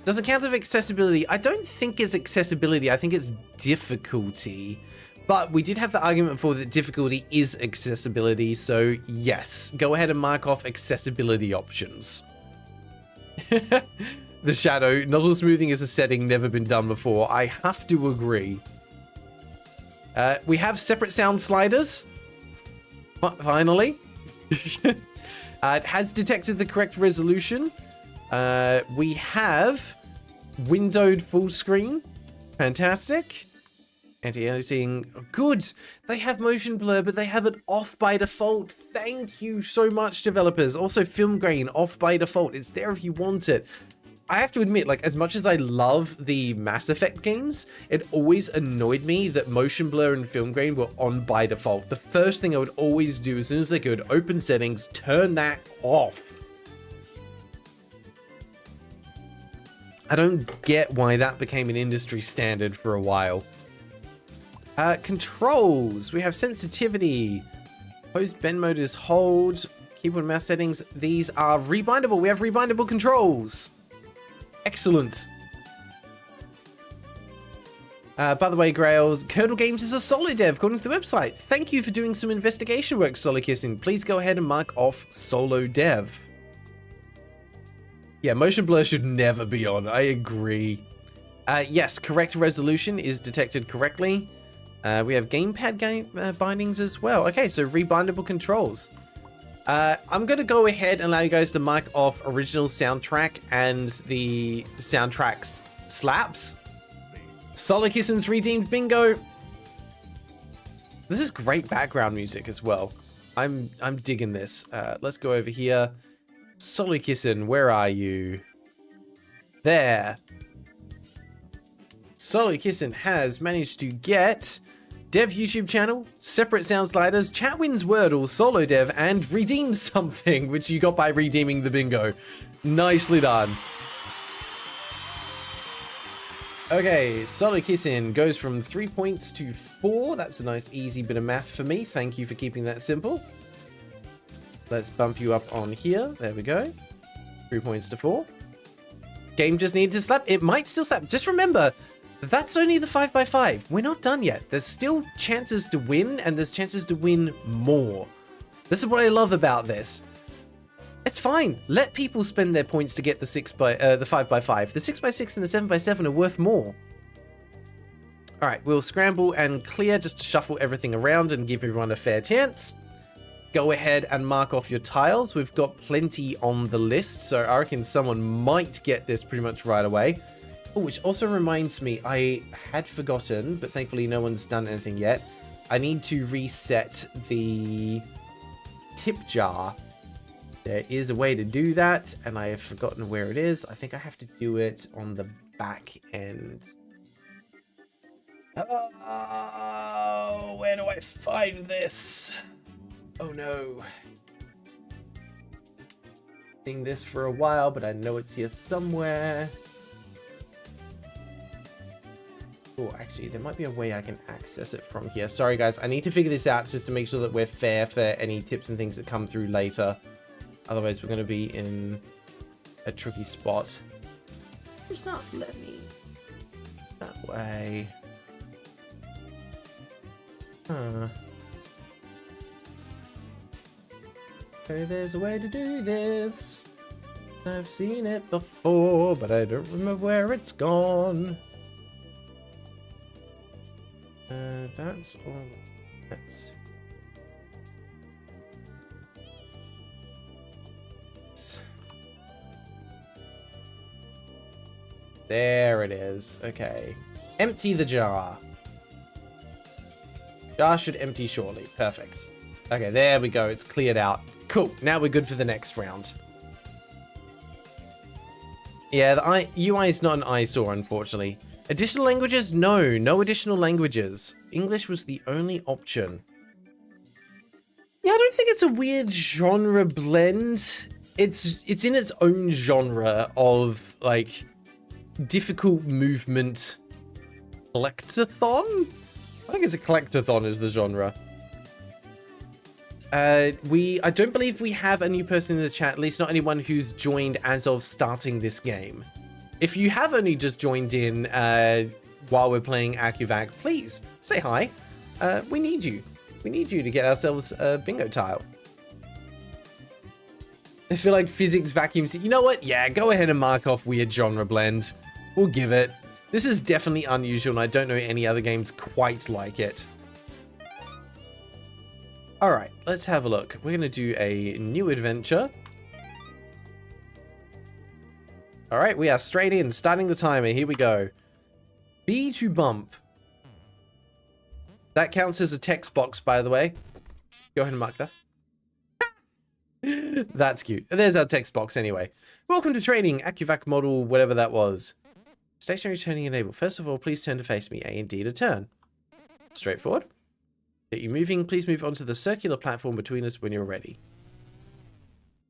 Does it count as accessibility? I don't think it's accessibility. I think it's difficulty. But we did have the argument for that difficulty is accessibility. So yes, go ahead and mark off accessibility options. The shadow. Nozzle smoothing is a setting never been done before. I have to agree. We have separate sound sliders. Finally. It has detected the correct resolution. We have windowed full screen. Fantastic. Anti-aliasing. Good. They have motion blur, but they have it off by default. Thank you so much, developers. Also, film grain off by default. It's there if you want it. I have to admit, like, as much as I love the Mass Effect games, it always annoyed me that motion blur and film grain were on by default. The first thing I would always do as soon as I could, open settings, turn that off. I don't get why that became an industry standard for a while. Controls. We have sensitivity. Post bend mode is hold. Keyboard and mouse settings. These are rebindable. We have rebindable controls. Excellent. By the way, Grails, Curdle Games is a solo dev according to the website. Thank you for doing some investigation work, Solo Kissing. Please go ahead and mark off solo dev. Yeah, motion blur should never be on. I agree. Yes, correct resolution is detected correctly. We have gamepad bindings as well. Okay, so rebindable controls. I'm going to go ahead and allow you guys to mark off original soundtrack and the soundtrack's slaps. Solid Kissing's redeemed bingo. This is great background music as well. I'm digging this. Let's go over here. Solid Kissing, where are you? There. Solid Kissing has managed to get Dev YouTube channel, separate sound sliders, chat wins Wordle, solo dev, and redeem something, which you got by redeeming the bingo. Nicely done. Okay, Solid Kissing goes from 3 points to 4. That's a nice easy bit of math for me. Thank you for keeping that simple. Let's bump you up on here. There we go. 3 points to 4. Game just needed to slap. It might still slap. Just remember, that's only the 5x5. We're not done yet. There's still chances to win, and there's chances to win more. This is what I love about this. It's fine. Let people spend their points to get the 5x5. The 6x6 and the 7x7 are worth more. All right, we'll scramble and clear just to shuffle everything around and give everyone a fair chance. Go ahead and mark off your tiles. We've got plenty on the list, so I reckon someone might get this pretty much right away. Oh, which also reminds me, I had forgotten, but thankfully no one's done anything yet. I need to reset the tip jar. There is a way to do that, and I have forgotten where it is. I think I have to do it on the back end. Oh, where do I find this? Oh no. Seen this for a while, but I know it's here somewhere. Oh, actually, there might be a way I can access it from here. Sorry, guys. I need to figure this out just to make sure that we're fair for any tips and things that come through later. Otherwise, we're going to be in a tricky spot. It's not let me that way. Huh. Okay, there's a way to do this. I've seen it before, but I don't remember where it's gone. That's all. That's. There it is. Okay. Empty the jar. Jar should empty shortly. Perfect. Okay, there we go. It's cleared out. Cool. Now we're good for the next round. Yeah, the UI is not an eyesore, unfortunately. Additional languages? No. No additional languages. English was the only option. Yeah, I don't think it's a weird genre blend. It's in its own genre of, like, difficult movement collectathon? I think it's a collectathon is the genre. I don't believe we have a new person in the chat, at least not anyone who's joined as of starting this game. If you have only just joined in while we're playing AccuVac, please say hi. We need you. We need you to get ourselves a bingo tile. I feel like physics vacuums. You know what? Yeah, go ahead and mark off weird genre blend. We'll give it. This is definitely unusual, and I don't know any other games quite like it. All right, let's have a look. We're going to do a new adventure. All right, we are straight in, starting the timer. Here we go. B to bump. That counts as a text box, by the way. Go ahead and mark that. That's cute. There's our text box anyway. Welcome to training, AccuVac model, whatever that was. Stationary turning enabled. First of all, please turn to face me. A and D to turn. Straightforward. Get you moving. Please move onto the circular platform between us when you're ready.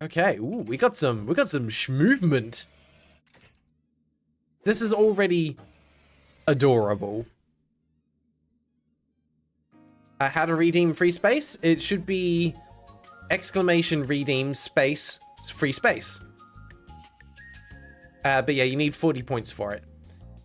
Okay. Ooh, we got some movement. This is already adorable. How to redeem free space? It should be exclamation redeem space free space. But yeah, you need 40 points for it.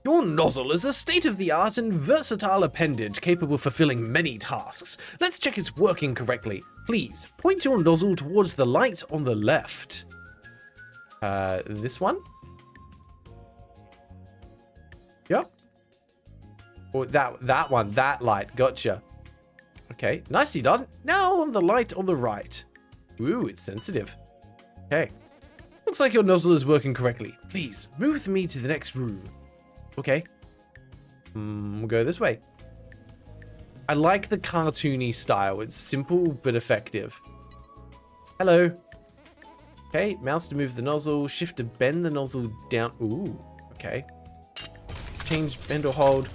Your nozzle is a state-of-the-art and versatile appendage capable of fulfilling many tasks. Let's check it's working correctly. Please, point your nozzle towards the light on the left. This one? Yep. Or that one, that light, gotcha. Okay, nicely done. Now on the light on the right. Ooh, it's sensitive. Okay. Looks like your nozzle is working correctly. Please, move with me to the next room. Okay. We'll go this way. I like the cartoony style. It's simple but effective. Hello. Okay, mouse to move the nozzle. Shift to bend the nozzle down. Ooh, okay. Change, bend or hold.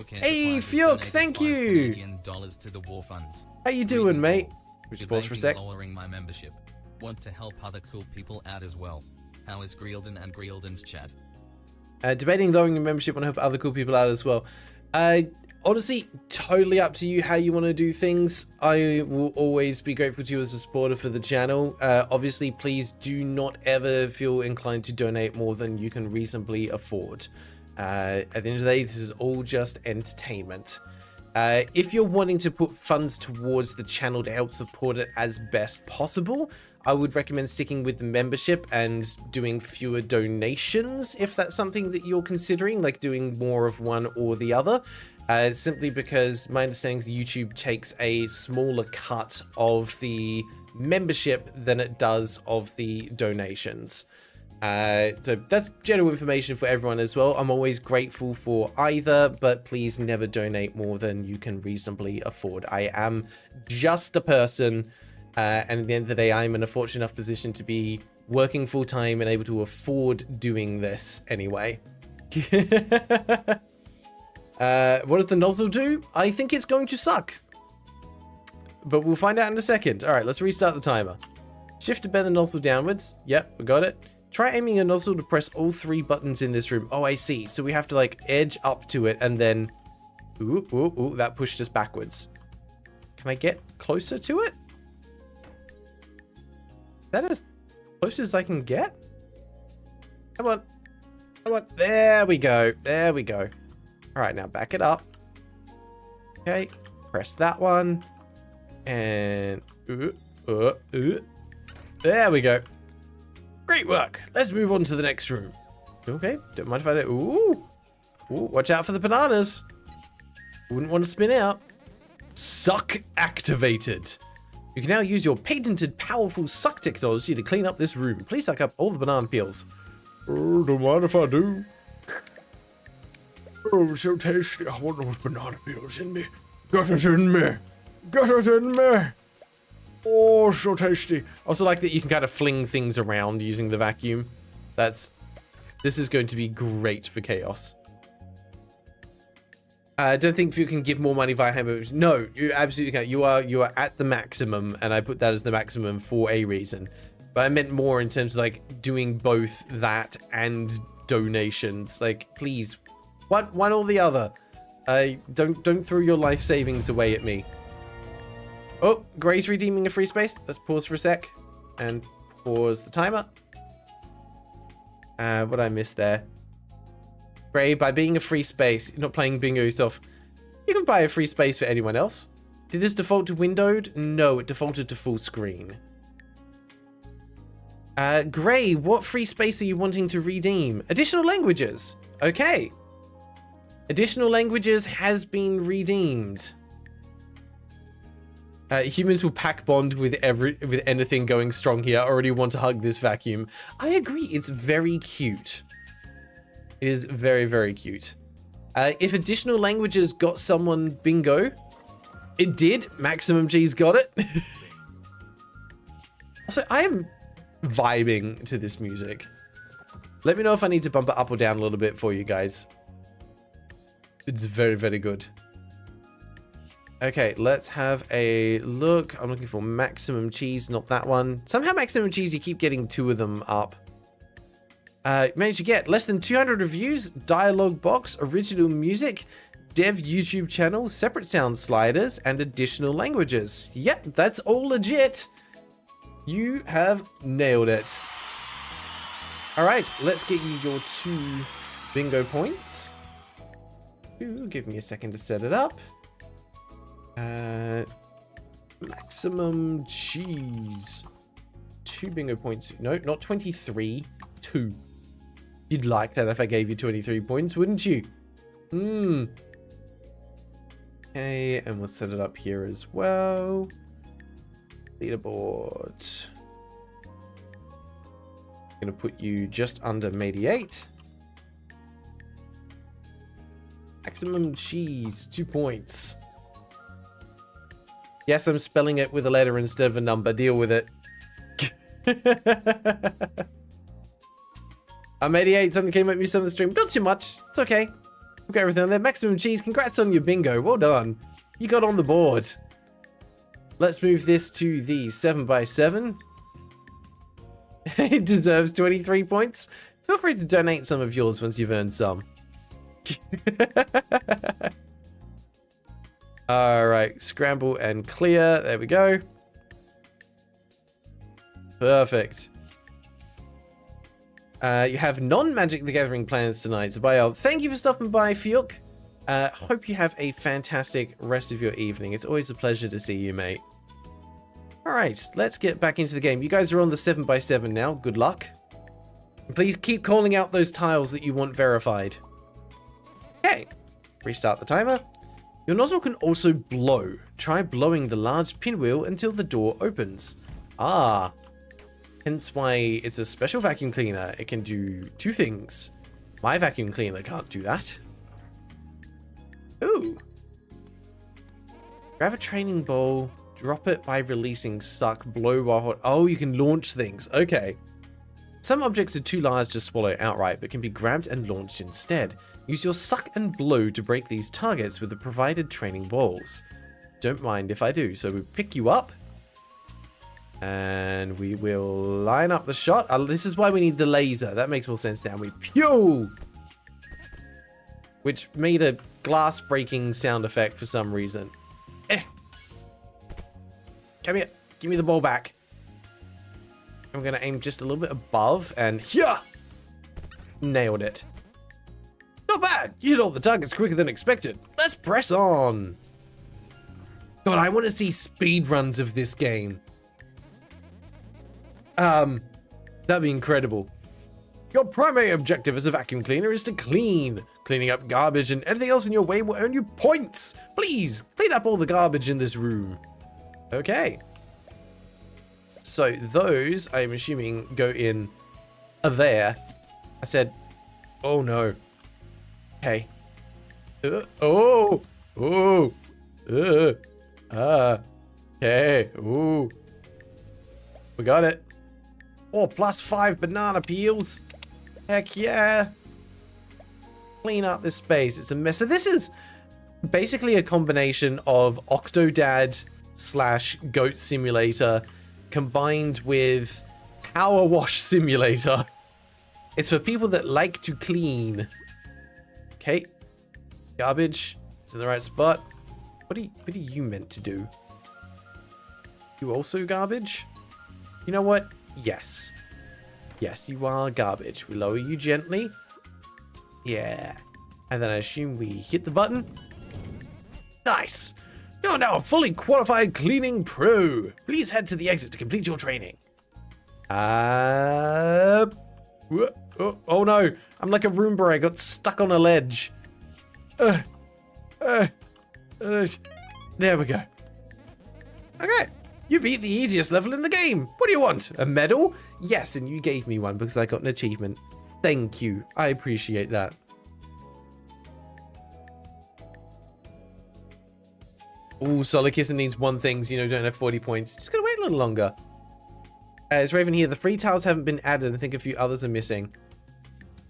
Hey, Fuke, thank you. To the war funds. How you doing, mate? Just pause for a sec. Lowering my membership. Want to help other cool people out as well. How is Graeldon and Graeldon's chat? Debating lowering your membership, want to help other cool people out as well. Honestly, totally up to you how you want to do things. I will always be grateful to you as a supporter for the channel. Obviously, please do not ever feel inclined to donate more than you can reasonably afford. At the end of the day, this is all just entertainment. If you're wanting to put funds towards the channel to help support it as best possible, I would recommend sticking with the membership and doing fewer donations if that's something that you're considering, like doing more of one or the other. Simply because my understanding is YouTube takes a smaller cut of the membership than it does of the donations. So that's general information for everyone as well. I'm always grateful for either, but please never donate more than you can reasonably afford. I am just a person, and at the end of the day, I'm in a fortunate enough position to be working full-time and able to afford doing this anyway. What does the nozzle do? I think it's going to suck, but we'll find out in a second. All right, let's restart the timer. Shift to bend the nozzle downwards. Yep, we got it. Try aiming your nozzle to press all 3 buttons in this room. Oh, I see. So we have to like edge up to it and then... Ooh, ooh, ooh, that pushed us backwards. Can I get closer to it? Is that as close as I can get? Come on. Come on. There we go. There we go. All right, now back it up. Okay. Press that one. And... There we go. Great work. Let's move on to the next room. Okay. Don't mind if I do. Ooh. Ooh, watch out for the bananas. Wouldn't want to spin out. Suck activated. You can now use your patented powerful suck technology to clean up this room. Please suck up all the banana peels. Oh, don't mind if I do. Oh, so tasty. I want those banana peels in me. Get it in me. Get it in me. Oh, so tasty. Also like that you can kind of fling things around using the vacuum. This is going to be great for chaos. I don't think you can give more money via hamburgers. No, you absolutely can't. You are at the maximum, and I put that as the maximum for a reason. But I meant more in terms of like doing both that and donations. Like, please, one or the other. Don't throw your life savings away at me. Oh, Gray's redeeming a free space. Let's pause for a sec and pause the timer. What did I miss there? Gray, by being a free space, you're not playing bingo yourself. You can buy a free space for anyone else. Did this default to windowed? No, it defaulted to full screen. Gray, what free space are you wanting to redeem? Additional languages. Okay. Additional languages has been redeemed. Humans will pack bond with anything going strong here. I already want to hug this vacuum. I agree, it's very cute. It is very, very cute. If additional languages got someone bingo, it did. Maximum G's got it. Also, I am vibing to this music. Let me know if I need to bump it up or down a little bit for you guys. It's very, very good. Okay, let's have a look. I'm looking for maximum cheese, not that one. Somehow maximum cheese, you keep getting 2 of them up. Managed to get less than 200 reviews, dialogue box, original music, dev YouTube channel, separate sound sliders, and additional languages. Yep, that's all legit. You have nailed it. All right, let's get you your 2 bingo points. Ooh, give me a second to set it up. Maximum cheese. 2 bingo points. No, not 23. 2. You'd like that if I gave you 23 points, wouldn't you? Okay, and we'll set it up here as well. Leaderboard. I'm gonna put you just under 88. Maximum cheese, 2 points. Yes, I'm spelling it with a letter instead of a number. Deal with it. I'm 88, something came at me on the stream. Not too much. It's okay. We've got everything on there. Maximum cheese. Congrats on your bingo. Well done. You got on the board. Let's move this to the 7x7. It deserves 23 points. Feel free to donate some of yours once you've earned some. All right. Scramble and clear. There we go. Perfect. You have non-Magic the Gathering plans tonight, so thank you for stopping by, Fiuk. Hope you have a fantastic rest of your evening. It's always a pleasure to see you, mate. Alright, let's get back into the game. You guys are on the 7x7 now. Good luck. And please keep calling out those tiles that you want verified. Okay. Restart the timer. Your nozzle can also blow. Try blowing the large pinwheel until the door opens. Ah. Hence why it's a special vacuum cleaner. It can do 2 things. My vacuum cleaner can't do that. Ooh. Grab a training bowl. Drop it by releasing suck. Blow while hot. Oh, you can launch things. Okay. Some objects are too large to swallow outright, but can be grabbed and launched instead. Use your suck and blow to break these targets with the provided training balls. Don't mind if I do. So we pick you up. And we will line up the shot. This is why we need the laser. That makes more sense now. We pew! Which made a glass breaking sound effect for some reason. Come here. Give me the ball back. I'm going to aim just a little bit above and yeah! Nailed it. Not bad. You hit all the targets quicker than expected. Let's press on. God, I want to see speed runs of this game. That'd be incredible. Your primary objective as a vacuum cleaner is to clean. Cleaning up garbage and anything else in your way will earn you points. Please, clean up all the garbage in this room. Okay. So those, I'm assuming, go in there. I said, oh no. Okay. Okay. Ooh. We got it. Oh, +5 banana peels. Heck yeah. Clean up this space. It's a mess. So this is basically a combination of Octodad / Goat Simulator combined with Power Wash Simulator. It's for people that like to clean. Okay. Garbage. It's in the right spot. What are you meant to do? You also garbage? You know what? Yes. Yes, you are garbage. We lower you gently. Yeah. And then I assume we hit the button. Nice. You're now a fully qualified cleaning pro. Please head to the exit to complete your training. Oh no. I'm like a Roomba. I got stuck on a ledge. There we go. Okay. You beat the easiest level in the game. What do you want? A medal? Yes, and you gave me one because I got an achievement. Thank you. I appreciate that. Ooh, Solid Kisser needs one thing, so don't have 40 points. Just gotta wait a little longer. Is Raven here? The free tiles haven't been added. I think a few others are missing.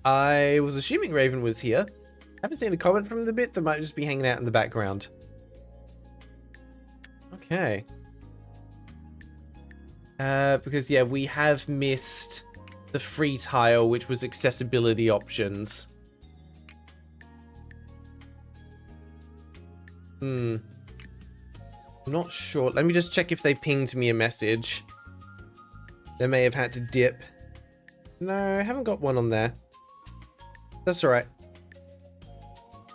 I was assuming Raven was here. I haven't seen a comment from the bit. That might just be hanging out in the background. Okay. Because, yeah, we have missed the free tile, which was accessibility options. I'm not sure. Let me just check if they pinged me a message. They may have had to dip. No, I haven't got one on there. That's all right.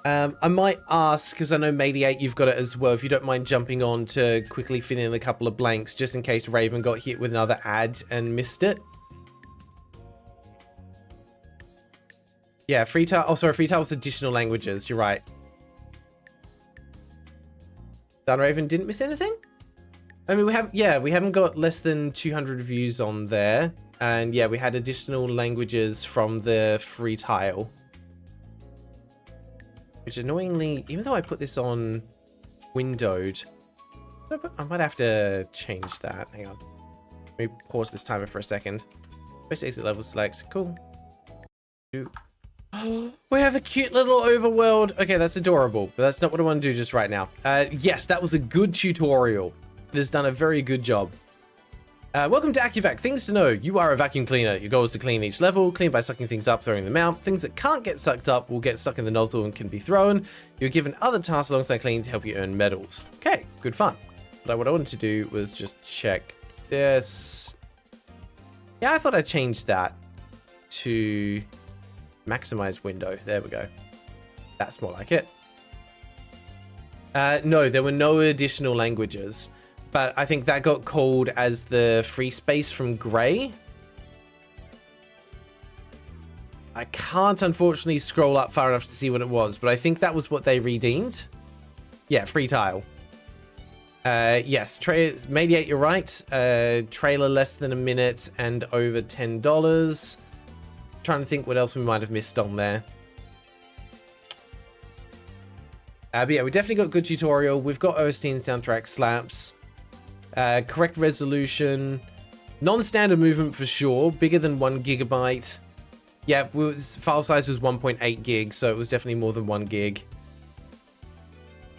I might ask, because I know Mediate, you've got it as well, if you don't mind jumping on to quickly fill in a couple of blanks, just in case Raven got hit with another ad and missed it. Yeah, free tile. Oh, sorry, free tile was additional languages. You're right. Dan Raven didn't miss anything? I mean, we haven't got less than 200 views on there. And yeah, we had additional languages from the free tile. Which annoyingly, even though I put this on windowed, I might have to change that. Hang on. Let me pause this timer for a second. First exit level select. Cool. We have a cute little overworld. Okay, that's adorable, but that's not what I want to do just right now. Yes, that was a good tutorial. It has done a very good job. Welcome to AccuVac. Things to know. You are a vacuum cleaner. Your goal is to clean each level. Clean by sucking things up, throwing them out. Things that can't get sucked up will get stuck in the nozzle and can be thrown. You're given other tasks alongside cleaning to help you earn medals. Okay, good fun. But what I wanted to do was just check this. Yeah, I thought I changed that to maximize window. There we go. That's more like it. No, there were no additional languages. But I think that got called as the free space from Gray. I can't, unfortunately, scroll up far enough to see what it was, but I think that was what they redeemed. Yeah, free tile. Yes, Mediate, you're right. Trailer less than a minute and over $10. Trying to think what else we might have missed on there. But yeah, we definitely got good tutorial. We've got OST and soundtrack slaps. Correct resolution. Non-standard movement for sure. Bigger than 1 gigabyte. Yeah, file size was 1.8 gig, so it was definitely more than 1 gig.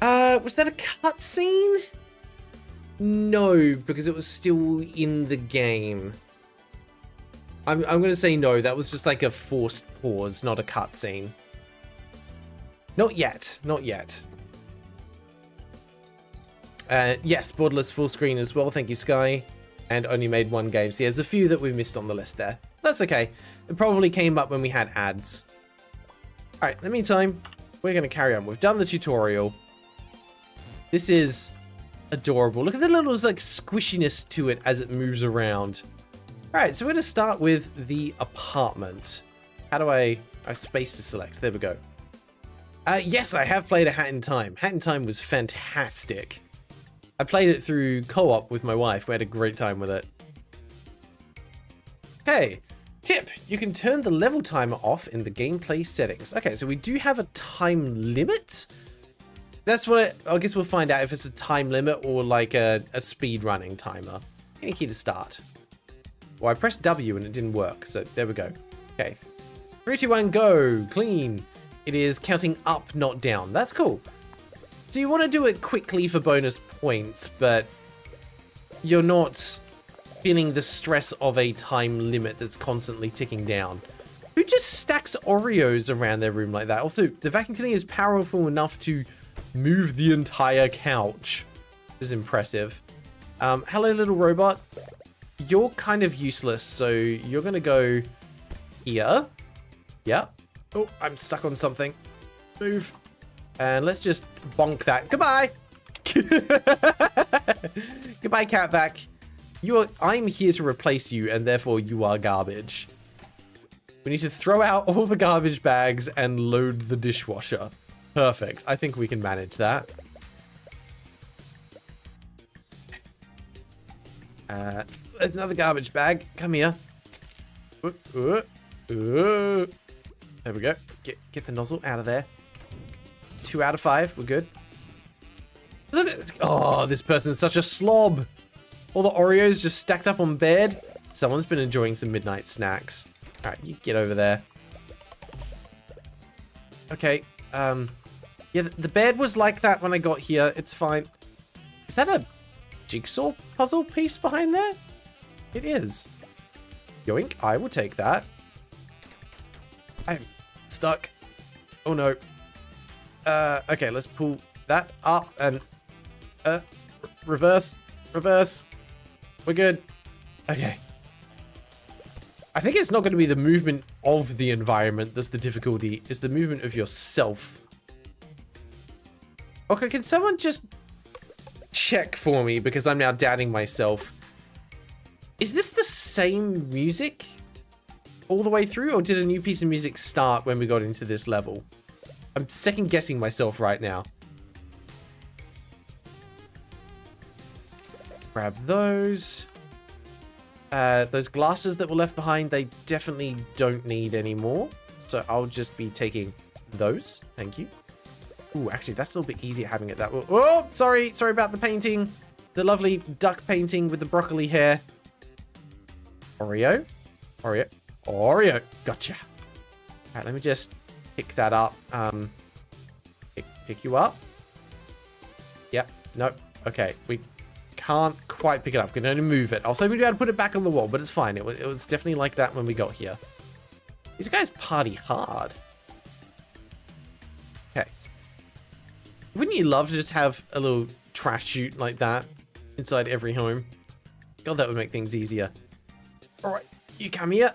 Was that a cutscene? No, because it was still in the game. I'm going to say no. That was just like a forced pause, not a cutscene. Not yet. Not yet. Yes, borderless full screen as well. Thank you, Sky. And only made one game. So yeah, there's a few that we missed on the list there. That's okay. It probably came up when we had ads. All right, in the meantime, we're going to carry on. We've done the tutorial. This is adorable. Look at the little like squishiness to it as it moves around. All right, so we're going to start with the apartment. How do I space to select? There we go. Yes, I have played a Hat in Time. Hat in Time was fantastic. I played it through co-op with my wife. We had a great time with it. Okay, tip. You can turn the level timer off in the gameplay settings. Okay, so we do have a time limit. That's what I guess we'll find out if it's a time limit or like a speed running timer. Any key to start. Well, I pressed W and it didn't work, so there we go. Okay, 3, 2, 1, go. Clean. It is counting up, not down. That's cool. So you want to do it quickly for bonus points, but you're not feeling the stress of a time limit that's constantly ticking down. Who just stacks Oreos around their room like that? Also, the vacuum cleaner is powerful enough to move the entire couch. This is impressive. Hello, little robot. You're kind of useless, so you're going to go here. Yeah. Oh, I'm stuck on something. Move. And let's just bonk that. Goodbye. Goodbye, Catvac. I'm here to replace you, and therefore you are garbage. We need to throw out all the garbage bags and load the dishwasher. Perfect. I think we can manage that. There's another garbage bag. Come here. There we go. Get the nozzle out of there. 2 out of 5. We're good. Look at this. Oh, this person's such a slob. All the Oreos just stacked up on bed. Someone's been enjoying some midnight snacks. All right, you get over there. Okay. Yeah, the bed was like that when I got here. It's fine. Is that a jigsaw puzzle piece behind there? It is. Yoink, I will take that. I'm stuck. Oh no. Okay, let's pull that up and reverse. We're good. Okay. I think it's not going to be the movement of the environment that's the difficulty. It's the movement of yourself. Okay, can someone just check for me because I'm now doubting myself. Is this the same music all the way through, or did a new piece of music start when we got into this level? I'm second guessing myself right now. Grab those. Those glasses that were left behind, they definitely don't need any more. So I'll just be taking those. Thank you. Ooh, actually, that's a little bit easier having it that way. Oh, sorry about the painting. The lovely duck painting with the broccoli hair. Oreo. Gotcha. All right, let me just pick that up. Pick you up. Yep. Nope. Okay. We can't quite pick it up. We can only move it. I was hoping to be able to put it back on the wall, but it's fine. It was definitely like that when we got here. These guys party hard. Okay. Wouldn't you love to just have a little trash chute like that inside every home? God, that would make things easier. All right. You come here.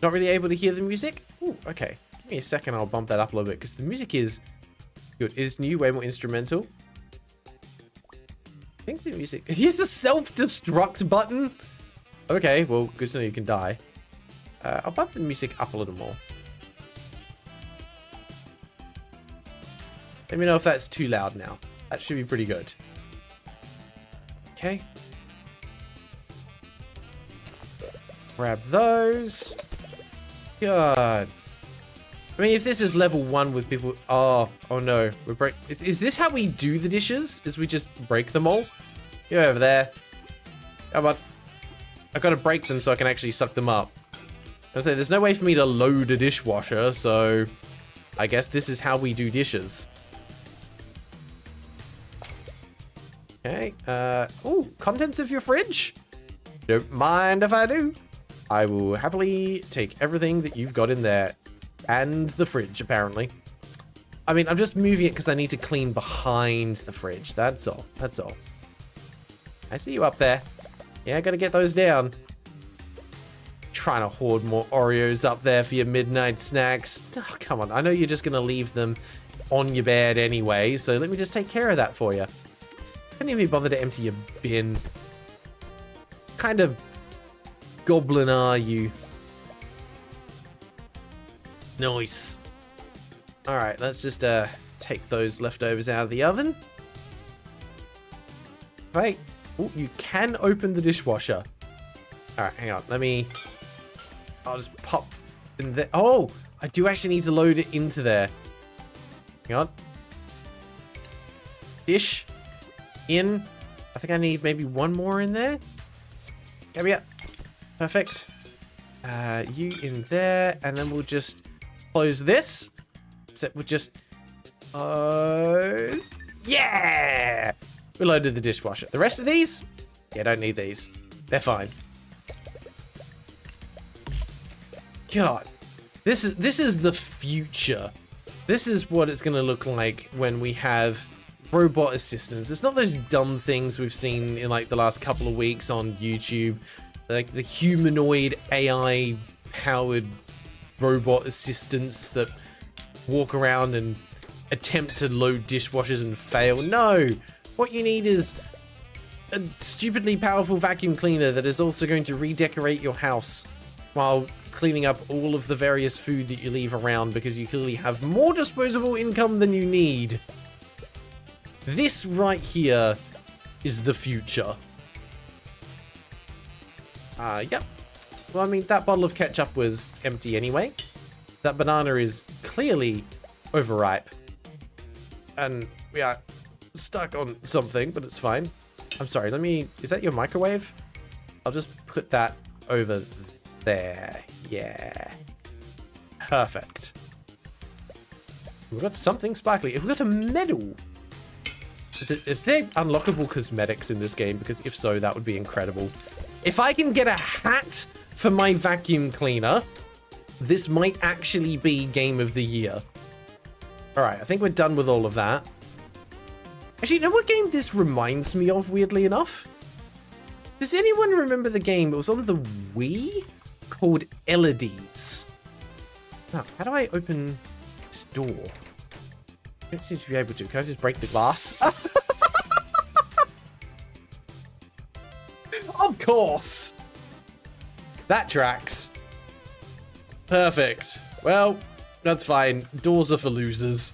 Not really able to hear the music? Ooh, okay. Give me a second, I'll bump that up a little bit, because the music is good. It is new, way more instrumental. I think the music... Here's the self-destruct button! Okay, well, good to know you can die. I'll bump the music up a little more. Let me know if that's too loud now. That should be pretty good. Okay. Grab those. God. I mean, if this is level 1 with people... Oh no. Is this how we do the dishes? Is we just break them all? Go over there. Come on. I've got to break them so I can actually suck them up. I say, there's no way for me to load a dishwasher, so... I guess this is how we do dishes. Okay. Oh, contents of your fridge. Don't mind if I do. I will happily take everything that you've got in there. And the fridge, apparently. I mean, I'm just moving it because I need to clean behind the fridge. That's all. That's all. I see you up there. Yeah, I gotta get those down. Trying to hoard more Oreos up there for your midnight snacks. Oh, come on. I know you're just gonna leave them on your bed anyway, so let me just take care of that for you. Couldn't even bother to empty your bin. What kind of goblin are you? Nice. All right, let's just take those leftovers out of the oven. Right. Oh, you can open the dishwasher. All right, hang on. I'll just pop in there. Oh, I do actually need to load it into there. Hang on. Dish. In. I think I need maybe one more in there. There we go. Perfect. You in there, and then we'll just close this. So we'll just close. Yeah! We loaded the dishwasher. The rest of these? Yeah, don't need these. They're fine. God. This is the future. This is what it's gonna look like when we have robot assistants. It's not those dumb things we've seen in like the last couple of weeks on YouTube. Like the humanoid AI powered robot assistants that walk around and attempt to load dishwashers and fail. No, what you need is a stupidly powerful vacuum cleaner that is also going to redecorate your house while cleaning up all of the various food that you leave around because you clearly have more disposable income than you need. This right here is the future. Yep. Well, I mean, that bottle of ketchup was empty anyway. That banana is clearly overripe. And we are stuck on something, but it's fine. I'm sorry, is that your microwave? I'll just put that over there. Yeah. Perfect. We've got something sparkly. We've got a medal. Is there unlockable cosmetics in this game? Because if so, that would be incredible. If I can get a hat for my vacuum cleaner, this might actually be Game of the Year. All right, I think we're done with all of that. Actually, you know what game this reminds me of, weirdly enough? Does anyone remember the game? It was on the Wii called Elodies. Now, how do I open this door? I don't seem to be able to. Can I just break the glass? Of course. That tracks. Perfect. Well, that's fine. Doors are for losers.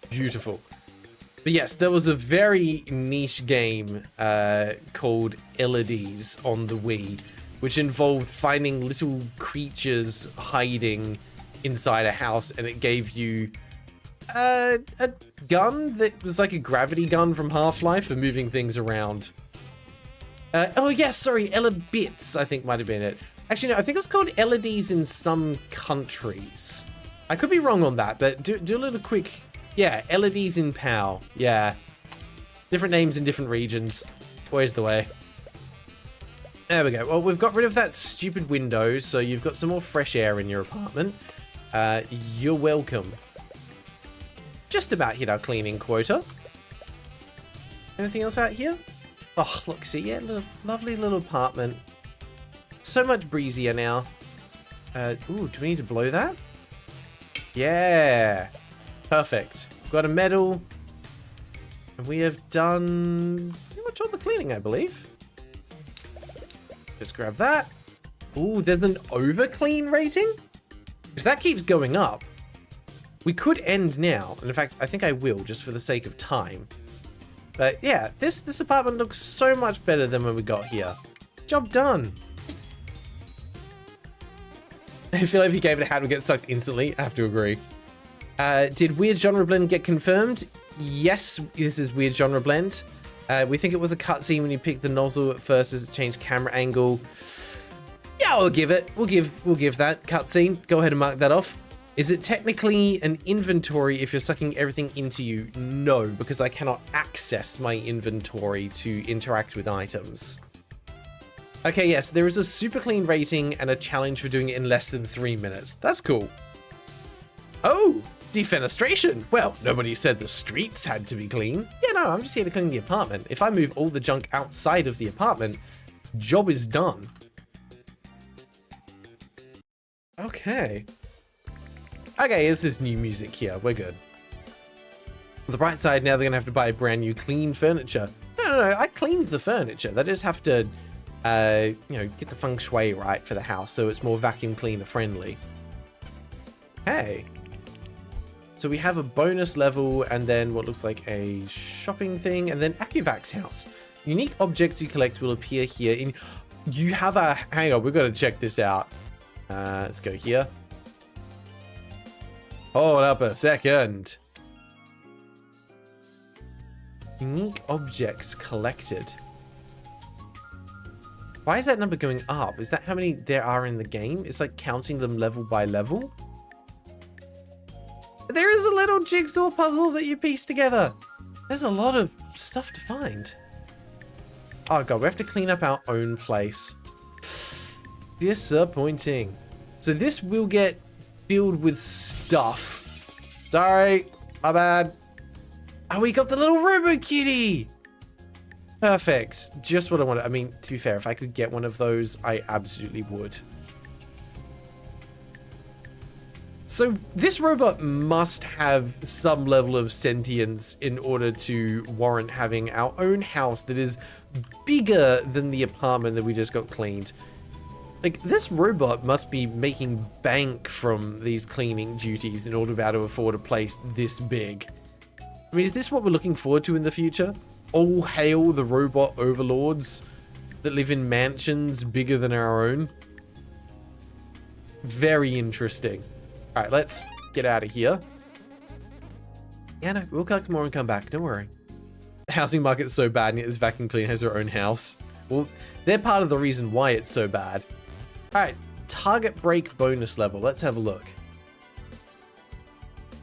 Beautiful. But yes, there was a very niche game called Elodies on the Wii, which involved finding little creatures hiding inside a house, and it gave you a gun that was like a gravity gun from Half-Life for moving things around. Oh yes, sorry, Elabits I think might have been it. Actually, no, I think it was called Elodies in some countries. I could be wrong on that, but do a little quick... Yeah, Elodies in PAL. Yeah. Different names in different regions. Always the way. There we go. Well, we've got rid of that stupid window, so you've got some more fresh air in your apartment. You're welcome. Just about hit our cleaning quota. Anything else out here? Oh, look, see, yeah, lovely little apartment. So much breezier now. Ooh, do we need to blow that? Yeah. Perfect. Got a medal. And we have done pretty much all the cleaning, I believe. Just grab that. Ooh, there's an over clean rating? Because that keeps going up. We could end now. And in fact, I think I will, just for the sake of time. But yeah, this apartment looks so much better than when we got here. Job done. I feel like if you gave it a hat, we'd get sucked instantly. I have to agree. Did Weird Genre Blend get confirmed? Yes, this is Weird Genre Blend. We think it was a cutscene when you picked the nozzle at first as it changed camera angle. Yeah, we'll give it. We'll give that cutscene. Go ahead and mark that off. Is it technically an inventory if you're sucking everything into you? No, because I cannot access my inventory to interact with items. Okay, yes, there is a super clean rating and a challenge for doing it in less than 3 minutes. That's cool. Oh, defenestration. Well, nobody said the streets had to be clean. Yeah, no, I'm just here to clean the apartment. If I move all the junk outside of the apartment, job is done. Okay. Okay, this is new music here. We're good. On the bright side, now they're gonna have to buy brand new clean furniture. No, I cleaned the furniture. They just have to, you know, get the feng shui right for the house so it's more vacuum cleaner friendly. Hey. So we have a bonus level and then what looks like a shopping thing and then Acuvac's house. Unique objects you collect will appear here in... You have a... Hang on, we've got to check this out. Let's go here. Hold up a second. Unique objects collected. Why is that number going up? Is that how many there are in the game? It's like counting them level by level. There is a little jigsaw puzzle that you piece together. There's a lot of stuff to find. Oh god, we have to clean up our own place. Disappointing. So this will get filled with stuff. Sorry, my bad. Oh, we got the little Robo Kitty. Perfect. Just what I wanted. I mean, to be fair, if I could get one of those, I absolutely would. So this robot must have some level of sentience in order to warrant having our own house that is bigger than the apartment that we just got cleaned. Like, this robot must be making bank from these cleaning duties in order to be able to afford a place this big. I mean, is this what we're looking forward to in the future? All hail the robot overlords that live in mansions bigger than our own. Very interesting. All right, let's get out of here. Yeah, no, we'll collect more and come back. Don't worry. The housing market's so bad, and yet this vacuum cleaner has her own house. Well, they're part of the reason why it's so bad. All right, target break bonus level. Let's have a look.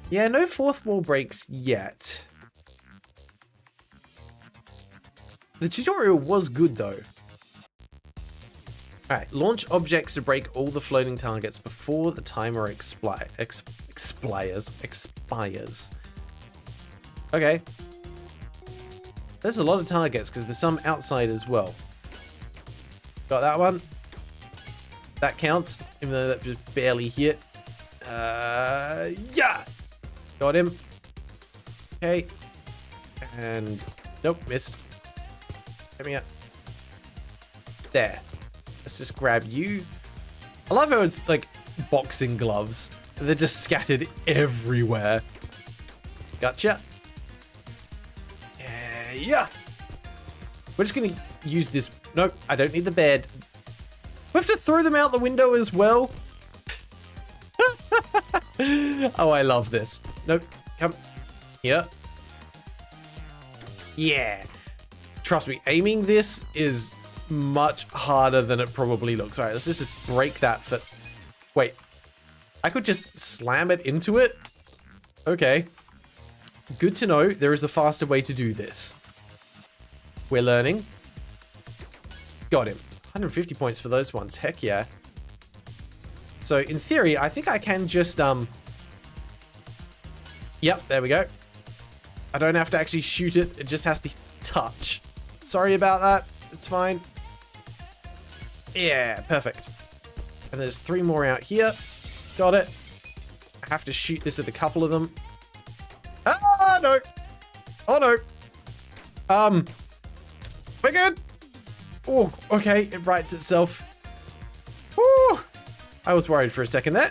Yeah, no fourth wall breaks yet. The tutorial was good though. Alright, launch objects to break all the floating targets before the timer expires. Okay. There's a lot of targets because there's some outside as well. Got that one. That counts, even though that just barely hit. Yeah! Got him. Okay. And nope, missed. Get me up. There. Let's just grab you. I love how it's like boxing gloves. They're just scattered everywhere. Gotcha. Yeah. We're just gonna use this. Nope, I don't need the bed. We have to throw them out the window as well. Oh, I love this. Nope, come here. Yeah. Trust me, aiming this is much harder than it probably looks. All right, let's just break that for... Wait, I could just slam it into it? Okay. Good to know. There is a faster way to do this. We're learning. Got him. 150 points for those ones. Heck yeah. So in theory, I think I can just... Yep, there we go. I don't have to actually shoot it. It just has to touch. Sorry about that. It's fine. Yeah, perfect. And there's 3 more out here. Got it. I have to shoot this at a couple of them. Ah, no. Oh, no. We're good. Oh, okay. It rights itself. Woo. I was worried for a second there.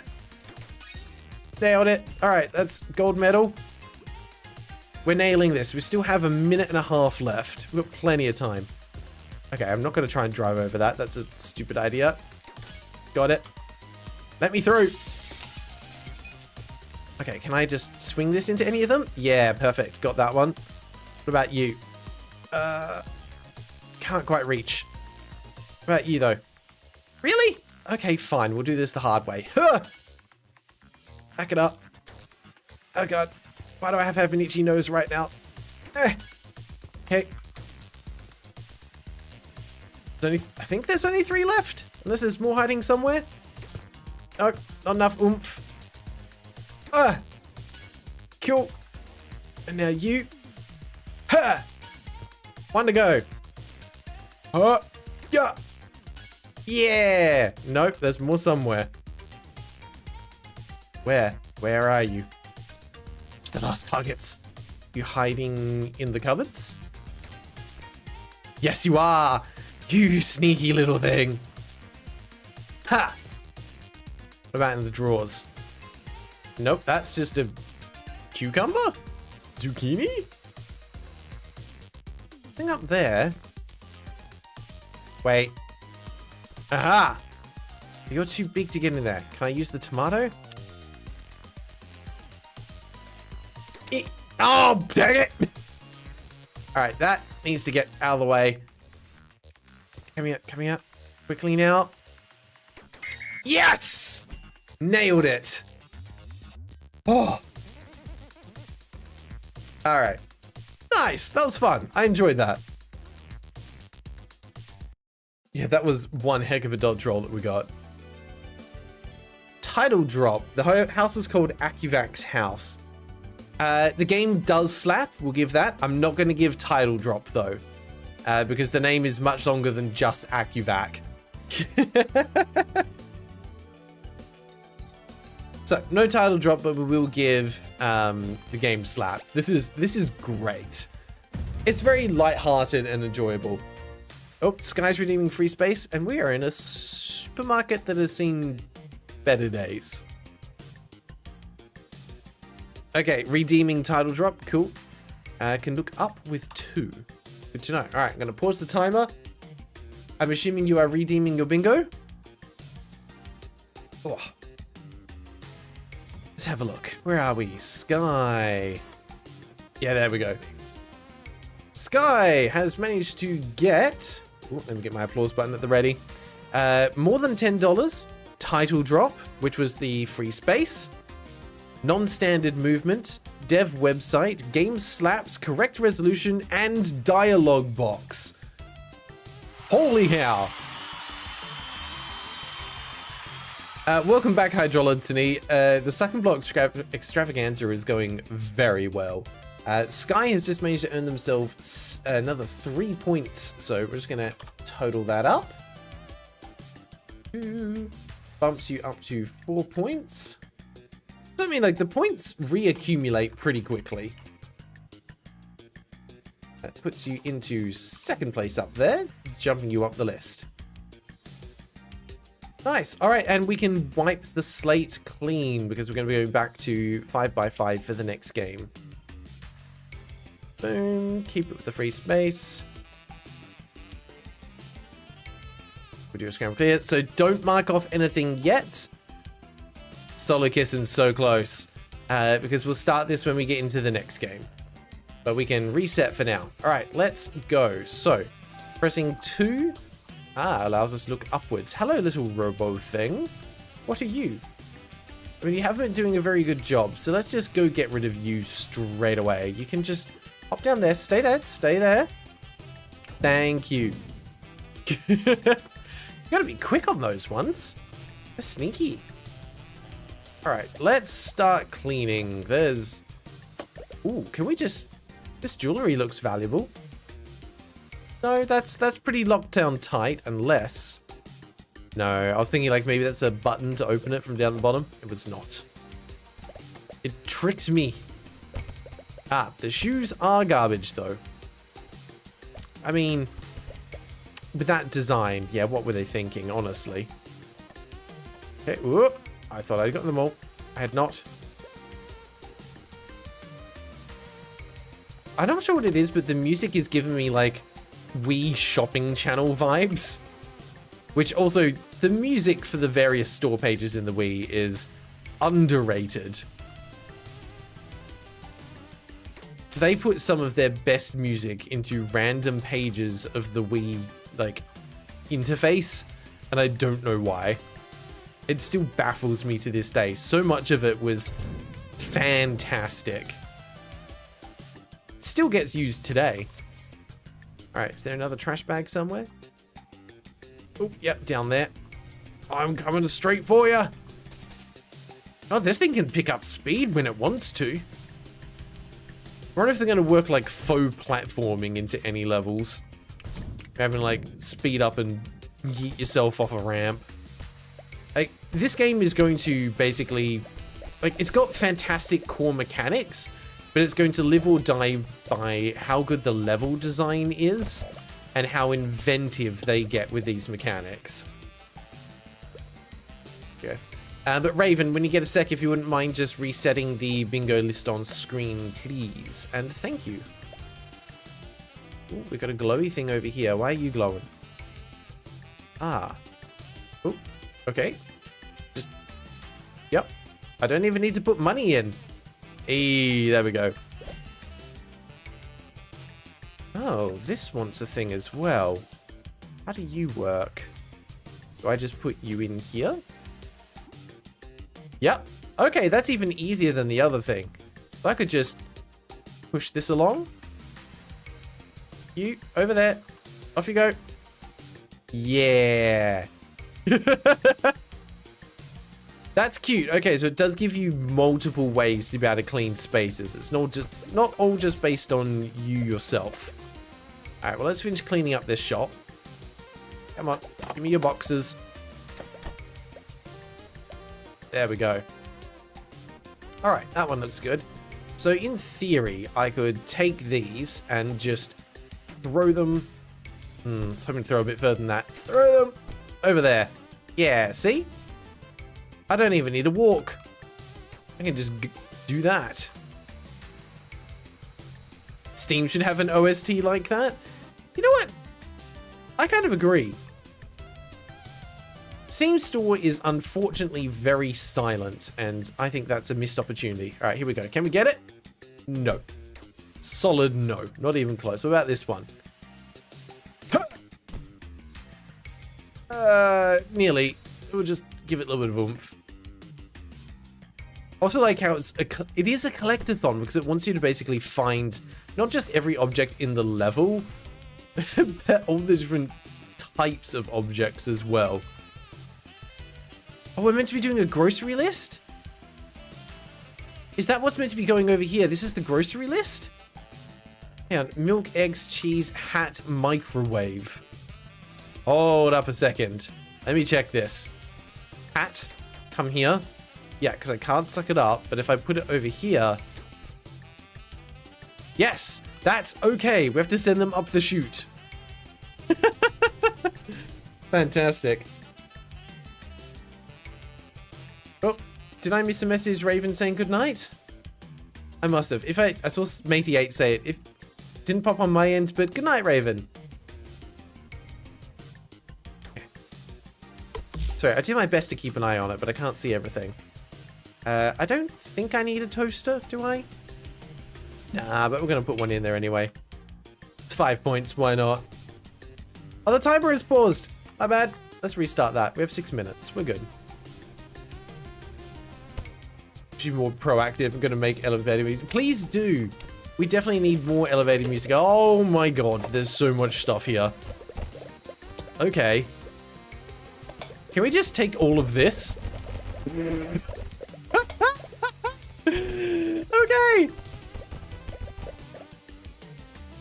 Nailed it. All right, that's gold medal. We're nailing this. We still have 1.5 minutes left. We've got plenty of time. Okay, I'm not going to try and drive over that. That's a stupid idea. Got it. Let me through. Okay, can I just swing this into any of them? Yeah, perfect. Got that one. What about you? Can't quite reach. What about you, though? Really? Okay, fine. We'll do this the hard way. Huh. Back it up. Oh god. Why do I have to have an itchy nose right now? Okay. I think there's only 3 left. Unless there's more hiding somewhere. No, not enough oomph. Cool. And now you. Ha! 1 to go. Yeah. Yeah. Nope, there's more somewhere. Where? Where are you? It's the last targets. You hiding in the cupboards? Yes, you are. You sneaky little thing. Ha! What about in the drawers? Nope, that's just a cucumber? Zucchini? Thing up there. Wait. Aha! You're too big to get in there. Can I use the tomato? Oh, dang it! Alright, that needs to get out of the way. Coming out. Quickly now. Yes! Nailed it. Oh. Alright. Nice. That was fun. I enjoyed that. Yeah, that was one heck of a dodge roll that we got. Title drop. The house is called Acuvac's house. The game does slap. We'll give that. I'm not going to give title drop, though. Because the name is much longer than just Acuvac. So, no title drop, but we will give the game slaps. This is great. It's very lighthearted and enjoyable. Oh, Sky's redeeming free space, and we are in a supermarket that has seen better days. Okay, redeeming title drop. Cool. Can look up with 2. Good to know. All right, I'm going to pause the timer. I'm assuming you are redeeming your bingo. Oh. Let's have a look. Where are we? Sky. Yeah, there we go. Sky has managed to get... Ooh, let me get my applause button at the ready. More than $10. Title drop, which was the free space. Non-standard movement, dev website, game slaps, correct resolution, and dialogue box. Holy hell. Welcome back, Hydrolodciny. The second block extravaganza is going very well. Sky has just managed to earn themselves another 3 points, so we're just going to total that up. 2 bumps you up to 4 points. I mean, like, the points reaccumulate pretty quickly. That puts you into 2nd place up there, jumping you up the list. Nice. All right, and we can wipe the slate clean because we're going to be going back to 5x5 for the next game. Boom. Keep it with the free space. We do a scramble clear, so don't mark off anything yet. Solo kissing so close, because we'll start this when we get into the next game, but we can reset for now. All right, let's go. So pressing 2 allows us to look upwards. Hello, little robo thing. What are you? I mean, you haven't been doing a very good job, so let's just go get rid of you straight away. You can just hop down there. Stay there. Thank you. You gotta be quick on those ones. They're sneaky. All right, let's start cleaning. There's... Ooh, can we just... This jewelry looks valuable. No, that's pretty locked down tight, unless... No, I was thinking like maybe that's a button to open it from down the bottom. It was not. It tricked me. The shoes are garbage, though. I mean, with that design, yeah, what were they thinking, honestly? Okay, whoop. I thought I'd gotten them all. I had not. I'm not sure what it is, but the music is giving me, like, Wii shopping channel vibes. Which also, the music for the various store pages in the Wii is underrated. They put some of their best music into random pages of the Wii, like, interface, and I don't know why. It still baffles me to this day. So much of it was fantastic. Still gets used today. All right, is there another trash bag somewhere? Oh, yep, down there. I'm coming straight for you. Oh, this thing can pick up speed when it wants to. I wonder if they're going to work like faux platforming into any levels. Having like speed up and yeet yourself off a ramp. Like, this game is going to basically, like, it's got fantastic core mechanics, but it's going to live or die by how good the level design is and how inventive they get with these mechanics. Okay. But Raven, when you get a sec, if you wouldn't mind just resetting the bingo list on screen, please. And thank you. Ooh, we've got a glowy thing over here. Why are you glowing? Ah. Oh, okay. Just, yep. I don't even need to put money in. Hey, there we go. Oh, this wants a thing as well. How do you work? Do I just put you in here? Yep. Okay, that's even easier than the other thing. So I could just push this along. You, over there. Off you go. Yeah. That's cute. Okay, so it does give you multiple ways to be able to clean spaces. It's not all just based on you yourself. All right, well, let's finish cleaning up this shop. Come on, give me your boxes. There we go. All right, that one looks good. So in theory, I could take these and just throw them. I was hoping to throw a bit further than that. Throw them over there. Yeah, see? I don't even need to walk. I can just do that. Steam should have an OST like that. You know what? I kind of agree. Steam Store is unfortunately very silent, and I think that's a missed opportunity. All right, here we go. Can we get it? No. Solid no. Not even close. What about this one? Nearly. We'll just give it a little bit of oomph. Also like how it is a collectathon because it wants you to basically find not just every object in the level, but all the different types of objects as well. Oh, we're meant to be doing a grocery list? Is that what's meant to be going over here? This is the grocery list? Hang on. Milk, eggs, cheese, hat, microwave. Hold up a second. Let me check this. Hat, come here. Yeah, because I can't suck it up, but if I put it over here... Yes, that's okay. We have to send them up the chute. Fantastic. Oh, did I miss a message, Raven, saying goodnight? I must have. I saw Matey8 say it. It didn't pop on my end, but goodnight, Raven. Sorry, I do my best to keep an eye on it, but I can't see everything. I don't think I need a toaster, do I? Nah, but we're going to put one in there anyway. It's 5 points, why not? Oh, the timer is paused. My bad. Let's restart that. We have 6 minutes. We're good. Be more proactive. I'm going to make elevator music. Please do. We definitely need more elevator music. Oh my god, there's so much stuff here. Okay. Can we just take all of this? Okay.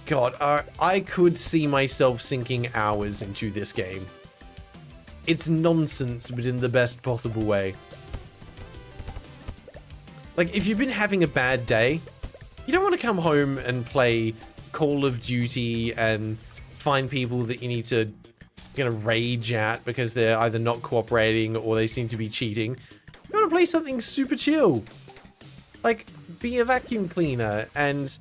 God, I could see myself sinking hours into this game. It's nonsense, but in the best possible way. Like, if you've been having a bad day, you don't want to come home and play Call of Duty and find people that you need to rage at because they're either not cooperating or they seem to be cheating. You want to play something super chill. Like, be a vacuum cleaner and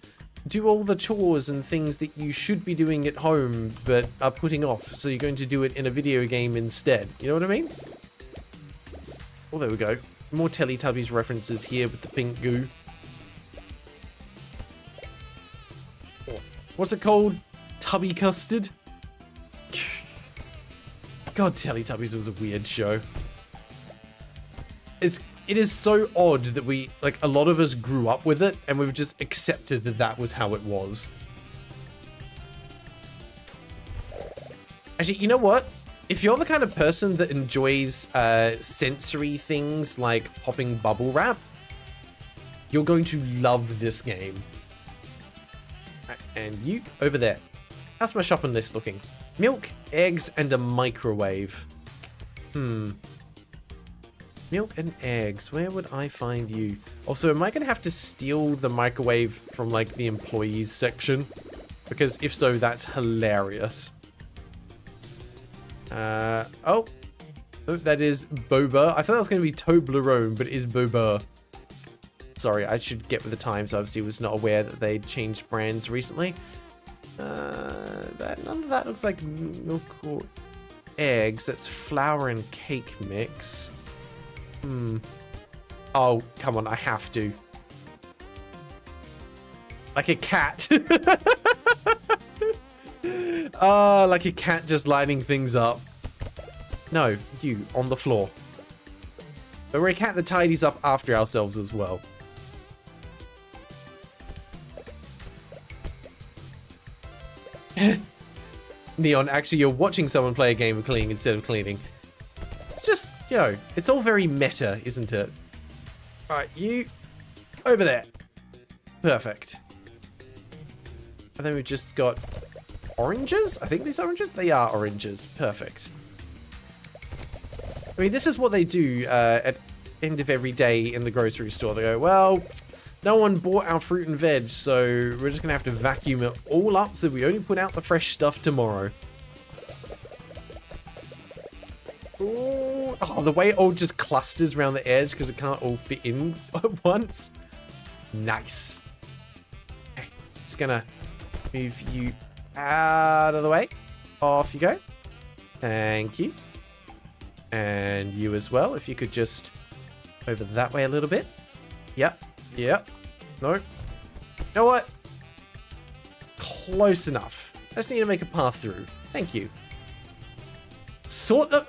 do all the chores and things that you should be doing at home but are putting off, so you're going to do it in a video game instead. You know what I mean? Oh, there we go. More Teletubbies references here with the pink goo. What's it called? Tubby custard? God, Teletubbies was a weird show. it is so odd that we, like, a lot of us grew up with it and we've just accepted that that was how it was. Actually, you know what? If you're the kind of person that enjoys sensory things like popping bubble wrap, you're going to love this game. And you, over there. How's my shopping list looking? Milk, eggs, and a microwave. Milk and eggs. Where would I find you? Also, am I going to have to steal the microwave from, like, the employees section? Because if so, that's hilarious. Oh, that is boba. I thought that was going to be Toblerone, but it is boba. Sorry, I should get with the times. Obviously, was not aware that they'd changed brands recently. None of that looks like milk or eggs. That's flour and cake mix. Oh, come on, I have to. Like a cat. Oh, like a cat just lining things up. No, you, on the floor. But we're a cat that tidies up after ourselves as well. Neon, actually, you're watching someone play a game of cleaning instead of cleaning. It's just, you know, it's all very meta, isn't it? Alright, you, over there. Perfect. And then we've just got oranges? I think these oranges? They are oranges. Perfect. I mean, this is what they do at end of every day in the grocery store. They go, well, no one bought our fruit and veg, so we're just going to have to vacuum it all up so we only put out the fresh stuff tomorrow. Ooh. Oh, the way it all just clusters around the edge because it can't all fit in at once. Nice. Okay, just going to move you out of the way. Off you go. Thank you. And you as well, if you could just over that way a little bit. Yep. Yep. No. You know what? Close enough. I just need to make a path through. Thank you. Sort of.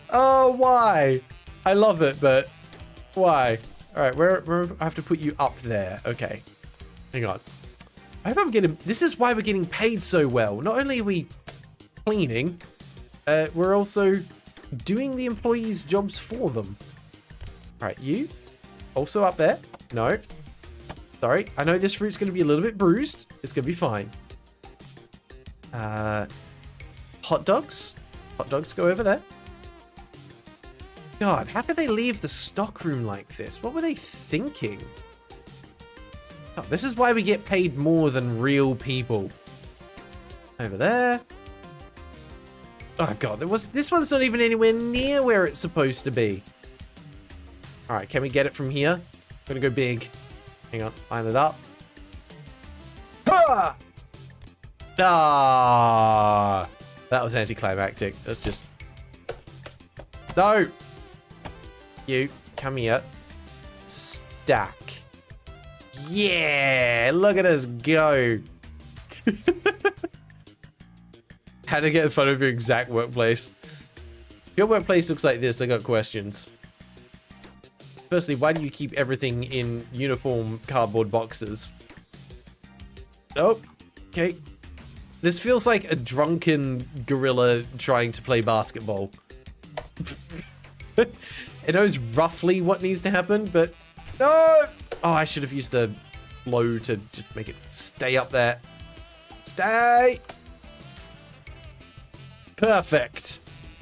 Oh, why? I love it, but why? All right, where I have to put you up there. Okay. Hang on. I hope I'm getting... This is why we're getting paid so well. Not only are we cleaning, we're also doing the employees' jobs for them. All right, you also up there. No, sorry. I know this fruit's going to be a little bit bruised. It's going to be fine. Hot dogs. Hot dogs go over there. God, how could they leave the stockroom like this? What were they thinking? Oh, this is why we get paid more than real people. Over there. Oh god, this one's not even anywhere near where it's supposed to be. Alright, can we get it from here? I'm gonna go big. Hang on, line it up. Ah! Ah! That was anticlimactic. That's just... No! You, come here. Stack. Yeah! Look at us go! How to get in front of your exact workplace. If your workplace looks like this, I got questions. Firstly, why do you keep everything in uniform cardboard boxes? Nope. Okay. This feels like a drunken gorilla trying to play basketball. It knows roughly what needs to happen, but no! Oh, I should have used the blow to just make it stay up there. Stay! Perfect.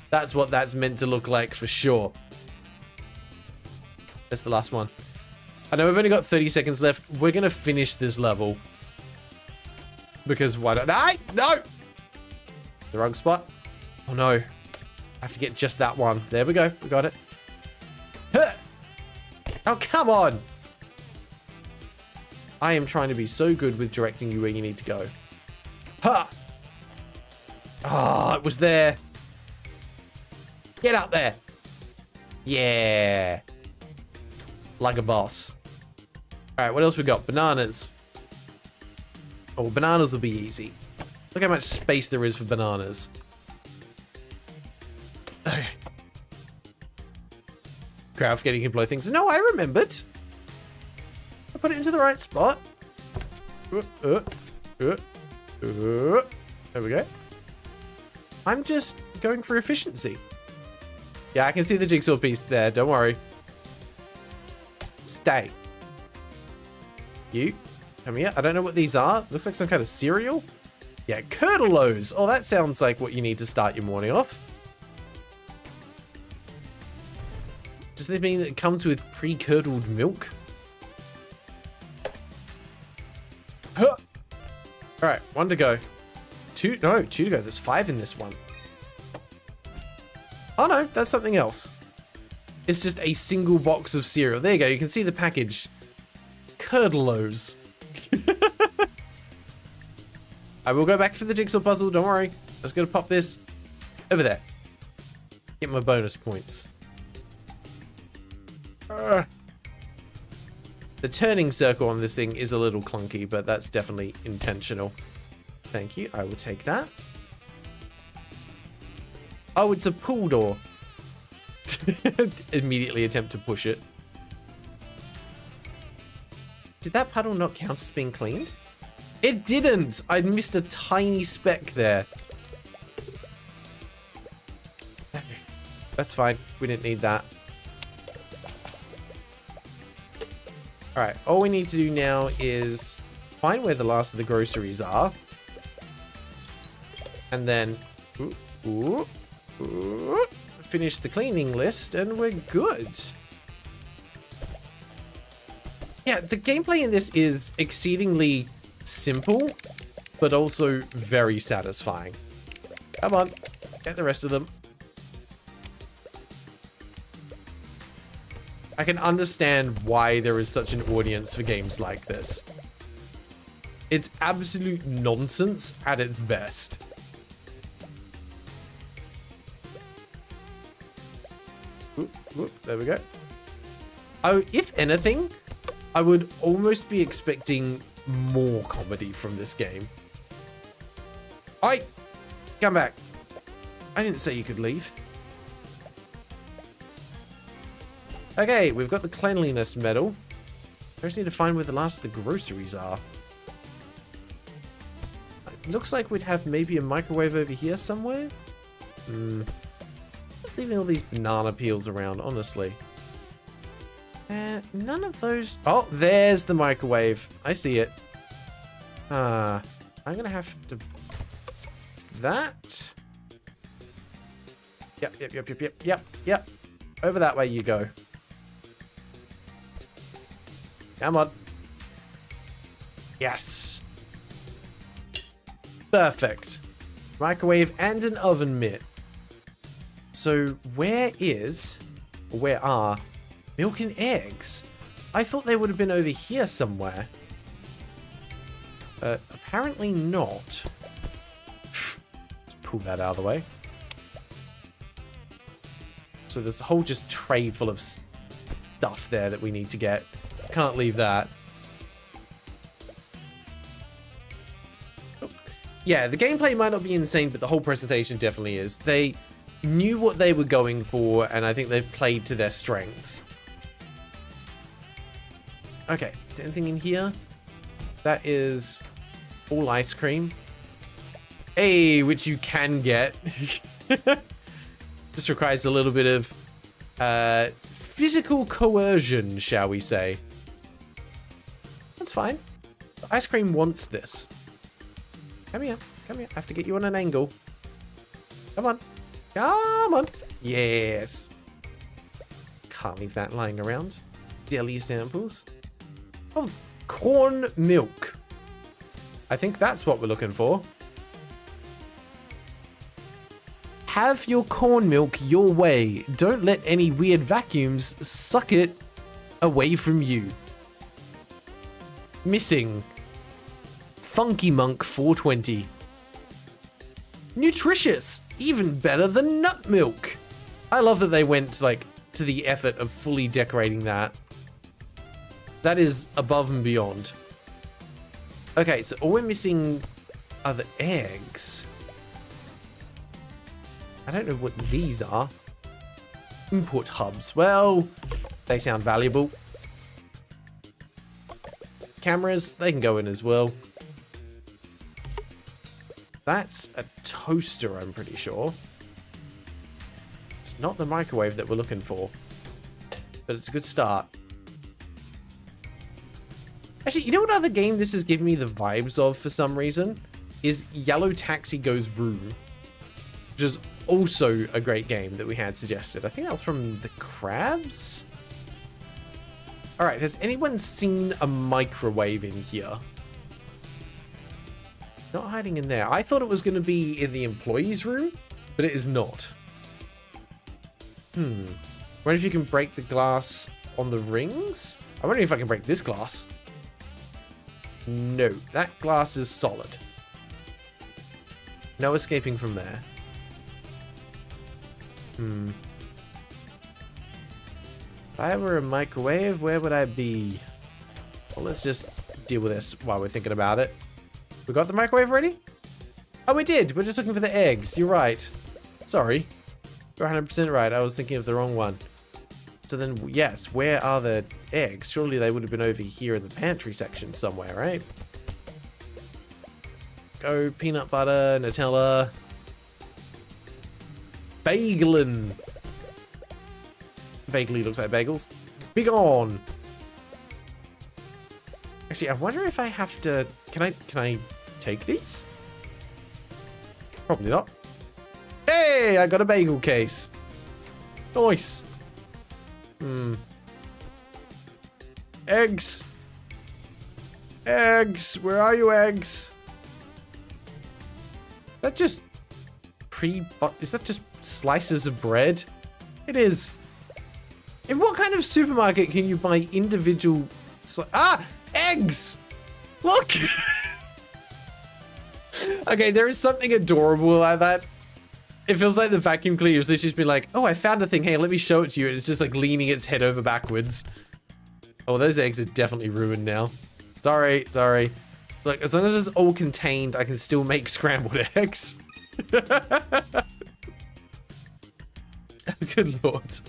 That's what that's meant to look like for sure. That's the last one. I know we've only got 30 seconds left. We're going to finish this level. Because why not? No! The wrong spot. Oh no. I have to get just that one. There we go. We got it. Oh, come on. I am trying to be so good with directing you where you need to go. Ha! Oh, it was there. Get up there. Yeah. Like a boss. All right, what else we got? Bananas. Oh, bananas will be easy. Look how much space there is for bananas. Okay. Crowd forgetting you can blow things. No, I remembered. I put it into the right spot. There we go. I'm just going for efficiency. Yeah, I can see the jigsaw piece there. Don't worry. Stay. You. Come here. I don't know what these are. Looks like some kind of cereal. Yeah, curdleos. Oh, that sounds like what you need to start your morning off. Does this mean that it comes with pre-curdled milk? Huh. All right, 1 to go. 2 to go. There's 5 in this one. Oh no, that's something else. It's just a single box of cereal. There you go. You can see the package. Curdleos. I will go back for the jigsaw puzzle. Don't worry. I was going to pop this over there. Get my bonus points. The turning circle on this thing is a little clunky, but that's definitely intentional. Thank you. I will take that. Oh, it's a pool door. Immediately attempt to push it. Did that puddle not count as being cleaned? It didn't! I missed a tiny speck there. That's fine. We didn't need that. Alright, all we need to do now is find where the last of the groceries are. And then finish the cleaning list and we're good. Yeah, the gameplay in this is exceedingly simple, but also very satisfying. Come on, get the rest of them. I can understand why there is such an audience for games like this. It's absolute nonsense at its best. There we go. Oh, if anything, I would almost be expecting more comedy from this game. Oi! Come back. I didn't say you could leave. Okay, we've got the cleanliness medal. I just need to find where the last of the groceries are. It looks like we'd have maybe a microwave over here somewhere. Just leaving all these banana peels around, honestly. None of those... Oh, there's the microwave. I see it. I'm gonna have to... That? Yep. Over that way you go. Come on. Yes. Perfect. Microwave and an oven mitt. So where are milk and eggs? I thought they would have been over here somewhere. Apparently not. Let's pull that out of the way. So there's a whole just tray full of stuff there that we need to get. Can't leave that. Yeah, the gameplay might not be insane, but the whole presentation definitely is. They knew what they were going for, and I think they've played to their strengths. Okay, is there anything in here? That is all ice cream. Hey, which you can get. Just requires a little bit of physical coercion, shall we say. That's fine. The ice cream wants this. Come here. Come here. I have to get you on an angle. Come on. Come on. Yes. Can't leave that lying around. Deli samples. Oh, corn milk. I think that's what we're looking for. Have your corn milk your way. Don't let any weird vacuums suck it away from you. Missing. Funky Monk 420. Nutritious. Even better than nut milk. I love that they went like to the effort of fully decorating that. That is above and beyond. Okay, so all we're missing are the eggs. I don't know what these are. Input hubs. Well, they sound valuable. Cameras, they can go in as well. That's a toaster, I'm pretty sure. It's not the microwave that we're looking for, but it's a good start. Actually, you know what other game this is giving me the vibes of for some reason? Is Yellow Taxi Goes Vroom, which is also a great game that we had suggested. I think that was from the Crabs? Alright, has anyone seen a microwave in here? Not hiding in there. I thought it was going to be in the employees' room, but it is not. Wonder if you can break the glass on the rings? I wonder if I can break this glass. No, that glass is solid. No escaping from there. If I were a microwave, where would I be? Well, let's just deal with this while we're thinking about it. We got the microwave ready? Oh, we did. We're just looking for the eggs. You're right. Sorry. You're 100% right. I was thinking of the wrong one. So then, yes, where are the eggs? Surely they would have been over here in the pantry section somewhere, right? Go peanut butter, Nutella. Bagelin. Vaguely looks like bagels. Be gone. Actually, I wonder if I have to... Can I take these? Probably not. Hey, I got a bagel case. Nice. Eggs. Eggs. Where are you, eggs? That just is that just slices of bread? It is. In what kind of supermarket can you buy individual... Eggs! Look! Okay, there is something adorable like that. It feels like the vacuum cleaner has just been like, oh, I found a thing. Hey, let me show it to you. And it's just like leaning its head over backwards. Oh, those eggs are definitely ruined now. Sorry. Look, as long as it's all contained, I can still make scrambled eggs. Good lord.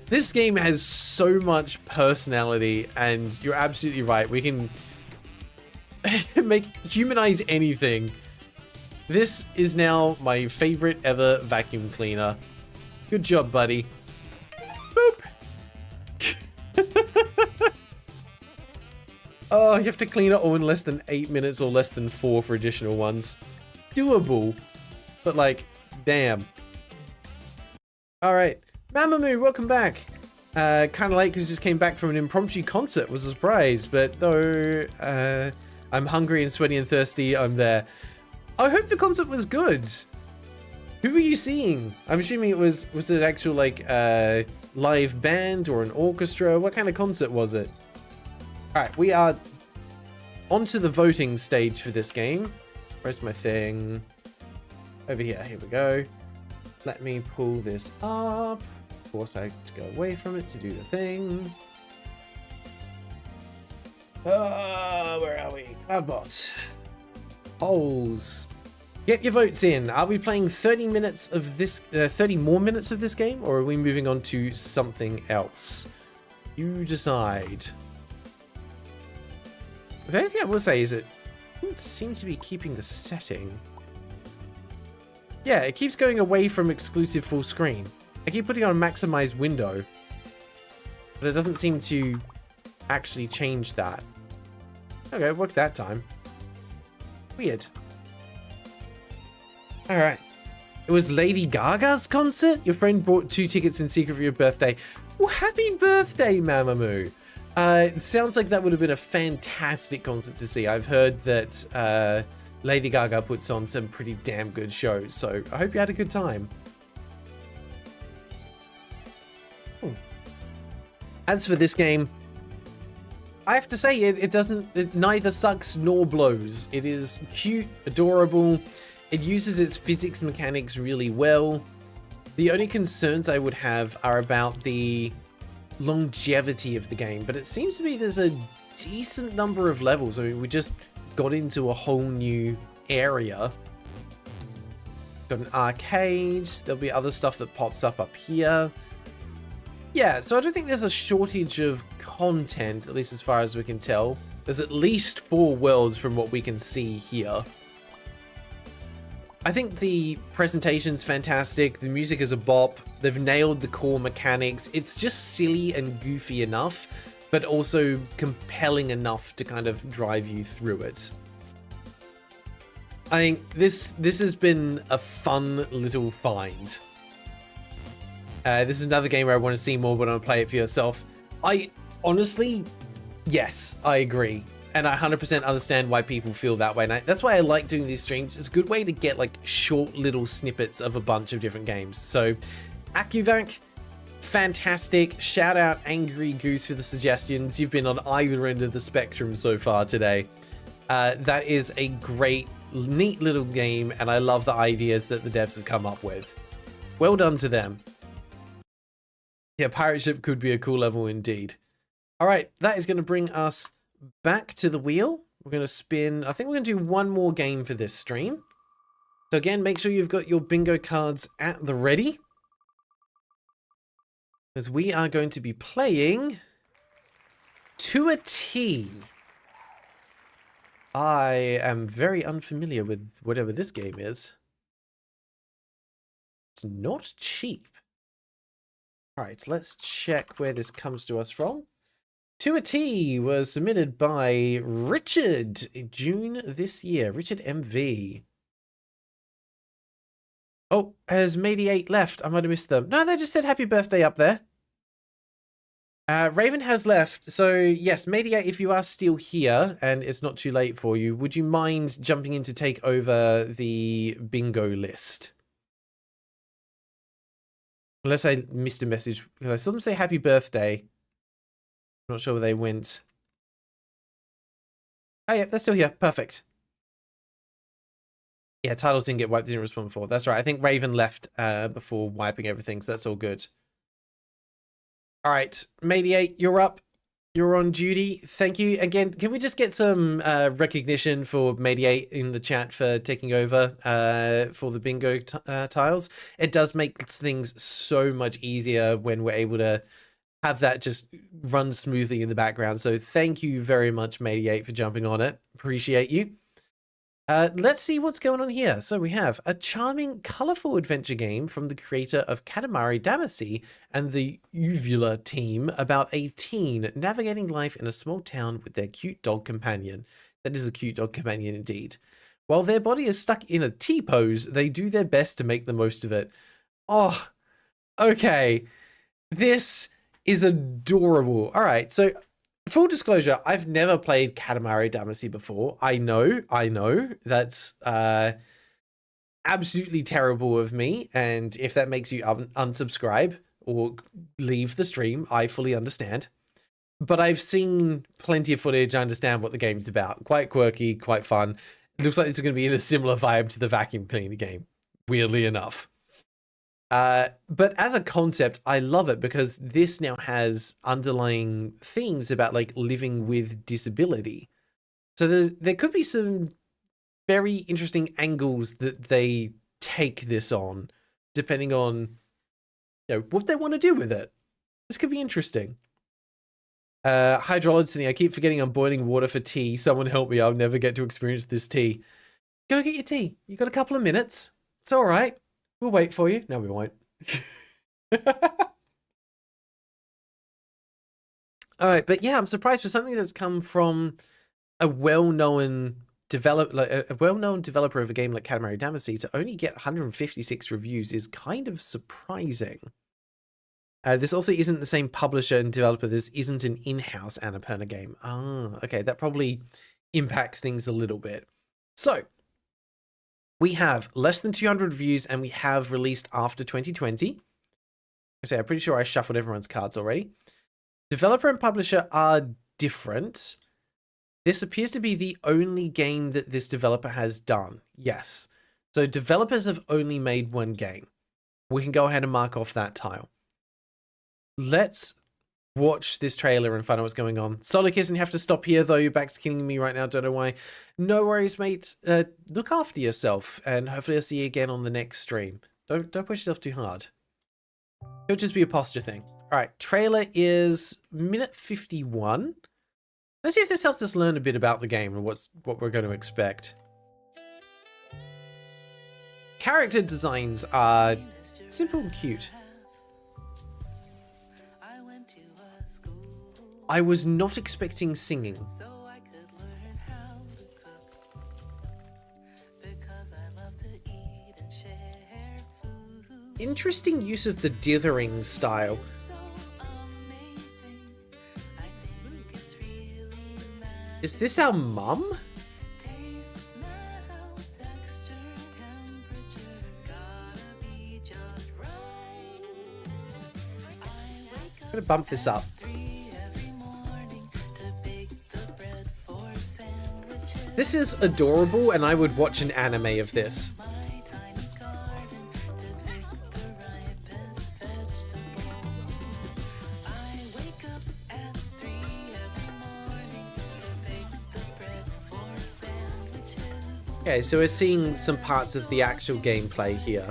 This game has so much personality, and you're absolutely right. We can humanize anything. This is now my favorite ever vacuum cleaner. Good job, buddy. Boop. Oh, you have to clean it all in less than 8 minutes or less than 4 for additional ones. Doable, but like, damn. All right. Mamamoo, welcome back. Kind of late because just came back from an impromptu concert. Was a surprise, but though I'm hungry and sweaty and thirsty, I'm there. I hope the concert was good. Who were you seeing? I'm assuming it was it an actual like live band or an orchestra? What kind of concert was it? All right, we are onto the voting stage for this game. Where's my thing? Over here. Here we go. Let me pull this up. Of course, I have to go away from it to do the thing. Where are we? Cloudbot. Polls. Get your votes in. Are we playing 30 minutes of this, 30 more minutes of this game, or are we moving on to something else? You decide. The only thing I will say is it doesn't seem to be keeping the setting. Yeah, it keeps going away from exclusive full screen. I keep putting on maximize window, but it doesn't seem to actually change that. Okay, it worked that time. Weird. Alright. It was Lady Gaga's concert? Your friend bought 2 tickets in secret for your birthday. Well, happy birthday, Mamamoo. It sounds like that would have been a fantastic concert to see. I've heard that Lady Gaga puts on some pretty damn good shows, so I hope you had a good time. As for this game, I have to say it neither sucks nor blows. It is cute, adorable. It uses its physics mechanics really well. The only concerns I would have are about the longevity of the game, but it seems to be there's a decent number of levels. I mean, we just got into a whole new area. Got an arcade. There'll be other stuff that pops up here. Yeah, so I don't think there's a shortage of content, at least as far as we can tell. There's at least 4 worlds from what we can see here. I think the presentation's fantastic, the music is a bop, they've nailed the core mechanics. It's just silly and goofy enough, but also compelling enough to kind of drive you through it. I think this has been a fun little find. This is another game where I want to see more, but I want to play it for yourself. I honestly, yes, I agree. And I 100% understand why people feel that way. And that's why I like doing these streams. It's a good way to get like short little snippets of a bunch of different games. So Acuvac, fantastic. Shout out Angry Goose for the suggestions. You've been on either end of the spectrum so far today. That is a great, neat little game. And I love the ideas that the devs have come up with. Well done to them. Yeah, pirate ship could be a cool level indeed. All right, that is going to bring us back to the wheel. We're going to spin. I think we're going to do one more game for this stream. So again, make sure you've got your bingo cards at the ready, because we are going to be playing To a T. I am very unfamiliar with whatever this game is. It's not cheap. All right, let's check where this comes to us from. To a T was submitted by Richard in June this year. Richard MV. Oh, has Mediate left? I might have missed them. No, they just said happy birthday up there. Raven has left. So yes, Mediate, if you are still here and it's not too late for you, would you mind jumping in to take over the bingo list? Unless I missed a message. I saw them say happy birthday. I'm not sure where they went. Oh yeah, they're still here. Perfect. Yeah, titles didn't get wiped, didn't respond before. That's right. I think Raven left before wiping everything, so that's all good. All right, Mediate, you're up. You're on duty. Thank you. Again, can we just get some recognition for Mediate in the chat for taking over for the bingo tiles? It does make things so much easier when we're able to have that just run smoothly in the background. So thank you very much, Mediate, for jumping on it. Appreciate you. Let's see what's going on here. So we have a charming, colorful adventure game from the creator of Katamari Damacy and the Uvula team about a teen navigating life in a small town with their cute dog companion. That is a cute dog companion indeed. While their body is stuck in a T-pose, they do their best to make the most of it. Oh, okay. This is adorable. All right, so full disclosure, I've never played Katamari Damacy before. I know, that's absolutely terrible of me, and if that makes you unsubscribe or leave the stream, I fully understand. But I've seen plenty of footage, I understand what the game's about. Quite quirky, quite fun. It looks like it's going to be in a similar vibe to the vacuum cleaner game, weirdly enough. But as a concept, I love it because this now has underlying themes about like living with disability. So there could be some very interesting angles that they take this on, depending on what they want to do with it. This could be interesting. Hydrologeny, I keep forgetting I'm boiling water for tea. Someone help me, I'll never get to experience this tea. Go get your tea. You got a couple of minutes. It's all right. We'll wait for you. No, we won't. All right, but yeah, I'm surprised for something that's come from a well-known developer of a game like Katamari Damacy to only get 156 reviews is kind of surprising. This also isn't the same publisher and developer. This isn't an in-house Annapurna game. Ah, okay, that probably impacts things a little bit. So we have less than 200 reviews, and we have released after 2020. I'm pretty sure I shuffled everyone's cards already. Developer and publisher are different. This appears to be the only game that this developer has done. Yes. So developers have only made one game. We can go ahead and mark off that tile. Let's watch this trailer and find out what's going on. Solicus, and you have to stop here though. Your back's killing me right now. Don't know why. No worries, mate. Look after yourself, and hopefully I'll see you again on the next stream. Don't push yourself too hard. It'll just be a posture thing. All right, trailer is minute 51. Let's see if this helps us learn a bit about the game and what we're going to expect. Character designs are simple and cute. I was not expecting singing. Interesting use of the dithering style. Is this our mum? I'm gonna bump this up. This is adorable, and I would watch an anime of this. Okay, so we're seeing some parts of the actual gameplay here.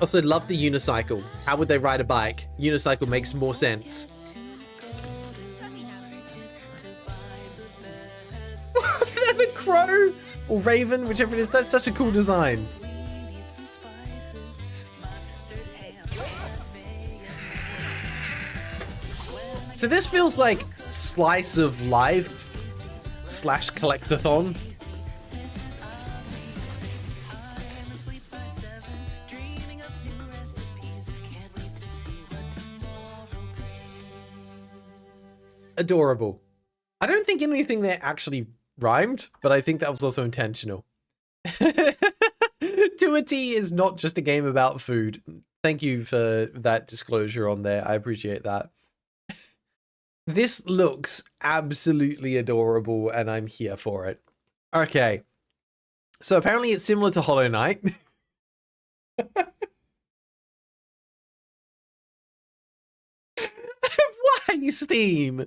Also, love the unicycle. How would they ride a bike? Unicycle makes more sense. The crow or raven, whichever it is, that's such a cool design. So this feels like slice of life / collectathon. Adorable. I don't think anything there actually rhymed, but I think that was also intentional. 2 a T is not just a game about food. Thank you for that disclosure on there. I appreciate that. This looks absolutely adorable, and I'm here for it. Okay. So apparently it's similar to Hollow Knight. Why, Steam?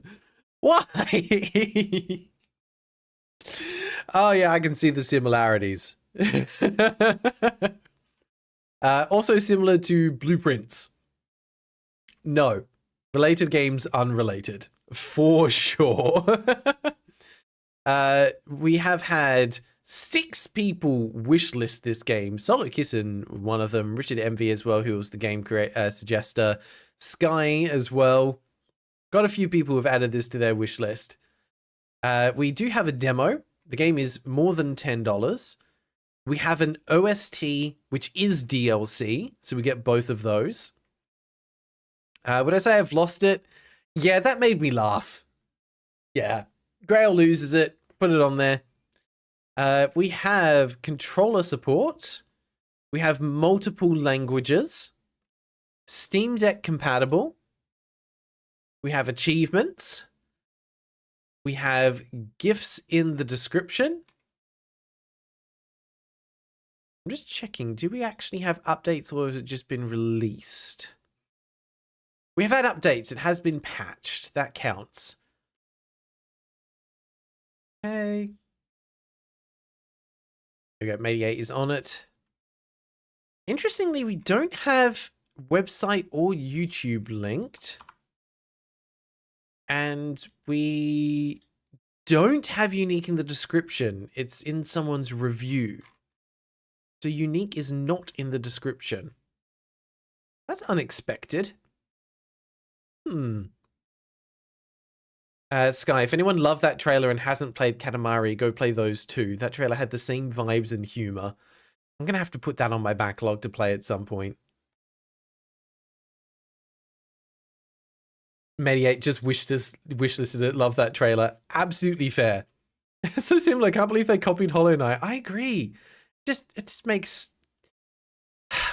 Why? Oh yeah, I can see the similarities. Also similar to Blueprints. No. Related games, unrelated. For sure. We have had 6 people wishlist this game. Solo Kissin, one of them. Richard Envy as well, who was the game suggester. Sky as well. Got a few people who have added this to their wish list. We do have a demo. The game is more than $10. We have an OST, which is DLC, so we get both of those. Would I say I've lost it? Yeah, that made me laugh. Yeah. Grail loses it. Put it on there. We have controller support. We have multiple languages. Steam Deck compatible. We have achievements. We have gifts in the description. I'm just checking. Do we actually have updates, or has it just been released? We have had updates. It has been patched. That counts. Okay. We got Mediate is on it. Interestingly, we don't have website or YouTube linked. And we don't have unique in the description. It's in someone's review. So unique is not in the description. That's unexpected. Sky, if anyone loved that trailer and hasn't played Katamari, go play those too. That trailer had the same vibes and humor. I'm going to have to put that on my backlog to play at some point. Mediate just wishlisted it. Love that trailer. Absolutely fair. So similar. Can't believe they copied Hollow Knight. I agree. It just makes...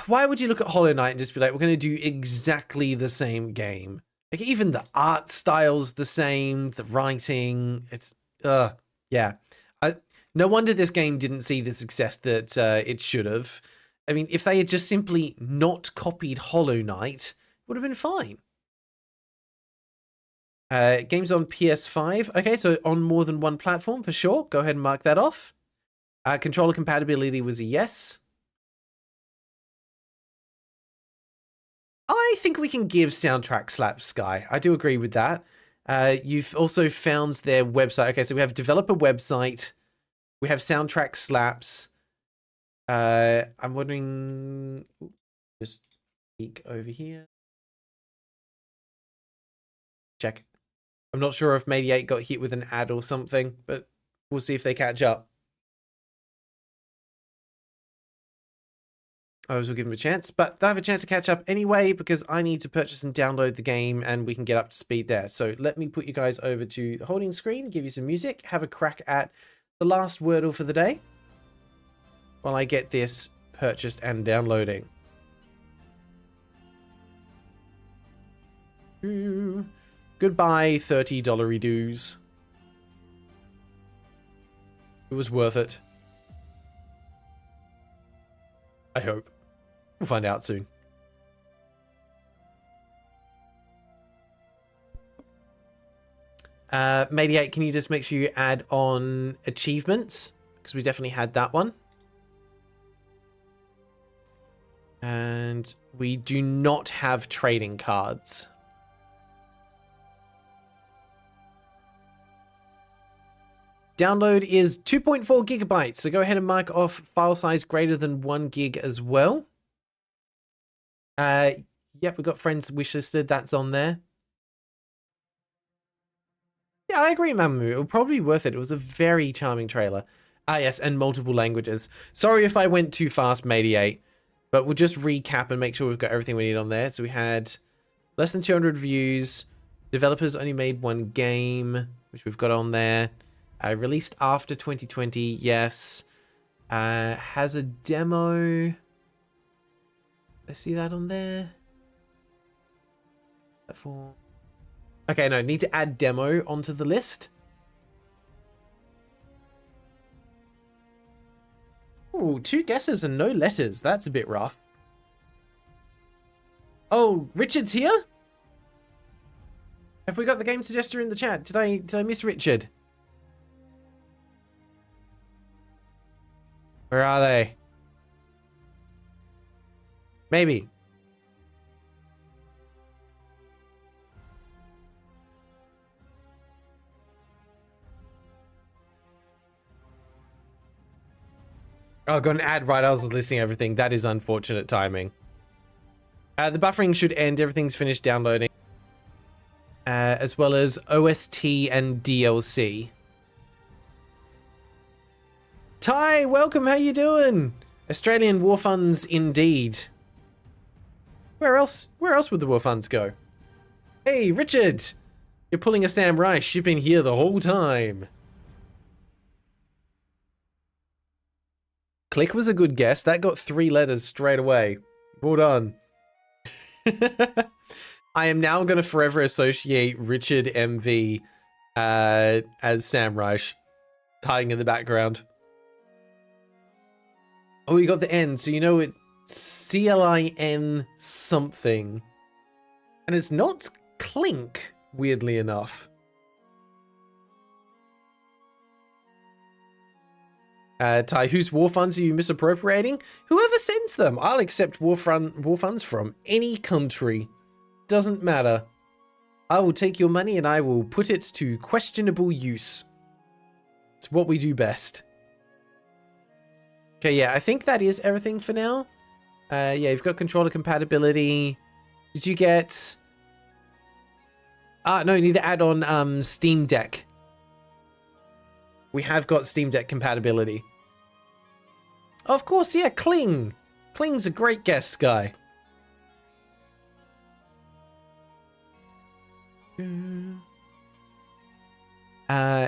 Why would you look at Hollow Knight and just be like, we're going to do exactly the same game? Like, even the art style's the same, the writing, it's, yeah. No wonder this game didn't see the success that it should have. I mean, if they had just simply not copied Hollow Knight, it would have been fine. Games on PS5. Okay, so on more than one platform, for sure. Go ahead and mark that off. Controller compatibility was a yes. I think we can give Soundtrack Slaps Sky. I do agree with that. You've also found their website. Okay, so we have developer website. We have Soundtrack Slaps. I'm wondering... Just peek over here. Check. I'm not sure if Mediate got hit with an ad or something, but we'll see if they catch up. I always will give them a chance, but they'll have a chance to catch up anyway because I need to purchase and download the game and we can get up to speed there. So let me put you guys over to the holding screen, give you some music, have a crack at the last Wordle for the day while I get this purchased and downloading. Goodbye, $30 dues. It was worth it. I hope. We'll find out soon. Mediate, can you just make sure you add on achievements? Because we definitely had that one. And we do not have trading cards. Download is 2.4 gigabytes, so go ahead and mark off file size greater than 1 gig as well. Yep, we've got friends wishlisted, that's on there. Yeah, I agree, Mamu. It was probably worth it. It was a very charming trailer. Ah, yes, and multiple languages. Sorry if I went too fast, Mediate, but we'll just recap and make sure we've got everything we need on there. So we had less than 200 views. Developers only made 1 game, which we've got on there. Released after 2020, yes. Has a demo. I see that on there. Okay, no, need to add demo onto the list. Ooh, 2 guesses and no letters. That's a bit rough. Oh, Richard's here? Have we got the game suggester in the chat? Did I miss Richard? Where are they? Maybe. Oh, got an ad right. I was listing everything. That is unfortunate timing. The buffering should end. Everything's finished downloading. As well as OST and DLC. Ty, welcome. How you doing? Australian war funds indeed. Where else would the war funds go? Hey, Richard. You're pulling a Sam Rice. You've been here the whole time. Click was a good guess. That got 3 letters straight away. Well done. I am now going to forever associate Richard MV as Sam Rice, tying in the background. Oh, you got the N, so you know it's CLIN something. And it's not Clink, weirdly enough. Ty, whose war funds are you misappropriating? Whoever sends them. I'll accept war funds from any country. Doesn't matter. I will take your money and I will put it to questionable use. It's what we do best. Okay, yeah, I think that is everything for now. Yeah, you've got controller compatibility. Did you get... no, you need to add on Steam Deck. We have got Steam Deck compatibility. Of course, yeah, Kling. Kling's a great guest, Sky.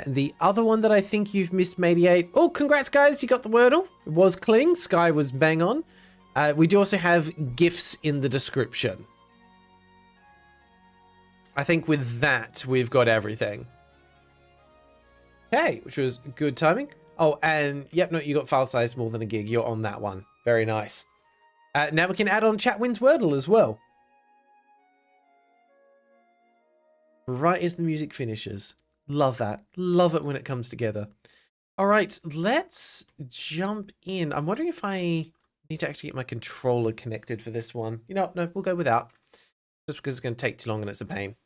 The other one that I think you've missed, Mediate. Oh, congrats, guys. You got the Wordle. It was Kling. Sky was bang on. We do also have GIFs in the description. I think with that, we've got everything. Okay, which was good timing. Oh, and yep, no, you got file size more than a gig. You're on that one. Very nice. Now we can add on Chat Wins Wordle as well. Right as the music finishes. Love that. Love it when it comes together. All right, let's jump in. I'm wondering if I need to actually get my controller connected for this one. You know, no, we'll go without. just because it's going to take too long and it's a pain.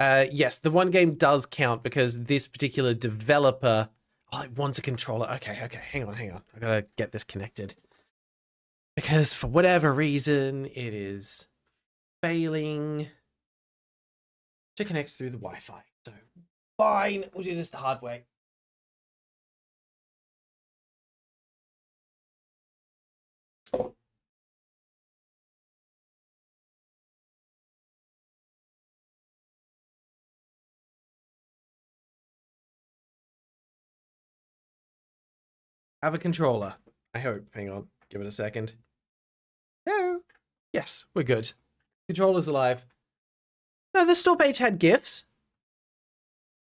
Yes, the one game does count because this particular developer... Oh, it wants a controller. Okay, hang on. I gotta get this connected. Because for whatever reason, it is failing to connect through the Wi-Fi. So, fine, we'll do this the hard way. Have a controller. I hope. Hang on. Give it a second. No. Yes, we're good. Controller's alive. No, the store page had GIFs.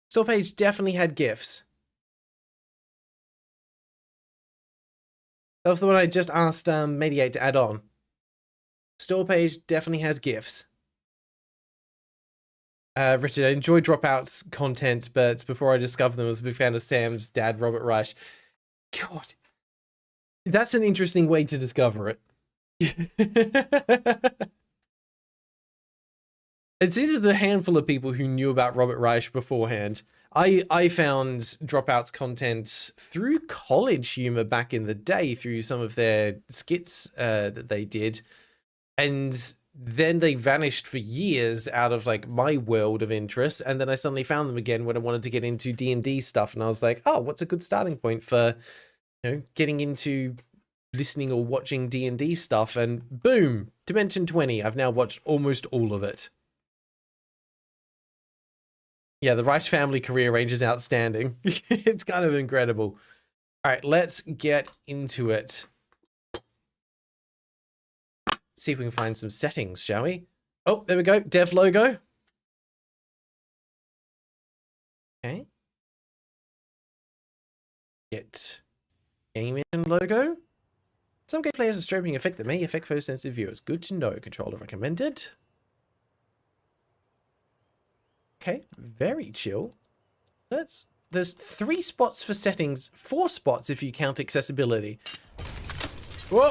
Store page definitely had GIFs. That was the one I just asked Mediate to add on. Store page definitely has GIFs. Richard, I enjoy Dropout's content, but before I discovered them, I was a big fan of Sam's dad, Robert Reich. God, that's an interesting way to discover it. It seems there's a handful of people who knew about Robert Reich beforehand. I found Dropout's content through College Humor back in the day, through some of their skits that they did. And then they vanished for years out of like my world of interest. And then I suddenly found them again when I wanted to get into D&D stuff. And I was like, oh, what's a good starting point for, you know, getting into listening or watching D&D stuff? And boom, Dimension 20. I've now watched almost all of it. Yeah, the Reich family career range is outstanding. It's kind of incredible. All right, let's get into it. See if we can find some settings, shall we? Oh, there we go. Dev logo. Okay. Get game engine logo. Some gameplay has a strobing effect that may affect photosensitive viewers. Good to know. Controller recommended. Okay, very chill. There's 3 spots for settings, 4 spots if you count accessibility. Whoa!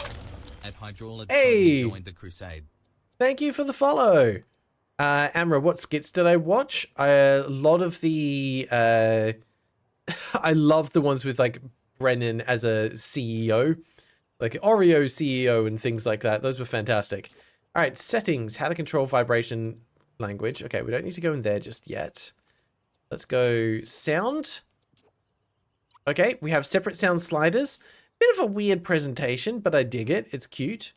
Hey! Joined the crusade. Thank you for the follow. Amra, what skits did I watch? A lot of the I love the ones with like Brennan as a CEO, like Oreo CEO and things like that. Those were fantastic. All right, settings, how to control vibration language. Okay, we don't need to go in there just yet. Let's go sound. Okay, we have separate sound sliders. Bit of a weird presentation, but I dig it. It's cute.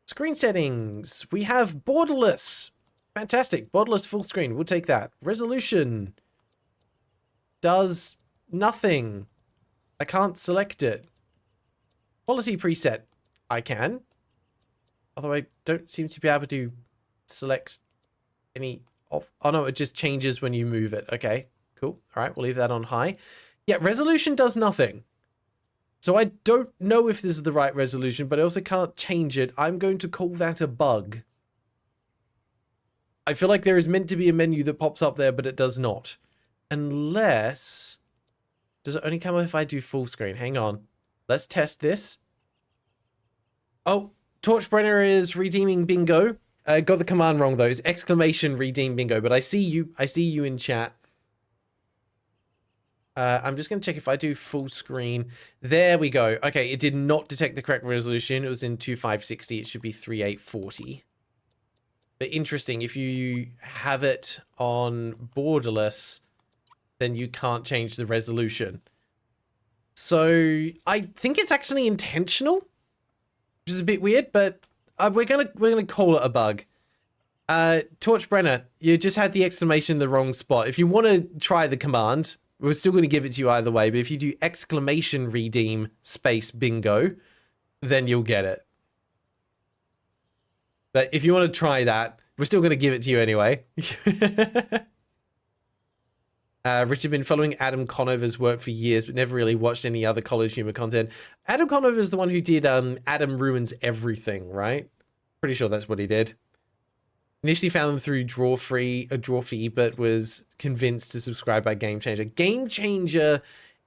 Screen settings. We have borderless. Fantastic. Borderless full screen. We'll take that. Resolution. Does nothing. I can't select it. Quality preset. I can. Although I don't seem to be able to select any of... Oh no, it just changes when you move it. Okay, cool. All right, we'll leave that on high. Yeah, resolution does nothing. So I don't know if this is the right resolution, but I also can't change it. I'm going to call that a bug. I feel like there is meant to be a menu that pops up there, but it does not. Unless... Does it only come up if I do full screen? Hang on. Let's test this. Oh, Torchbrenner is redeeming bingo. Got the command wrong though. It's exclamation redeem bingo, but I see you. I see you in chat. I'm just going to check if I do full screen. There we go. Okay, it did not detect the correct resolution. It was in 2560. It should be 3840. But interesting, if you have it on borderless, then you can't change the resolution. So I think it's actually intentional, which is a bit weird, but we're gonna call it a bug. Torchbrenner, you just had the exclamation in the wrong spot. If you want to try the command, we're still going to give it to you either way, but if you do exclamation redeem space bingo, then you'll get it. But if you want to try that, we're still going to give it to you anyway. Richard, been following Adam Conover's work for years, but never really watched any other College Humor content. Adam Conover is the one who did Adam Ruins Everything, right? Pretty sure that's what he did. Initially found them through Drawfee, but was convinced to subscribe by Game Changer. Game Changer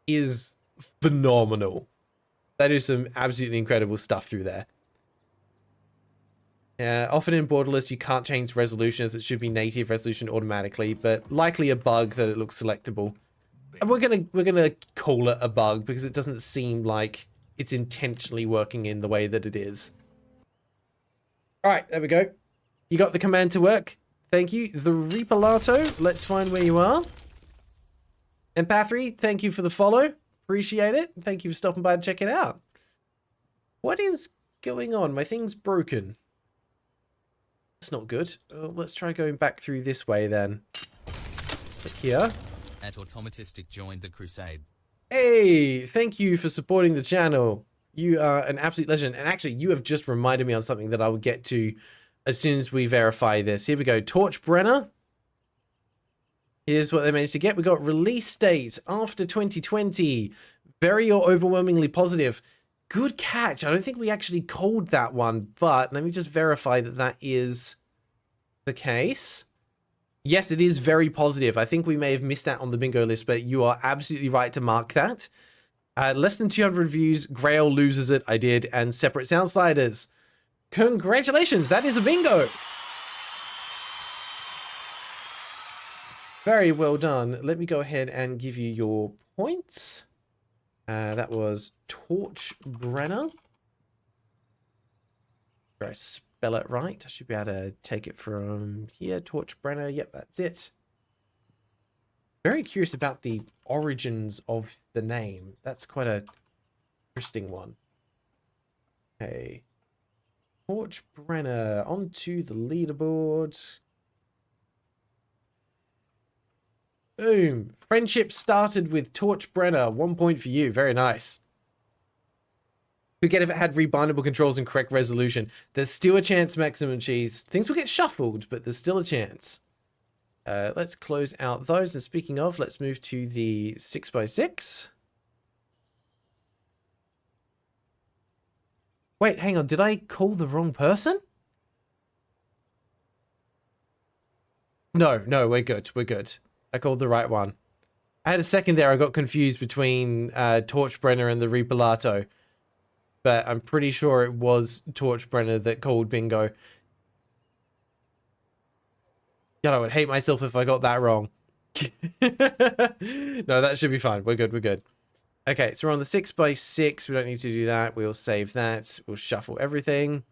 is phenomenal. That is some absolutely incredible stuff through there. Often in borderless, you can't change resolutions. It should be native resolution automatically, but likely a bug that it looks selectable. And we're gonna call it a bug because it doesn't seem like it's intentionally working in the way that it is. All right, there we go. You got the command to work. Thank you. The Reapolato, let's find where you are. Empathry, thank you for the follow. Appreciate it. Thank you for stopping by to check it out. What is going on? My thing's broken. That's not good. Let's try going back through this way then. Click here. At Automatistic joined the crusade. Hey, thank you for supporting the channel. You are an absolute legend. And actually, you have just reminded me on something that I will get to as soon as we verify this. Here we go. Torchbrenner. Here's what they managed to get. We got release date after 2020. Very or overwhelmingly positive. Good catch. I don't think we actually called that one, but let me just verify that that is the case. Yes, it is very positive. I think we may have missed that on the bingo list, but you are absolutely right to mark that. Less than 200 views. Grail loses it. I did. And separate sound sliders. Congratulations. That is a bingo. Very well done. Let me go ahead and give you your points. That was Torchbrenner. Did I spell it right? I should be able to take it from here. Torchbrenner. Yep, that's it. Very curious about the origins of the name. That's quite a interesting one. Okay. Torchbrenner onto the leaderboard. Boom. Friendship started with Torchbrenner. 1 point for you. Very nice. Could get if it had rebindable controls and correct resolution. There's still a chance, Maximum Cheese. Things will get shuffled, but there's still a chance. Let's close out those. And speaking of, let's move to the 6x6. Wait, hang on. Did I call the wrong person? No, we're good. We're good. I called the right one. I had a second there. I got confused between Torchbrenner and the Reapolato. But I'm pretty sure it was Torchbrenner that called bingo. God, I would hate myself if I got that wrong. No, that should be fine. We're good. We're good. Okay, so we're on the 6x6. We don't need to do that. We'll save that. We'll shuffle everything.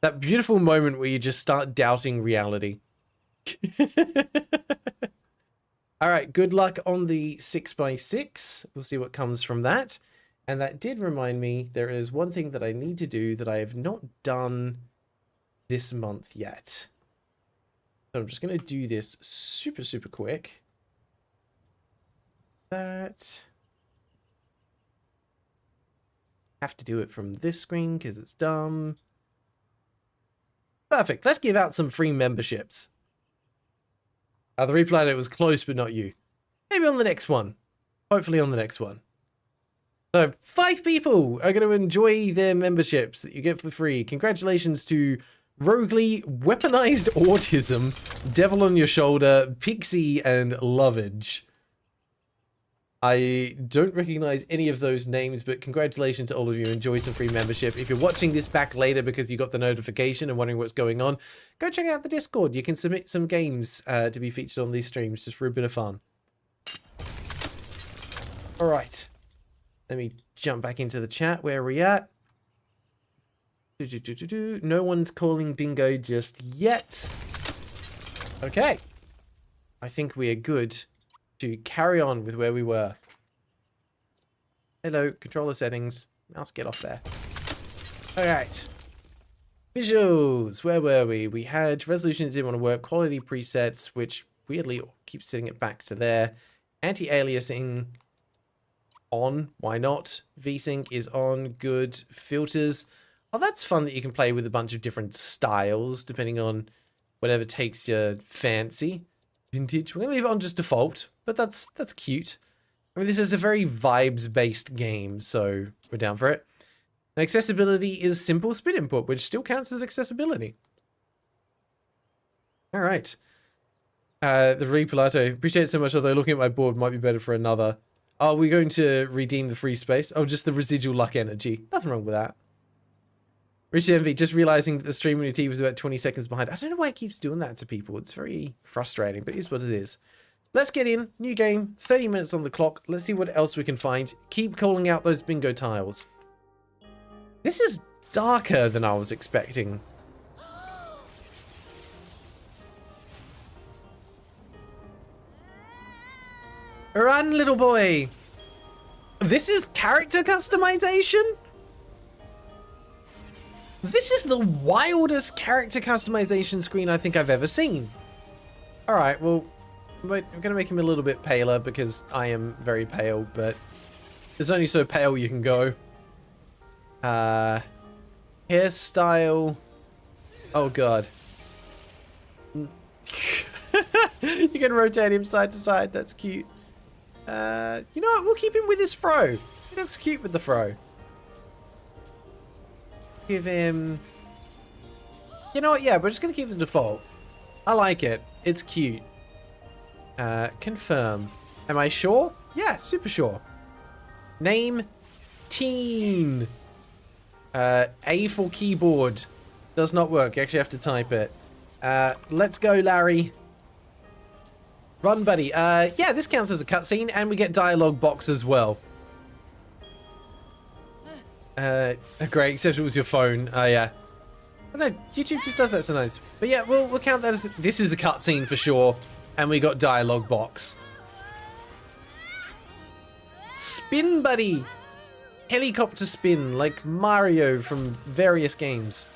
That beautiful moment where you just start doubting reality. All right, good luck on the 6x6. We'll see what comes from that. And that did remind me, there is one thing that I need to do that I have not done this month yet. So I'm just going to do this super, super quick. That. Have to do it from this screen because it's dumb. Perfect. Let's give out some free memberships. The reply was close, but not you. Maybe on the next one. Hopefully on the next one. So 5 people are going to enjoy their memberships that you get for free. Congratulations to Roguely, Weaponized Autism, Devil on Your Shoulder, Pixie, and Lovage. I don't recognize any of those names, but congratulations to all of you. Enjoy some free membership. If you're watching this back later because you got the notification and wondering what's going on, go check out the Discord. You can submit some games to be featured on these streams just for a bit of fun. All right. Let me jump back into the chat. Where are we at? No one's calling bingo just yet. Okay. I think we are good to carry on with where we were. Hello, controller settings. Mouse, get off there. Alright. Visuals. Where were we? We had resolutions didn't want to work. Quality presets, which weirdly keeps setting it back to there. Anti-aliasing on. Why not? VSync is on. Good. Filters. Oh, that's fun that you can play with a bunch of different styles depending on whatever takes your fancy. Vintage. We're going to leave it on just default, but that's cute. I mean, this is a very vibes-based game, so we're down for it. And accessibility is simple spit input, which still counts as accessibility. All right. The Reapolato. Appreciate it so much, although looking at my board might be better for another. Are we going to redeem the free space? Oh, just the residual luck energy. Nothing wrong with that. Richard Envy, just realizing that the stream on your TV was about 20 seconds behind. I don't know why it keeps doing that to people. It's very frustrating, but it is what it is. Let's get in. New game. 30 minutes on the clock. Let's see what else we can find. Keep calling out those bingo tiles. This is darker than I was expecting. Run, little boy. This is character customization? This is the wildest character customization screen I think I've ever seen. Alright, well, I'm going to make him a little bit paler because I am very pale, but there's only so pale you can go. Hairstyle. Oh, God. You can rotate him side to side. That's cute. You know what? We'll keep him with his fro. He looks cute with the fro. Give him... You know what? Yeah, we're just going to keep the default. I like it. It's cute. Confirm. Am I sure? Yeah, super sure. Name? Teen. A for keyboard. Does not work. You actually have to type it. Let's go, Larry. Run, buddy. Yeah, this counts as a cutscene, and we get dialogue box as well. Great, except it was your phone. Yeah. Oh, no, YouTube just does that sometimes. But yeah, we'll count that as... This is a cutscene for sure, and we got dialogue box. Spin, buddy. Helicopter spin, like Mario from various games.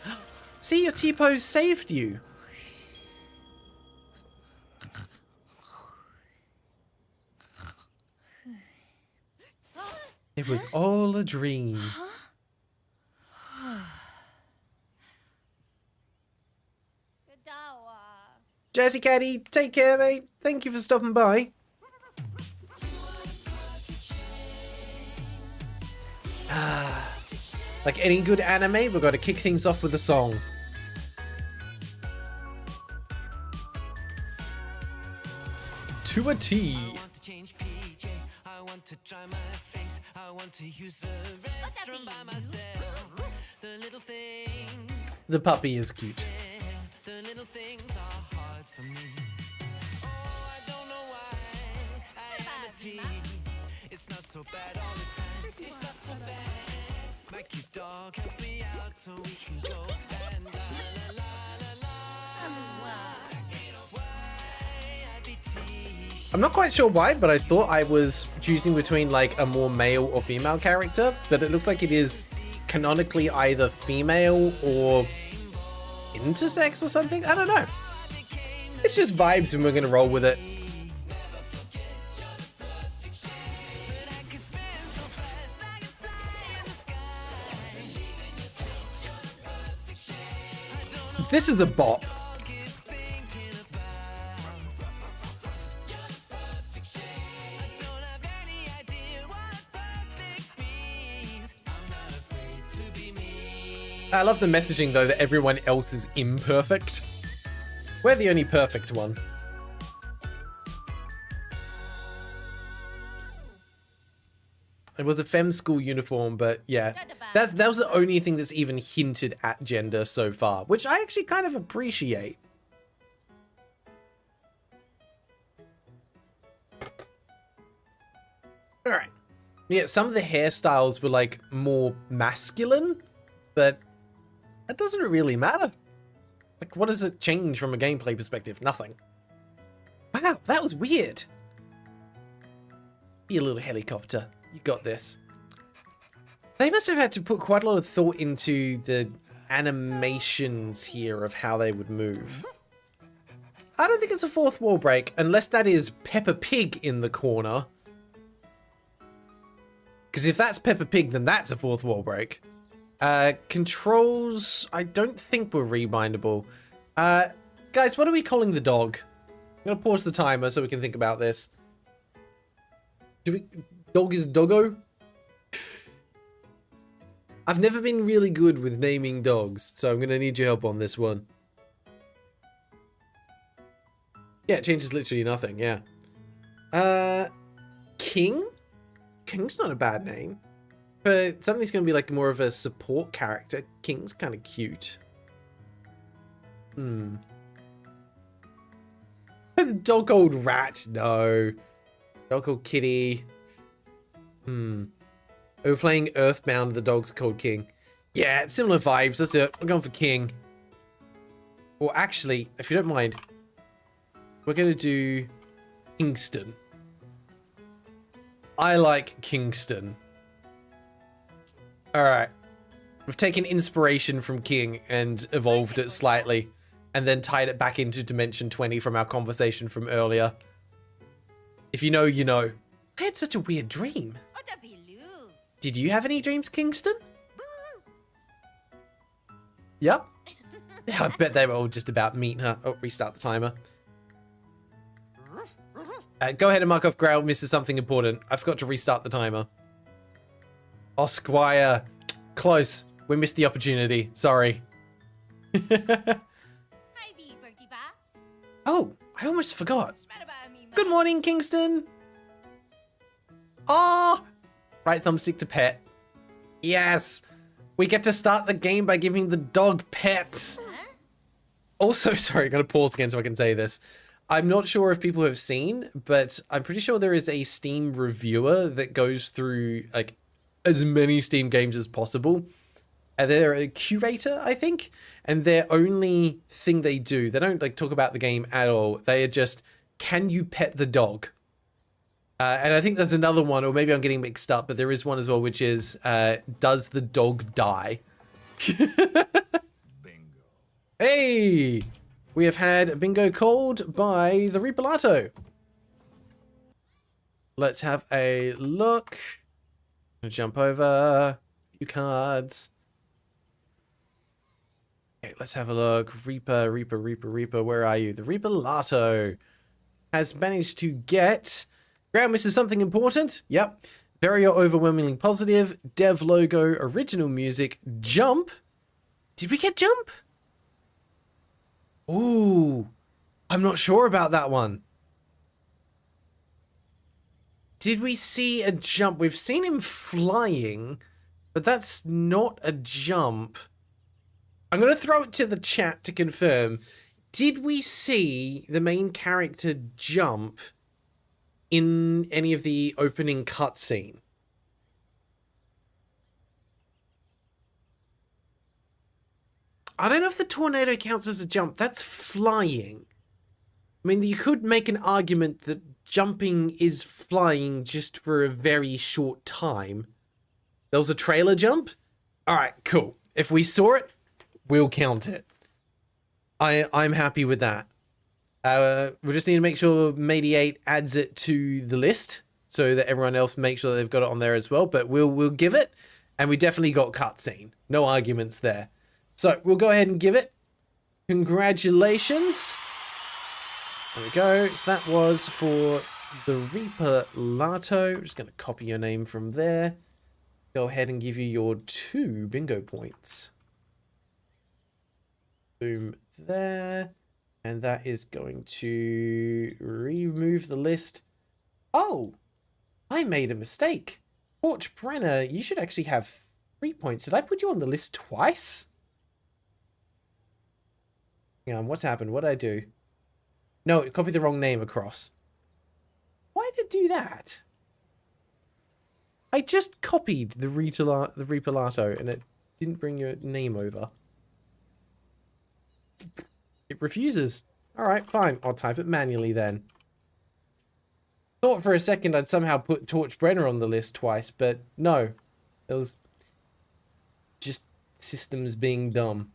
See, your T-pose saved you. It was all a dream. Jazzy Caddy, take care, mate. Thank you for stopping by. Like any good anime, we've got to kick things off with a song. To a T. I want to try my face. I want to use the restroom by myself. The little things. The puppy is cute. The little things are hard for me. Oh, I don't know why I am a T. It's not so bad all the time. It's not so bad. My cute dog helps me out so we can go and la la la la la. I'm not quite sure why, but I thought I was choosing between like a more male or female character, but it looks like it is canonically either female or intersex or something. I don't know. It's just vibes and we're gonna roll with it. This is a bop. I love the messaging though that everyone else is imperfect. We're the only perfect one. It was a femme school uniform, but yeah, that was the only thing that's even hinted at gender so far, which I actually kind of appreciate. All right. Yeah, some of the hairstyles were like more masculine, but that doesn't really matter. Like, what does it change from a gameplay perspective? Nothing. Wow, that was weird. Be a little helicopter. You got this. They must have had to put quite a lot of thought into the animations here of how they would move. I don't think it's a fourth wall break, unless that is Peppa Pig in the corner. Because if that's Peppa Pig, then that's a fourth wall break. Controls, I don't think were rebindable. Guys, what are we calling the dog? I'm gonna pause the timer so we can think about this. Dog is doggo? I've never been really good with naming dogs, so I'm gonna need your help on this one. Yeah, it changes literally nothing, yeah. King? King's not a bad name. But something's going to be like more of a support character. King's kind of cute. The dog called Rat? No. Dog called Kitty. We're playing Earthbound, the dog's called King. Yeah, similar vibes. That's it. I'm going for King. Or actually, if you don't mind, we're going to do Kingston. I like Kingston. Alright. We've taken inspiration from King and evolved it slightly. And then tied it back into Dimension 20 from our conversation from earlier. If you know, you know. I had such a weird dream. Did you have any dreams, Kingston? Yep. Yeah, I bet they were all just about meat, huh? Oh, restart the timer. Go ahead and mark off Grail misses something important. I forgot to restart the timer. Oh, Squire. Close. We missed the opportunity. Sorry. Oh, I almost forgot. Good morning, Kingston. Oh, right thumbstick to pet. Yes. We get to start the game by giving the dog pets. Also, sorry, I'm going to pause again so I can say this. I'm not sure if people have seen, but I'm pretty sure there is a Steam reviewer that goes through like as many Steam games as possible. And they're a curator, I think. And their only thing they do, they don't like talk about the game at all. They are just, can you pet the dog? And I think there's another one, or maybe I'm getting mixed up, but there is one as well, which is, does the dog die? Bingo. Hey! We have had a bingo called by the Reapolato. Let's have a look. I'm gonna jump over a few cards. Okay, let's have a look. Reaper, where are you? The Reapolato has managed to get... Ground misses something important. Yep. Very overwhelmingly positive. Dev logo, original music, jump. Did we get jump? Ooh. I'm not sure about that one. Did we see a jump? We've seen him flying, but that's not a jump. I'm going to throw it to the chat to confirm. Did we see the main character jump in any of the opening cutscene? I don't know if the tornado counts as a jump. That's flying. I mean, you could make an argument that jumping is flying just for a very short time. There was a trailer jump? Alright, cool. If we saw it, we'll count it. I'm happy with that. We just need to make sure Mediate adds it to the list so that everyone else makes sure that they've got it on there as well. But we'll give it, and we definitely got cutscene. No arguments there. So we'll go ahead and give it. Congratulations. There we go. So that was for the Reapolato. I'm just going to copy your name from there. Go ahead and give you your 2 bingo points. Boom there. And that is going to remove the list. Oh, I made a mistake. Torch Brenner, you should actually have 3 points. Did I put you on the list twice? Hang on, what's happened? What did I do? No, it copied the wrong name across. Why did it do that? I just copied the Reapolato and it didn't bring your name over. It refuses. Alright, fine. I'll type it manually then. Thought for a second I'd somehow put Torch Brenner on the list twice, but no. It was just systems being dumb.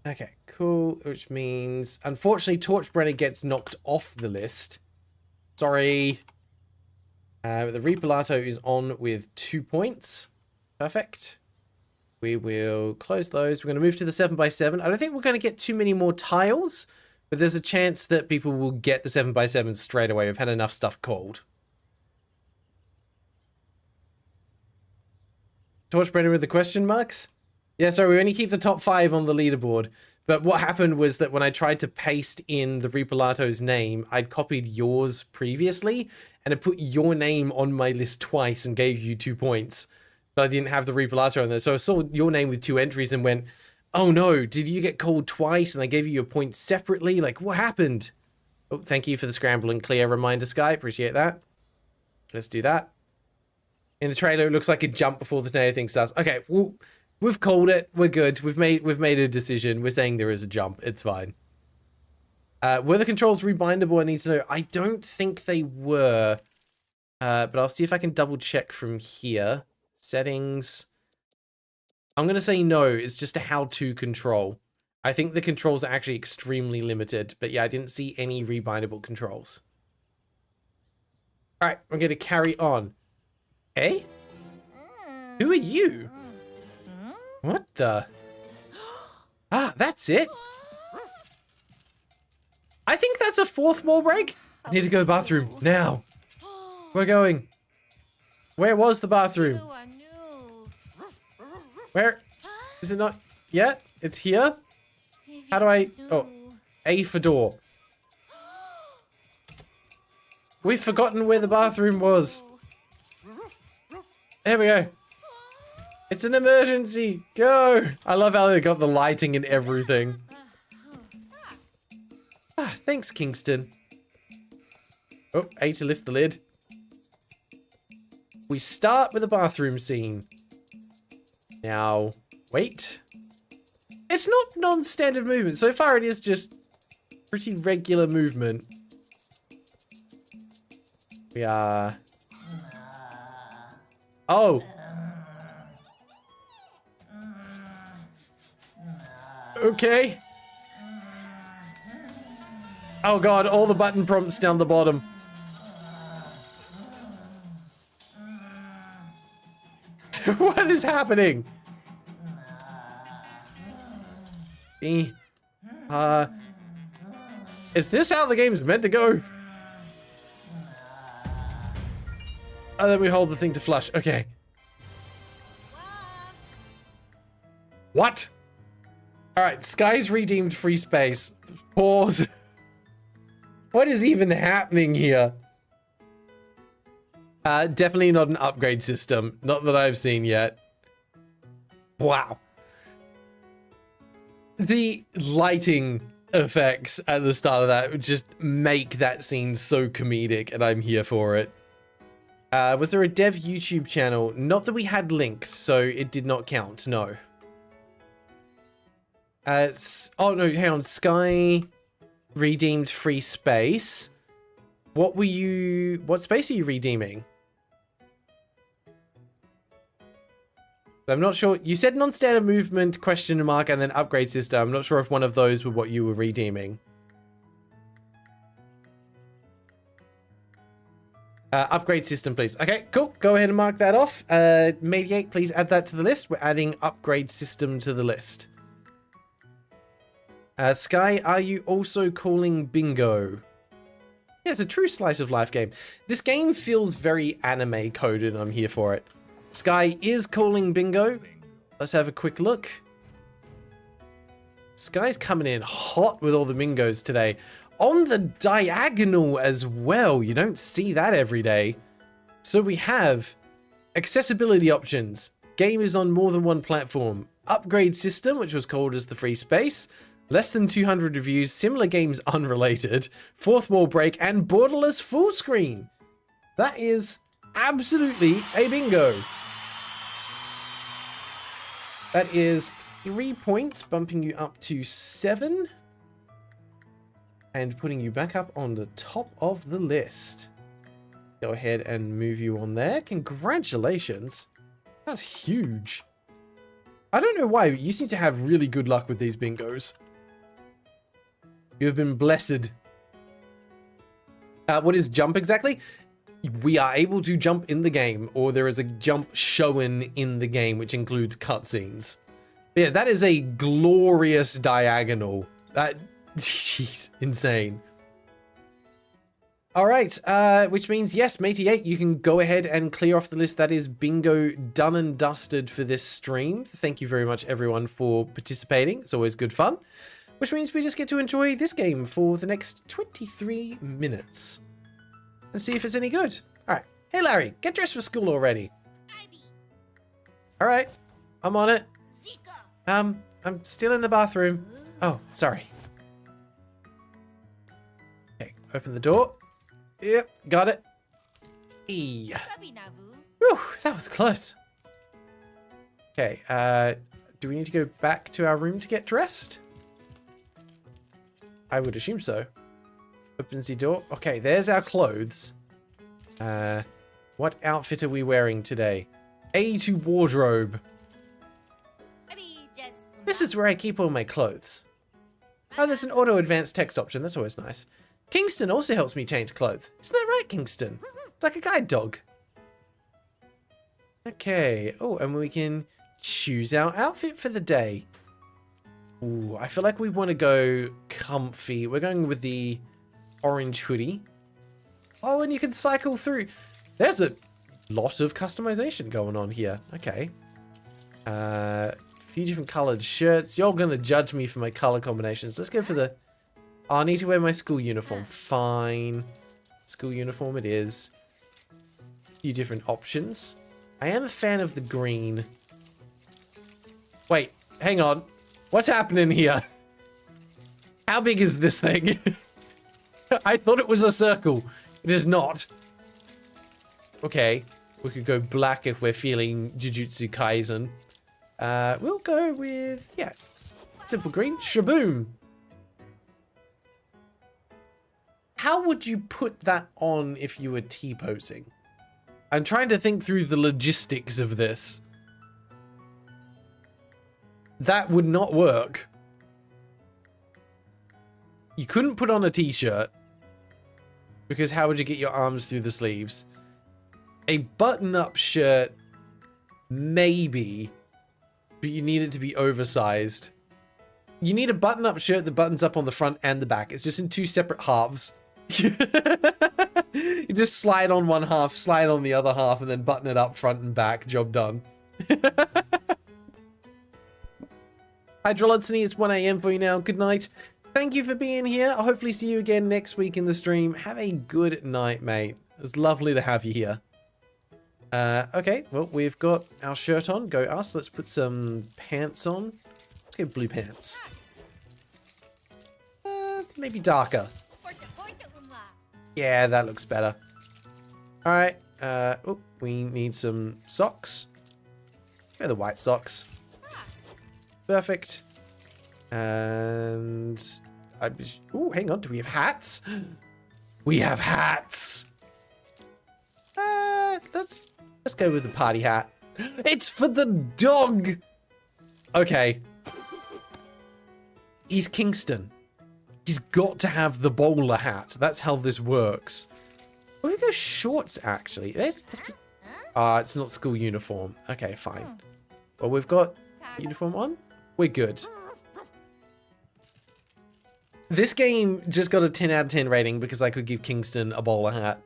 Okay, cool. Which means, unfortunately, Torch Brenner gets knocked off the list. Sorry. The Reapolato is on with 2 points. Perfect. We will close those. We're going to move to the 7x7. I don't think we're going to get too many more tiles, but there's a chance that people will get the 7x7 straight away. We've had enough stuff called. Torch Brenner with the question marks? Yeah, sorry, we only keep the top 5 on the leaderboard. But what happened was that when I tried to paste in the Reapolato's name, I'd copied yours previously, and it put your name on my list twice and gave you 2 points. But I didn't have the Reapolato on there. So I saw your name with 2 entries and went, oh no, did you get called twice and I gave you your points separately? Like, what happened? Oh, thank you for the scramble and clear reminder, Sky. Appreciate that. Let's do that. In the trailer, it looks like a jump before the tornado thing starts. Okay, well, we've called it. We're good. We've made a decision. We're saying there is a jump. It's fine. Were the controls rebindable? I need to know. I don't think they were. But I'll see if I can double check from here. Settings. I'm going to say no. It's just a how-to control. I think the controls are actually extremely limited. But yeah, I didn't see any rebindable controls. All right, I'm going to carry on. Hey? Who are you? What the? Ah, that's it. I think that's a 4th wall break. I need to go to the bathroom now. We're going. Where was the bathroom? Where? Is it not yet? It's here? How do I... Oh, A for door. We've forgotten where the bathroom was. There we go. It's an emergency. Go. I love how they got the lighting and everything. Ah, thanks, Kingston. Oh, A to lift the lid. We start with a bathroom scene. Now, wait. It's not non-standard movement. So far, it is just pretty regular movement. We are... Oh. Okay. Oh god, all the button prompts down the bottom. What is happening? Is this how the game's meant to go? Oh, then we hold the thing to flush. Okay. What? Alright, Sky's redeemed free space. Pause. What is even happening here? Definitely not an upgrade system. Not that I've seen yet. Wow. The lighting effects at the start of that would just make that scene so comedic, and I'm here for it. Was there a dev YouTube channel? Not that we had links, so it did not count, no. Oh no, hang on, Sky redeemed free space. What space are you redeeming? I'm not sure. You said non-standard movement, question mark, and then upgrade system. I'm not sure if one of those were what you were redeeming. Upgrade system, please. Okay, cool. Go ahead and mark that off. Mediate, please add that to the list. We're adding upgrade system to the list. Sky, are you also calling bingo? Yeah, it's a true slice of life game. This game feels very anime coded, and I'm here for it. Sky is calling bingo. Let's have a quick look. Sky's coming in hot with all the bingos today. On the diagonal as well. You don't see that every day. So we have accessibility options. Game is on more than one platform. Upgrade system, which was called as the free space. Less than 200 reviews. Similar games unrelated. 4th wall break and borderless full screen. That is absolutely a bingo. That is 3 points, bumping you up to 7. And putting you back up on the top of the list. Go ahead and move you on there. Congratulations. That's huge. I don't know why, but you seem to have really good luck with these bingos. You have been blessed. What is jump exactly? We are able to jump in the game, or there is a jump shown in the game, which includes cutscenes. Yeah, that is a glorious diagonal. That, jeez, insane. All right, which means, yes, Matey8, you can go ahead and clear off the list. That is bingo done and dusted for this stream. Thank you very much, everyone, for participating. It's always good fun. Which means we just get to enjoy this game for the next 23 minutes. And see if it's any good. Alright. Hey Larry, get dressed for school already. Alright. I'm on it. I'm still in the bathroom. Oh, sorry. Okay, open the door. Yep, got it. Whew, that was close. Okay, do we need to go back to our room to get dressed? I would assume so. Opens the door. Okay, there's our clothes. What outfit are we wearing today? A to wardrobe. This is where I keep all my clothes. Oh, there's an auto advanced text option. That's always nice. Kingston also helps me change clothes. Isn't that right, Kingston? It's like a guide dog. Okay. Oh, and we can choose our outfit for the day. Ooh, I feel like we want to go comfy. We're going with the orange hoodie. Oh, and you can cycle through. There's a lot of customization going on here. Okay. Few different colored shirts. You're going to judge me for my color combinations. Let's go for the... Oh, I need to wear my school uniform. Fine. School uniform it is. Few different options. I am a fan of the green. Wait, hang on. What's happening here? How big is this thing? I thought it was a circle. It is not. Okay. We could go black if we're feeling Jujutsu Kaisen. We'll go with, yeah, simple green. Shaboom. How would you put that on if you were T-posing? I'm trying to think through the logistics of this. That would not work. You couldn't put on a t-shirt. Because how would you get your arms through the sleeves? A button-up shirt, maybe. But you need it to be oversized. You need a button-up shirt that buttons up on the front and the back. It's just in two separate halves. You just slide on one half, slide on the other half, and then button it up front and back. Job done. Hydrology, it's 1 AM for you now. Good night. Thank you for being here. I'll hopefully see you again next week in the stream. Have a good night, mate. It was lovely to have you here. Okay, well, we've got our shirt on. Go us. Let's put some pants on. Let's go blue pants. Maybe darker. Yeah, that looks better. Alright. Oh, we need some socks. Go the white socks. Perfect. And... oh, hang on. Do we have hats? We have hats! Let's go with the party hat. It's for the dog! Okay. He's Kingston. He's got to have the bowler hat. That's how this works. Well, we go shorts, actually. It's not school uniform. Okay, fine. Well, we've got uniform on. We're good. This game just got a 10 out of 10 rating because I could give Kingston a bowler hat.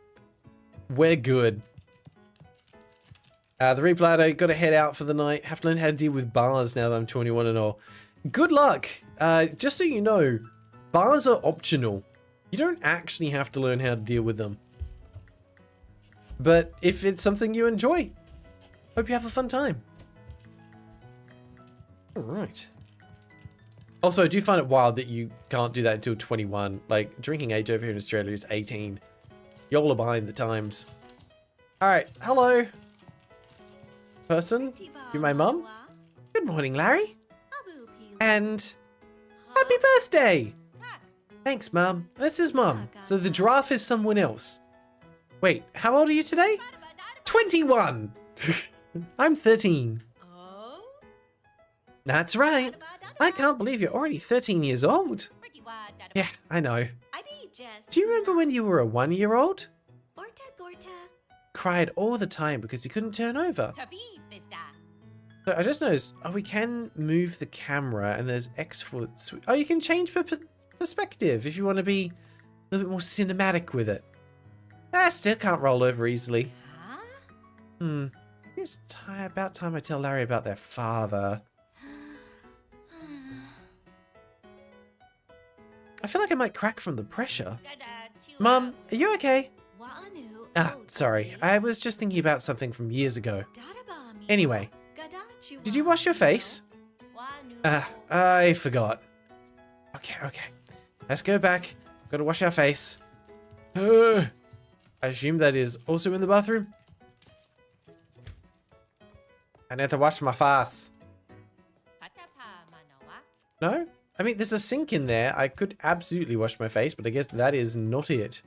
We're good. The replay, got to head out for the night. Have to learn how to deal with bars now that I'm 21 and all. Good luck. Just so you know, bars are optional. You don't actually have to learn how to deal with them. But if it's something you enjoy, hope you have a fun time. All right. Also, I do find it wild that you can't do that until 21. Like, drinking age over here in Australia is 18. Y'all are behind the times. All right. Hello. Person. You my mum? Good morning, Larry. And happy birthday. Thanks, Mum. This is Mum. So the giraffe is someone else. Wait, how old are you today? 21. I'm 13. That's right. I can't believe you're already 13 years old. Yeah, I know. Do you remember when you were a 1-year-old? Cried all the time because you couldn't turn over. So I just noticed, oh, we can move the camera and there's X for... Oh, you can change perspective if you want to be a little bit more cinematic with it. I still can't roll over easily. It's about time I tell Larry about their father. I feel like I might crack from the pressure. Mum, are you okay? Ah, sorry. I was just thinking about something from years ago. Anyway, did you wash your face? Ah, I forgot. Okay. Let's go back. Gotta wash our face. I assume that is also in the bathroom. I need to wash my face. No? I mean, there's a sink in there. I could absolutely wash my face, but I guess that is not it.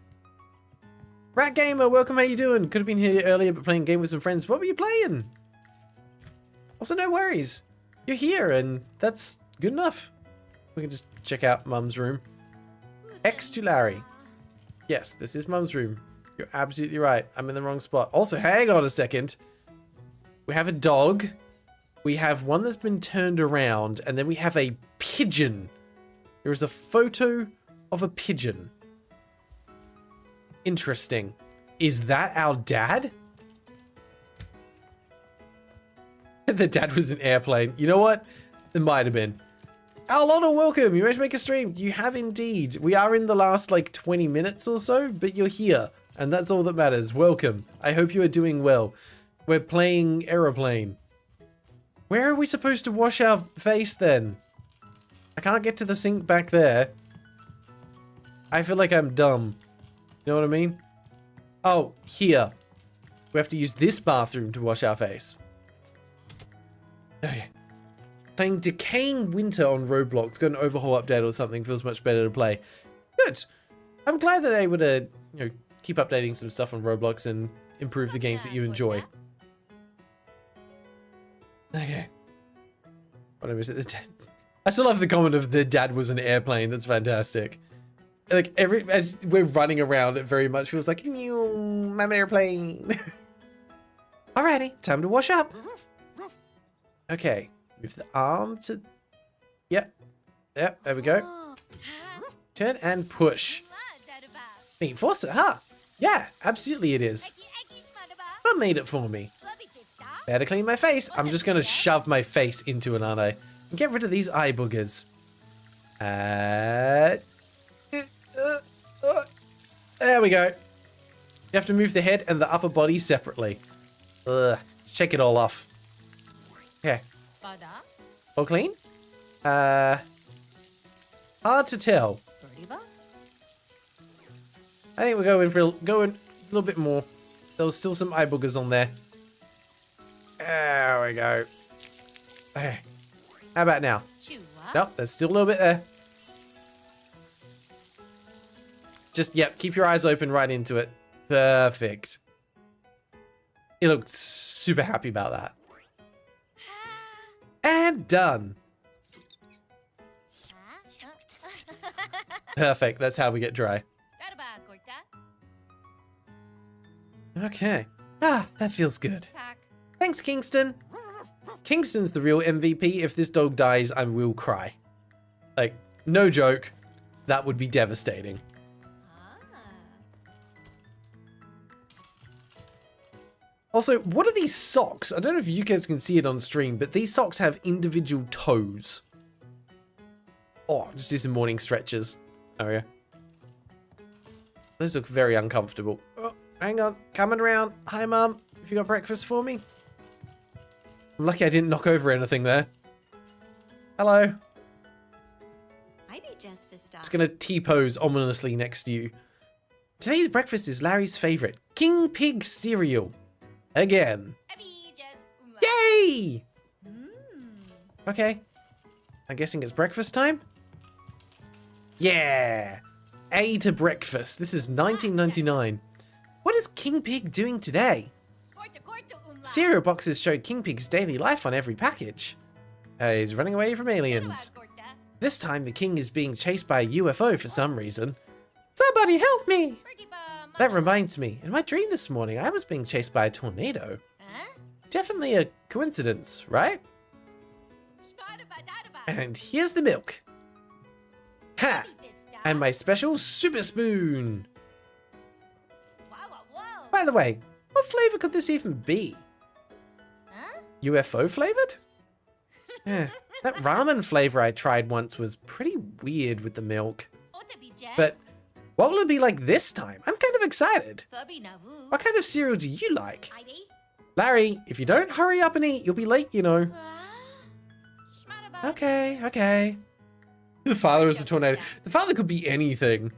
Rat Gamer, welcome, how you doing? Could have been here earlier, but playing a game with some friends. What were you playing? Also, no worries. You're here, and that's good enough. We can just check out Mum's room. X to Larry. Yes, this is Mum's room. You're absolutely right. I'm in the wrong spot. Also, hang on a second. We have a dog. We have one that's been turned around, and then we have a pigeon. There is a photo of a pigeon. Interesting. Is that our dad? The dad was an airplane. You know what? It might have been. Alana, welcome. You managed to make a stream. You have indeed. We are in the last like 20 minutes or so, but you're here. And that's all that matters. Welcome. I hope you are doing well. We're playing Aeroplane. Where are we supposed to wash our face then? I can't get to the sink back there. I feel like I'm dumb. You know what I mean? Oh, here. We have to use this bathroom to wash our face. Okay. Playing Decaying Winter on Roblox. Got an overhaul update or something. Feels much better to play. Good. I'm glad that they would, keep updating some stuff on Roblox and improve the games that you enjoy. Okay. What is it? The dad. I still love the comment of the dad was an airplane. That's fantastic. Like as we're running around, it very much feels like, I'm an airplane. Alrighty, time to wash up. Okay, move the arm to. Yep, there we go. Turn and push. Being forced it, huh? Yeah, absolutely it is. Mum made it for me. Better clean my face. I'm just gonna shove my face into it, aren't I? And get rid of these eye boogers. There we go. You have to move the head and the upper body separately. Shake it all off. Okay. All clean? Hard to tell. I think we're going a little bit more. There was still some eye boogers on there. There we go. Okay. How about now? Nope, there's still a little bit there. Just, yep, keep your eyes open right into it. Perfect. You look super happy about that. And done. Perfect, that's how we get dry. Okay. Ah, that feels good. Thanks, Kingston. Kingston's the real MVP. If this dog dies, I will cry. Like, no joke. That would be devastating. Also, what are these socks? I don't know if you guys can see it on stream, but these socks have individual toes. Oh, just do some morning stretches. Oh, yeah. Those look very uncomfortable. Oh, hang on. Coming around. Hi, Mum. Have you got breakfast for me? I'm lucky I didn't knock over anything there. Hello. Just gonna T-pose ominously next to you. Today's breakfast is Larry's favorite, King Pig cereal. Again. Yay! Okay. I'm guessing it's breakfast time? Yeah! A to breakfast. This is 1999. What is King Pig doing today? Cereal boxes show King Pig's daily life on every package. He's running away from aliens. This time the king is being chased by a UFO for some reason. Somebody help me! That reminds me, in my dream this morning, I was being chased by a tornado. Definitely a coincidence, right? And here's the milk. Ha! And my special super spoon. By the way, what flavor could this even be? UFO flavored? Yeah, that ramen flavor I tried once was pretty weird with the milk. But what will it be like this time? I'm kind of excited. What kind of cereal do you like? Larry, if you don't hurry up and eat, you'll be late, you know. Okay, okay. The father is a tornado. The father could be anything.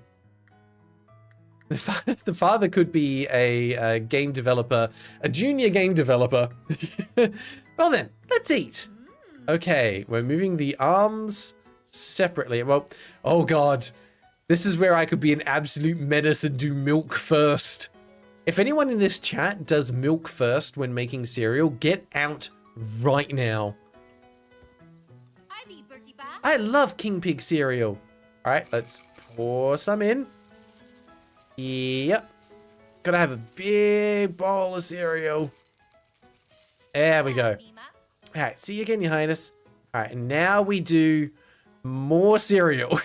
The father could be a game developer, a junior game developer. Well then, let's eat. Okay, we're moving the arms separately. Well, oh god. This is where I could be an absolute menace and do milk first. If anyone in this chat does milk first when making cereal, get out right now. I love King Pig cereal. All right, let's pour some in. Yep. Gotta have a big bowl of cereal. There we go. All right, see you again, Your Highness. All right, and now we do more cereal.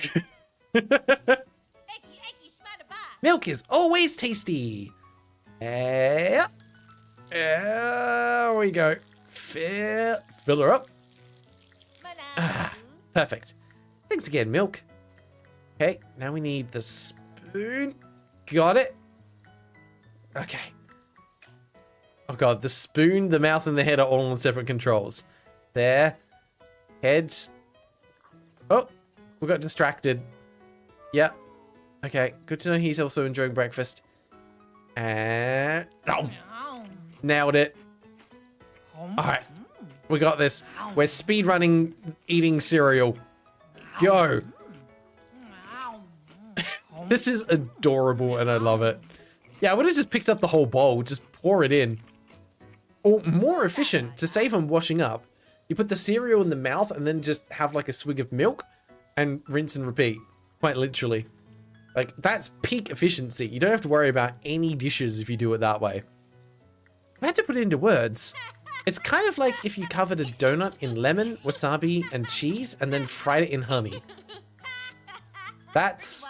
Milk is always tasty. There we go. Fill her up. Perfect. Thanks again, Milk. Okay, now we need the spoon. Got it. Okay. Oh god, the spoon, the mouth, and the head are all on separate controls. There. Heads. Oh, we got distracted. Yeah. Okay, good to know he's also enjoying breakfast. And... oh, nailed it. Alright, we got this. We're speedrunning eating cereal. Go. This is adorable and I love it. Yeah, I would have just picked up the whole bowl, just pour it in. Or more efficient, to save on washing up, you put the cereal in the mouth and then just have like a swig of milk and rinse and repeat. Quite literally. Like, that's peak efficiency. You don't have to worry about any dishes if you do it that way. I had to put it into words. It's kind of like if you covered a donut in lemon, wasabi, and cheese, and then fried it in honey. That's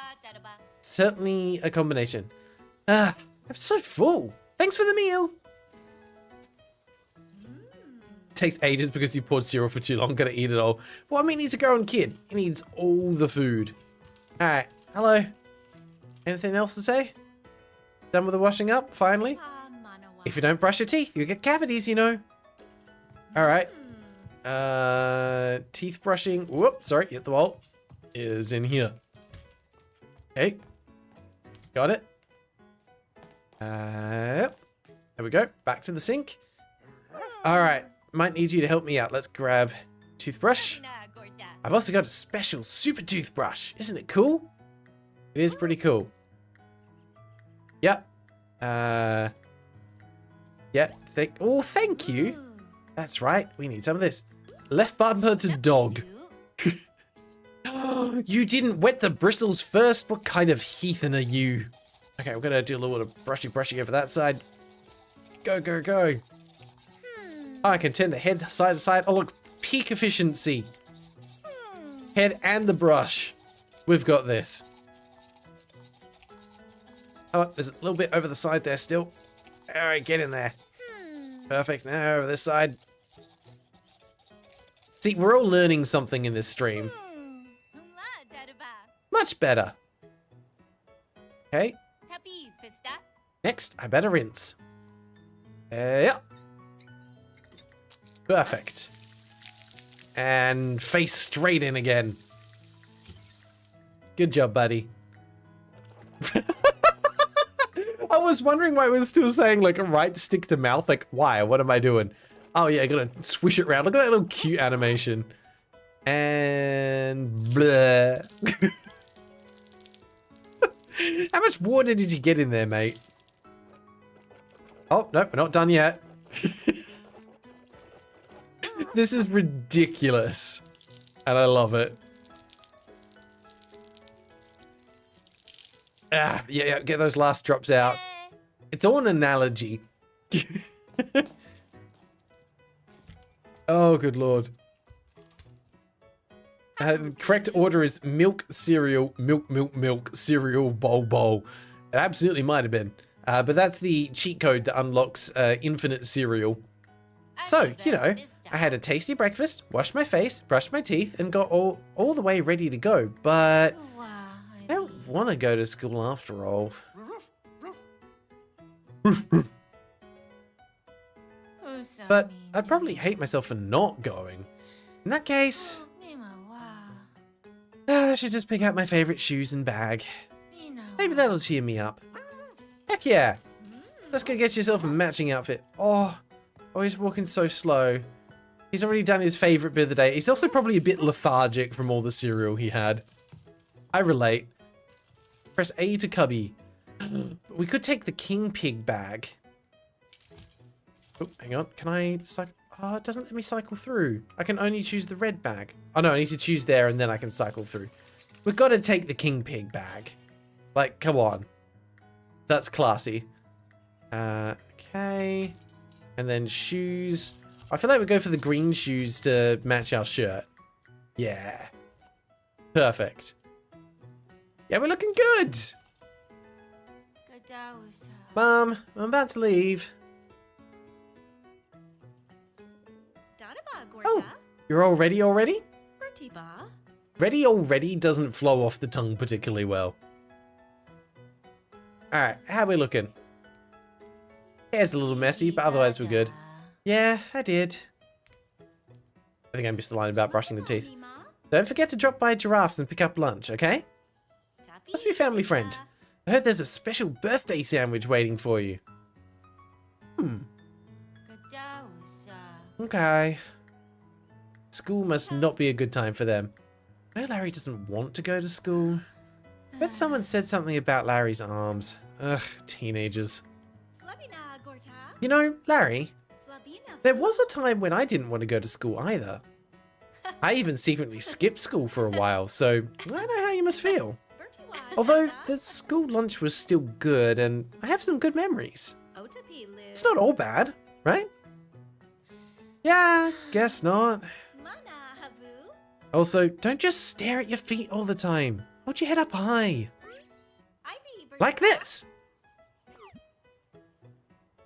certainly a combination. I'm so full. Thanks for the meal. Takes ages because you poured cereal for too long. Gotta eat it all. Well, I mean, he's a grown kid. He needs all the food. All right. Hello. Anything else to say? Done with the washing up, finally? If you don't brush your teeth, you get cavities, you know. All right. Teeth brushing. Whoop, sorry, hit the wall. Is in here. Okay. Got it. There we go. Back to the sink. All right. Might need you to help me out. Let's grab toothbrush. I've also got a special super toothbrush. Isn't it cool? It is pretty cool. Yep. Yeah. Thank you. That's right. We need some of this. Left bumper to dog. You didn't wet the bristles first. What kind of heathen are you? Okay, we're gonna do a little bit of brushy over that side. Go, go, go. Oh, I can turn the head side to side. Oh, look. Peak efficiency. Head and the brush. We've got this. Oh, there's a little bit over the side there still. All right, get in there. Perfect. Now over this side. See, we're all learning something in this stream. Much better. Okay. Next, I better rinse. Yeah. Perfect. And face straight in again. Good job, buddy. I was wondering why it was still saying like a right stick to mouth. Like, why? What am I doing? Oh yeah, I gotta swish it around. Look at that little cute animation. And blah. How much water did you get in there, mate? Oh, no, we're not done yet. This is ridiculous. And I love it. Yeah, get those last drops out. It's all an analogy. Oh, good lord. The correct order is milk, cereal, milk, cereal, bowl. It absolutely might have been. But that's the cheat code that unlocks infinite cereal. So, you know, I had a tasty breakfast, washed my face, brushed my teeth, and got all the way ready to go. But I don't want to go to school after all. But I'd probably hate myself for not going. In that case, I should just pick out my favorite shoes and bag. Maybe that'll cheer me up. Heck yeah! Let's go get yourself a matching outfit. Oh, he's walking so slow. He's already done his favorite bit of the day. He's also probably a bit lethargic from all the cereal he had. I relate. Press A to cubby. We could take the king pig bag. Oh, hang on. Can I cycle? Oh, it doesn't let me cycle through. I can only choose the red bag. Oh no, I need to choose there and then I can cycle through. We've got to take the king pig bag. Like, come on. That's classy. Okay. And then shoes. I feel like we go for the green shoes to match our shirt. Yeah. Perfect. Yeah, we're looking good. Mom, I'm about to leave. Oh, you're all ready already? Ready already doesn't flow off the tongue particularly well. Alright, how are we looking? Hair's a little messy, but otherwise we're good. Yeah, I did. I think I missed the line about brushing the teeth. Don't forget to drop by Giraffes and pick up lunch, okay? Must be a family friend. I heard there's a special birthday sandwich waiting for you. Okay. School must not be a good time for them. I know Larry doesn't want to go to school. I bet someone said something about Larry's arms. Ugh, teenagers. You know, Larry, there was a time when I didn't want to go to school either. I even secretly skipped school for a while, so I know how you must feel. Although the school lunch was still good and I have some good memories. It's not all bad, right? Yeah, guess not. Also, don't just stare at your feet all the time. Hold your head up high. Like this.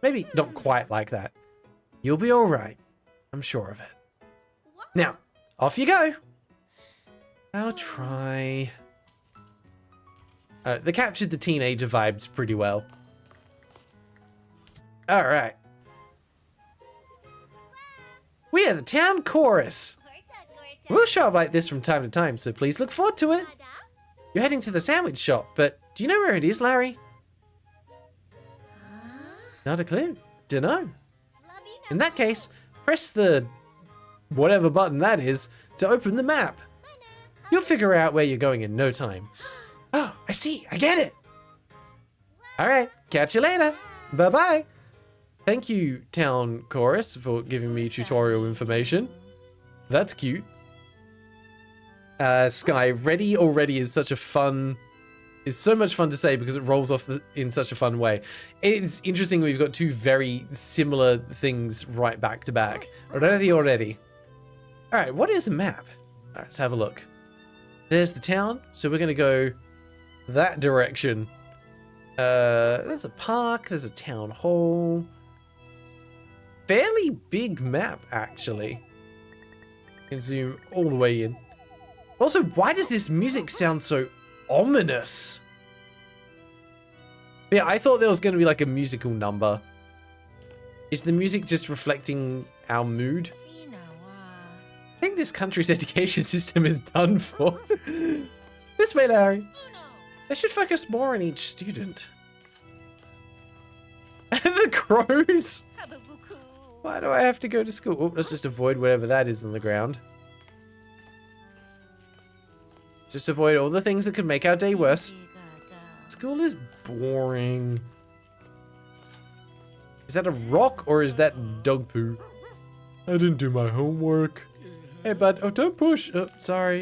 Maybe not quite like that. You'll be alright. I'm sure of it. Now, off you go. I'll try. They captured the teenager vibes pretty well. Alright. We are the town chorus. We'll show up like this from time to time, so please look forward to it. You're heading to the sandwich shop, but do you know where it is, Larry? Not a clue. Dunno. In that case, press the whatever button that is to open the map. You'll figure out where you're going in no time. Oh, I see. I get it. All right. Catch you later. Bye-bye. Thank you, Town Chorus, for giving me tutorial information. That's cute. Sky, ready already is such a fun... is so much fun to say because it rolls off in such a fun way. It's interesting we've got two very similar things right back to back. Ready already. Alright, what is a map? Alright, let's have a look. There's the town, so we're going to go that direction. There's a park, there's a town hall. Fairly big map, actually. You can zoom all the way in. Also, why does this music sound so ominous? Yeah, I thought there was going to be like a musical number. Is the music just reflecting our mood? I think this country's education system is done for. This way, Larry. They should focus more on each student. The crows. Why do I have to go to school? Oh, let's just avoid whatever that is on the ground. Just avoid all the things that could make our day worse. School is boring. Is that a rock or is that dog poo? I didn't do my homework. Hey, bud. Oh, don't push. Oh, sorry.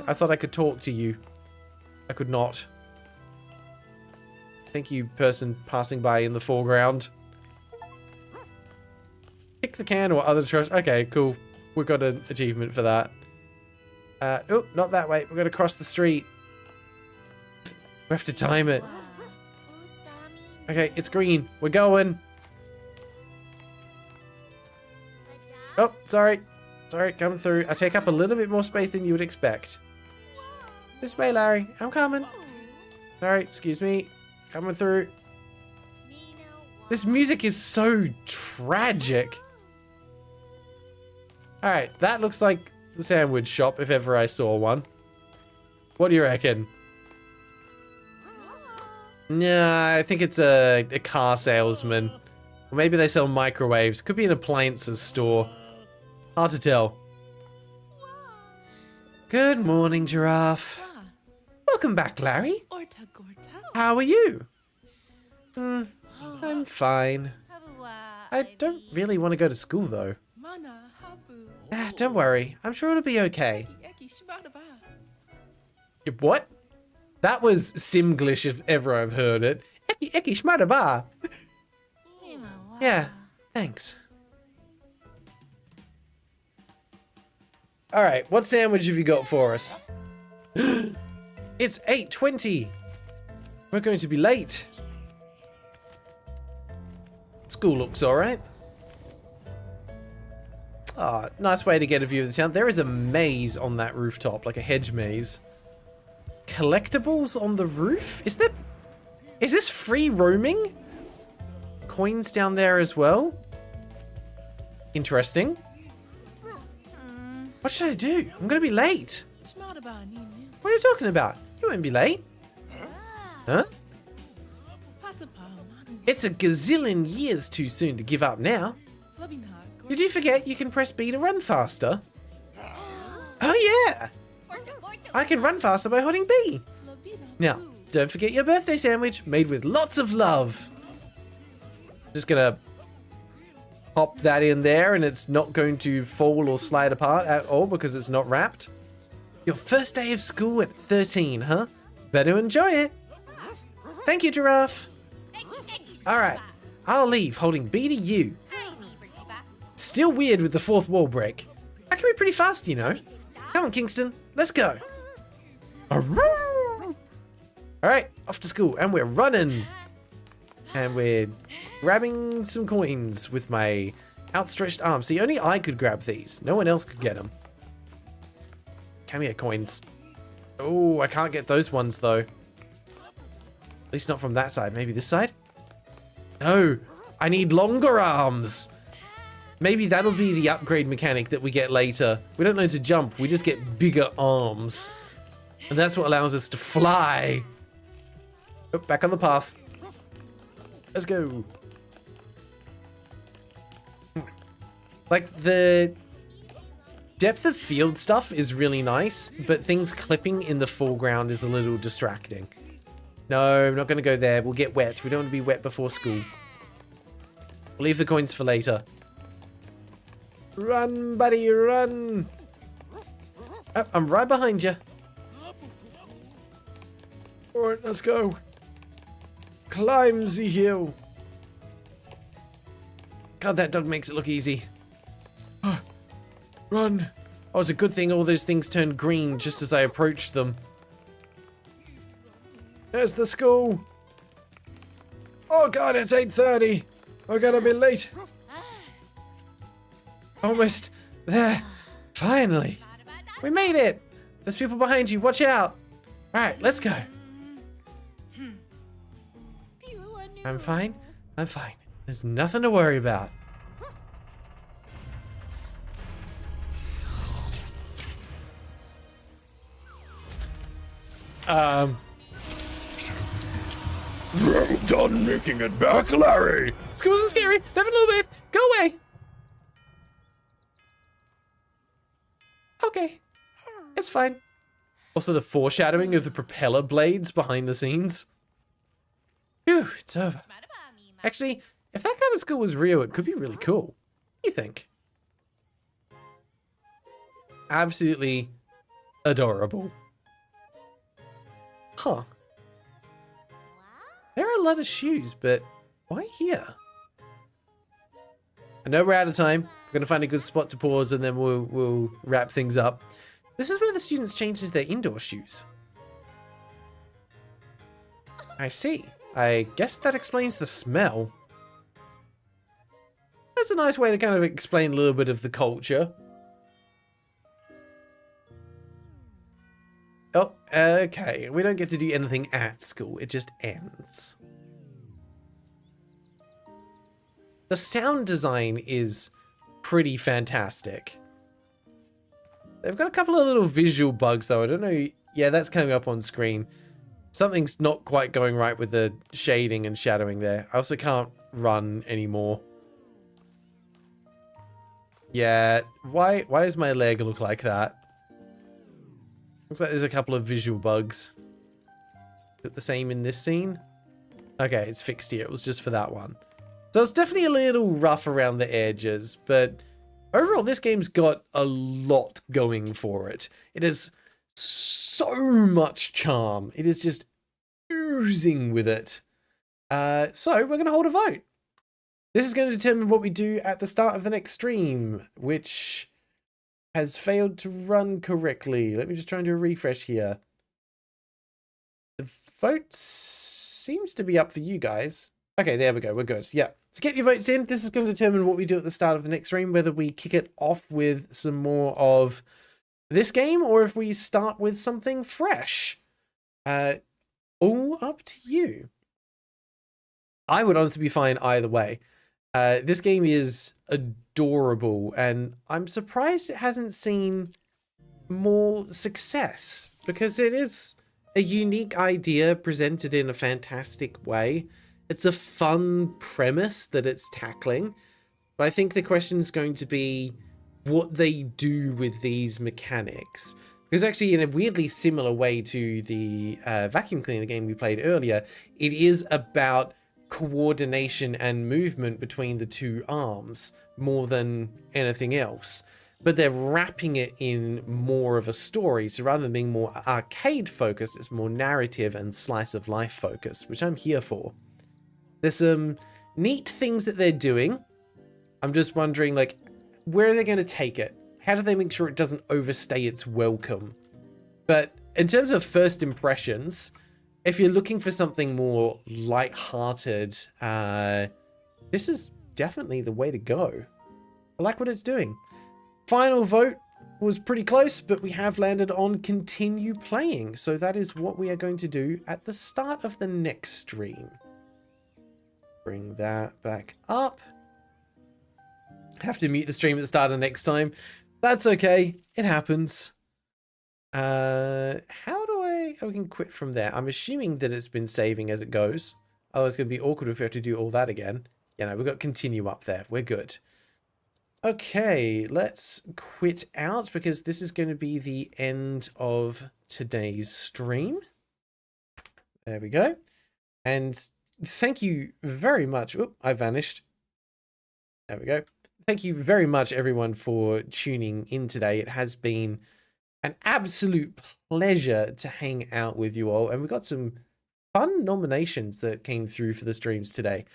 I thought I could talk to you. I could not. Thank you, person passing by in the foreground. Kick the can or other trash. Okay, cool. We got an achievement for that. Oh, not that way. We're going to cross the street. We have to time it. Okay, it's green. We're going. Oh, sorry. Sorry, coming through. I take up a little bit more space than you would expect. This way, Larry. I'm coming. Alright, excuse me. Coming through. This music is so tragic. Alright, that looks like the sandwich shop if ever I saw one. What do you reckon? Nah, I think it's a car salesman. Or maybe they sell microwaves. Could be an appliances store. Hard to tell. Good morning, Giraffe. Welcome back, Larry. How are you? I'm fine. I don't really want to go to school, though. Don't worry. I'm sure it'll be okay. What? That was Simglish if ever I've heard it. Eki shmadaba. Yeah, thanks. Alright, what sandwich have you got for us? It's 8:20. We're going to be late. School looks alright. Ah, nice way to get a view of the town. There is a maze on that rooftop, like a hedge maze. Collectibles on the roof? Is this free roaming? Coins down there as well? Interesting. What should I do? I'm gonna be late. What are you talking about? You won't be late. Huh? It's a gazillion years too soon to give up now. Did you forget you can press B to run faster? Oh yeah! I can run faster by holding B. Now, don't forget your birthday sandwich made with lots of love. Just gonna pop that in there and it's not going to fall or slide apart at all because it's not wrapped. Your first day of school at 13, huh? Better enjoy it. Thank you, Giraffe. Alright, I'll leave holding B to you. Still weird with the fourth wall break. That can be pretty fast, you know. Come on, Kingston, let's go. Alright, off to school, and we're running. And we're grabbing some coins with my outstretched arm. See, only I could grab these. No one else could get them. Come here, coins. Oh, I can't get those ones, though. At least not from that side. Maybe this side? No, I need longer arms. Maybe that'll be the upgrade mechanic that we get later. We don't learn to jump. We just get bigger arms. And that's what allows us to fly. Oh, back on the path. Let's go. Like, the depth of field stuff is really nice, but things clipping in the foreground is a little distracting. No, I'm not going to go there. We'll get wet. We don't want to be wet before school. We'll leave the coins for later. Run, buddy, run. Oh, I'm right behind you. Alright, let's go. Climb the hill. God, that dog makes it look easy. Run. Oh, it's a good thing all those things turned green just as I approached them. There's the school. Oh God, it's 8:30. We're gonna be late. Almost there. Finally. We made it. There's people behind you. Watch out. Alright, let's go. I'm fine. I'm fine. There's nothing to worry about. Well done making it back, Larry. School wasn't scary. Never a little bit. Go away. Okay. It's fine. Also, the foreshadowing of the propeller blades behind the scenes. Phew, it's over. Actually, if that kind of school was real, it could be really cool. What do you think? Absolutely adorable. Huh. There are a lot of shoes, but why here? I know we're out of time. We're gonna find a good spot to pause and then we'll wrap things up. This is where the students changes their indoor shoes. I see. I guess that explains the smell. That's a nice way to kind of explain a little bit of the culture. Oh, Okay, we don't get to do anything at school. It just ends. The sound design is pretty fantastic. They've got a couple of little visual bugs though. I don't know. Yeah, that's coming up on screen. Something's not quite going right with the shading and shadowing there. I also can't run anymore. Yeah, why does my leg look like that? Looks like there's a couple of visual bugs. Is it the same in this scene? Okay, it's fixed here. It was just for that one. So it's definitely a little rough around the edges, but overall this game's got a lot going for it. It has so much charm. It is just oozing with it. So we're going to hold a vote. This is going to determine what we do at the start of the next stream, which has failed to run correctly. Let me just try and do a refresh here. The vote seems to be up for you guys. Okay, there we go. We're good. Yeah. So get your votes in. This is going to determine what we do at the start of the next stream, whether we kick it off with some more of this game or if we start with something fresh. All up to you. I would honestly be fine either way. This game is adorable, and I'm surprised it hasn't seen more success, because it is a unique idea presented in a fantastic way. It's a fun premise that it's tackling, but I think the question is going to be what they do with these mechanics. Because actually, in a weirdly similar way to the vacuum cleaner game we played earlier, it is about coordination and movement between the two arms more than anything else. But they're wrapping it in more of a story. So rather than being more arcade focused, it's more narrative and slice of life focused, which I'm here for. There's some neat things that they're doing. I'm just wondering, like, where are they going to take it? How do they make sure it doesn't overstay its welcome? But in terms of first impressions, if you're looking for something more light-hearted, this is definitely the way to go. I like what it's doing. Final vote was pretty close, but we have landed on continue playing. So that is what we are going to do at the start of the next stream. Bring that back up. Have to mute the stream at the start of next time. That's okay. It happens. How do I... Oh, we can quit from there. I'm assuming that it's been saving as it goes. Oh, it's going to be awkward if we have to do all that again. Yeah, no, we've got continue up there. We're good. Okay, let's quit out because this is going to be the end of today's stream. There we go. And thank you very much. Oop, I vanished. There we go. Thank you very much, everyone, for tuning in today. It has been an absolute pleasure to hang out with you all. And we got some fun nominations that came through for the streams today.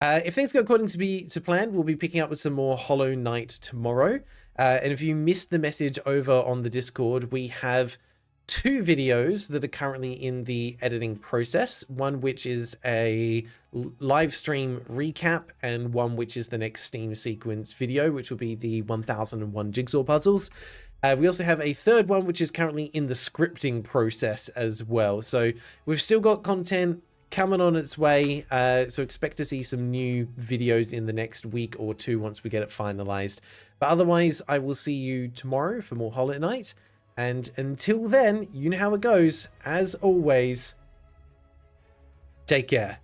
If things go according to plan, we'll be picking up with some more Hollow Knight tomorrow. And if you missed the message over on the Discord, we have 2 videos that are currently in the editing process. One which is a live stream recap, and one which is the next Steam sequence video, which will be the 1001 jigsaw puzzles. We also have a third one which is currently in the scripting process as well. So we've still got content coming on its way, so expect to see some new videos in the next week or 2 once we get it finalized. But otherwise, I will see you tomorrow for more Hollow Knight. And until then, you know how it goes. As always, take care.